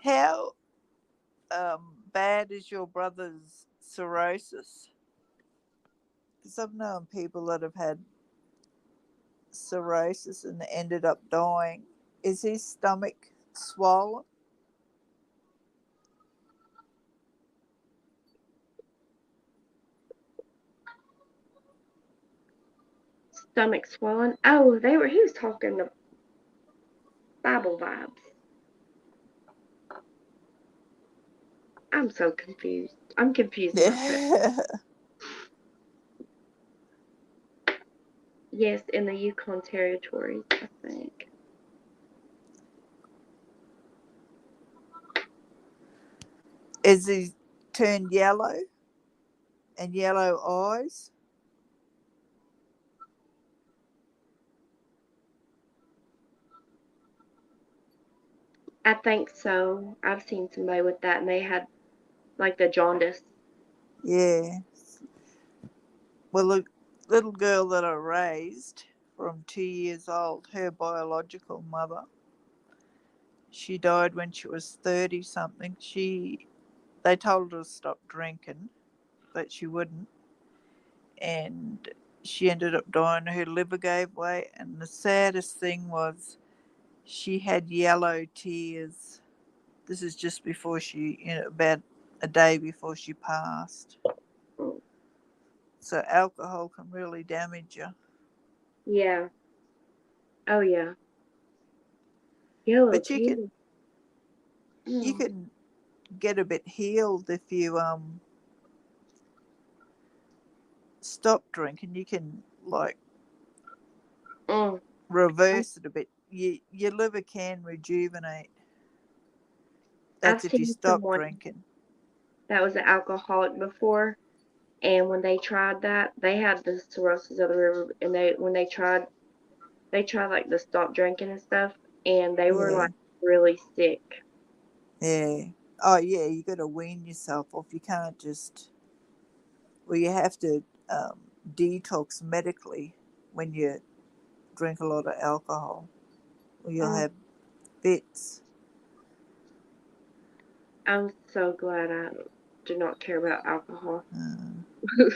how bad is your brother's cirrhosis? Because I've known people that have had cirrhosis and ended up dying. Is his stomach swollen? Stomach swelling. Oh, he was talking the Bible vibes. I'm so confused. I'm confused myself. Yeah. Yes, in the Yukon territories, I think. Is he turned yellow and yellow eyes? I think so. I've seen somebody with that, and they had like the jaundice. Yeah. Well, the little girl that I raised from 2 years old, her biological mother, she died when she was 30 something. They told her to stop drinking, but she wouldn't. And she ended up dying. Her liver gave way. And the saddest thing was she had yellow tears. This is just before about a day before she passed. Mm, So alcohol can really damage you. yeah. Oh yeah. Yellow But tears. you Mm. can get a bit healed if you stop drinking. You can like Mm. reverse it a bit. Your liver can rejuvenate. I've That's if you seen stop someone drinking. that was an alcoholic before, and when they tried that, they had the cirrhosis of the liver, and they tried like to stop drinking and stuff, and they were Yeah, like really sick. yeah. Oh yeah, you got to wean yourself off. You can't just. Well, you have to um, detox medically when you drink a lot of alcohol, or you'll Oh, have fits. I'm so glad I do not care about alcohol. Uh,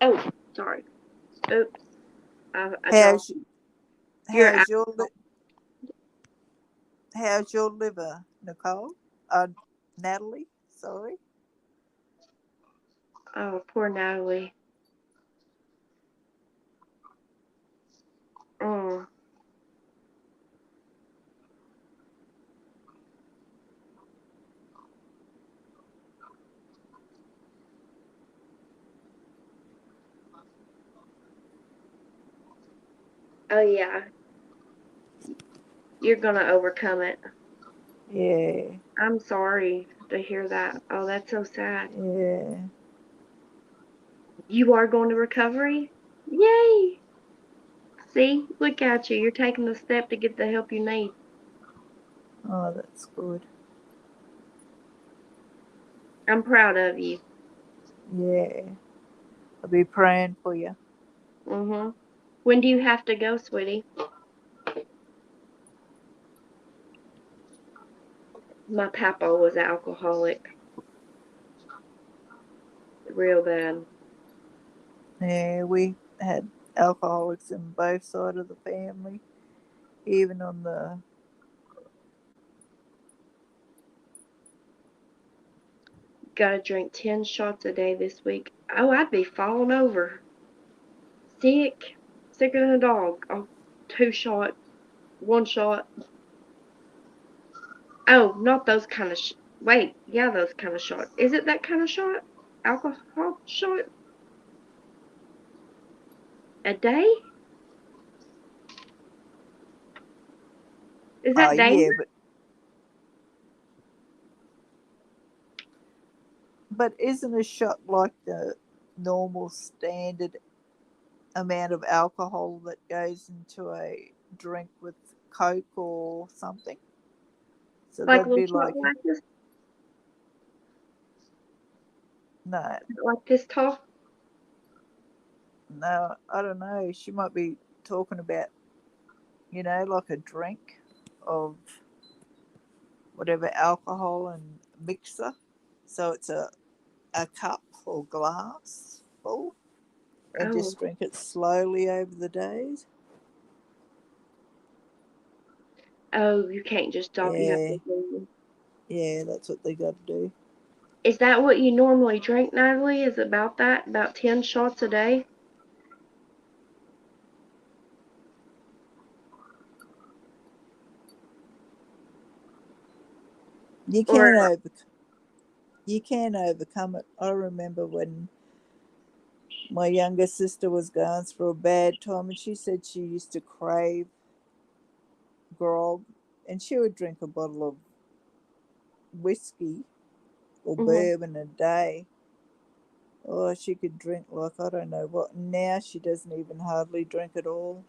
Oh, sorry. Oops. I dropped how's your how's your alcohol. how's your liver, Nicole? Natalie. Sorry. Oh, poor Natalie. Oh, oh yeah. You're gonna overcome it. Yeah, I'm sorry to hear that. Oh, that's so sad. yeah. You are going to recovery? Yay! See, look at you. You're taking the step to get the help you need. Oh, that's good. I'm proud of you. Yeah, I'll be praying for you. Mhm. When do you have to go, sweetie? My papa was an alcoholic, real bad. Yeah, we had alcoholics in both sides of the family, even on the. Gotta drink 10 shots a day this week. Oh, I'd be falling over. Sick. Sicker than a dog. Oh, 2 shot, 1 shot. Oh, not those kind of wait, yeah, those kind of shot. Is it that kind of shot? Alcohol shot? A day? Is Oh that yeah, dangerous? but isn't a shot like the normal standard amount of alcohol that goes into a drink with Coke or something? So Like that'd little be shot like glasses? no, Like this tall? no, I don't know. She might be talking about like a drink of whatever alcohol and mixer. So it's a cup or glass full and Oh, just drink it slowly over the days. oh, you can't just stop. You have Yeah, to. yeah, that's what they got to do. Is that what you normally drink, Natalie? Is it about that? About 10 shots a day? You Or can you can overcome it. I remember when my younger sister was going through a bad time, and she said she used to crave grog, and she would drink a bottle of whiskey or mhm, bourbon a day. Oh, she could drink like I don't know what. Now she doesn't even hardly drink at all.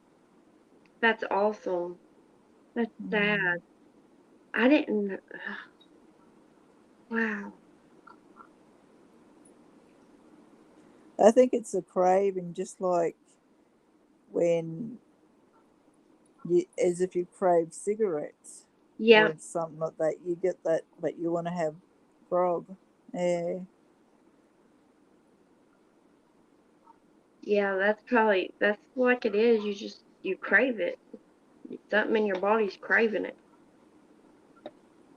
that's awesome. That's sad. Mm. I didn't. Wow. I think it's a craving, just like when you, as if you crave cigarettes Yeah, or something like that. You get that, but you want to have grog. Yeah, yeah. That's like it is. You crave it. Something in your body's craving it,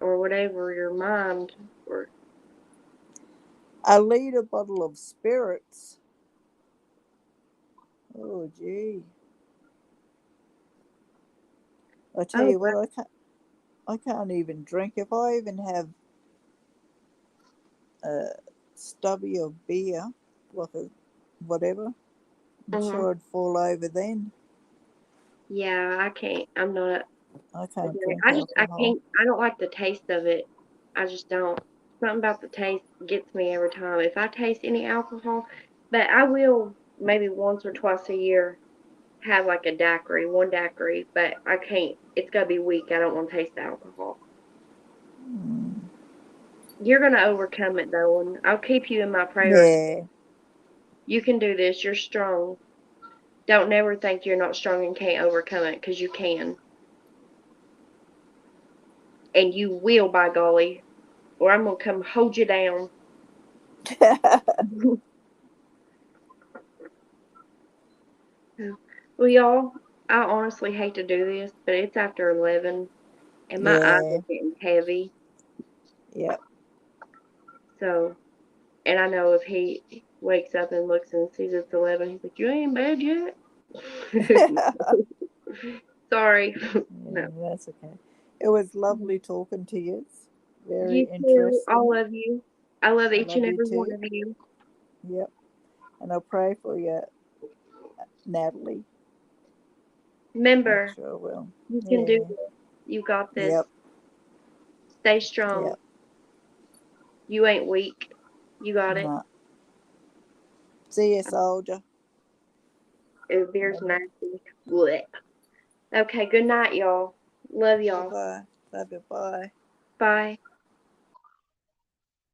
or whatever your mind. Or a liter bottle of spirits. Oh, gee. I tell oh, you what, I can't even drink. If I even have a stubby of beer, like a whatever, I'm mhm. sure I'd fall over then. Yeah, I can't. I'm not. I can't Okay, drink I alcohol. can't. I don't like the taste of it. I just don't. Something about the taste gets me every time. If I taste any alcohol, but I will maybe once or twice a year have like a daiquiri, one daiquiri, but I can't. It's gotta be weak. I don't want to taste the alcohol. Mm. You're gonna overcome it though, and I'll keep you in my prayers. Yeah. You can do this. You're strong. Don't never think you're not strong and can't overcome it, 'cause you can, and you will. By golly, or I'm gonna come hold you down. Well, y'all, I honestly hate to do this, but it's after 11 and my eyes Yeah. are getting heavy. Yep. So, and I know if he wakes up and looks and sees it's 11, he's like, "You ain't in bed yet?" Sorry. No. Yeah, that's okay. It was Mhm. lovely talking to you. It's very You too, all interesting. of you. I love I each and love you every one too. of you. Yep. And I'll pray for you, Natalie. I'm Remember, sure I will. you can do Yeah. this. You got this. Yep. Stay strong. Yep. You ain't weak. You got it. No. See you, soldier. Beer's Love you. nasty. Blech. Okay, good night, y'all. Love Bye y'all. bye. Love you. Bye. Bye.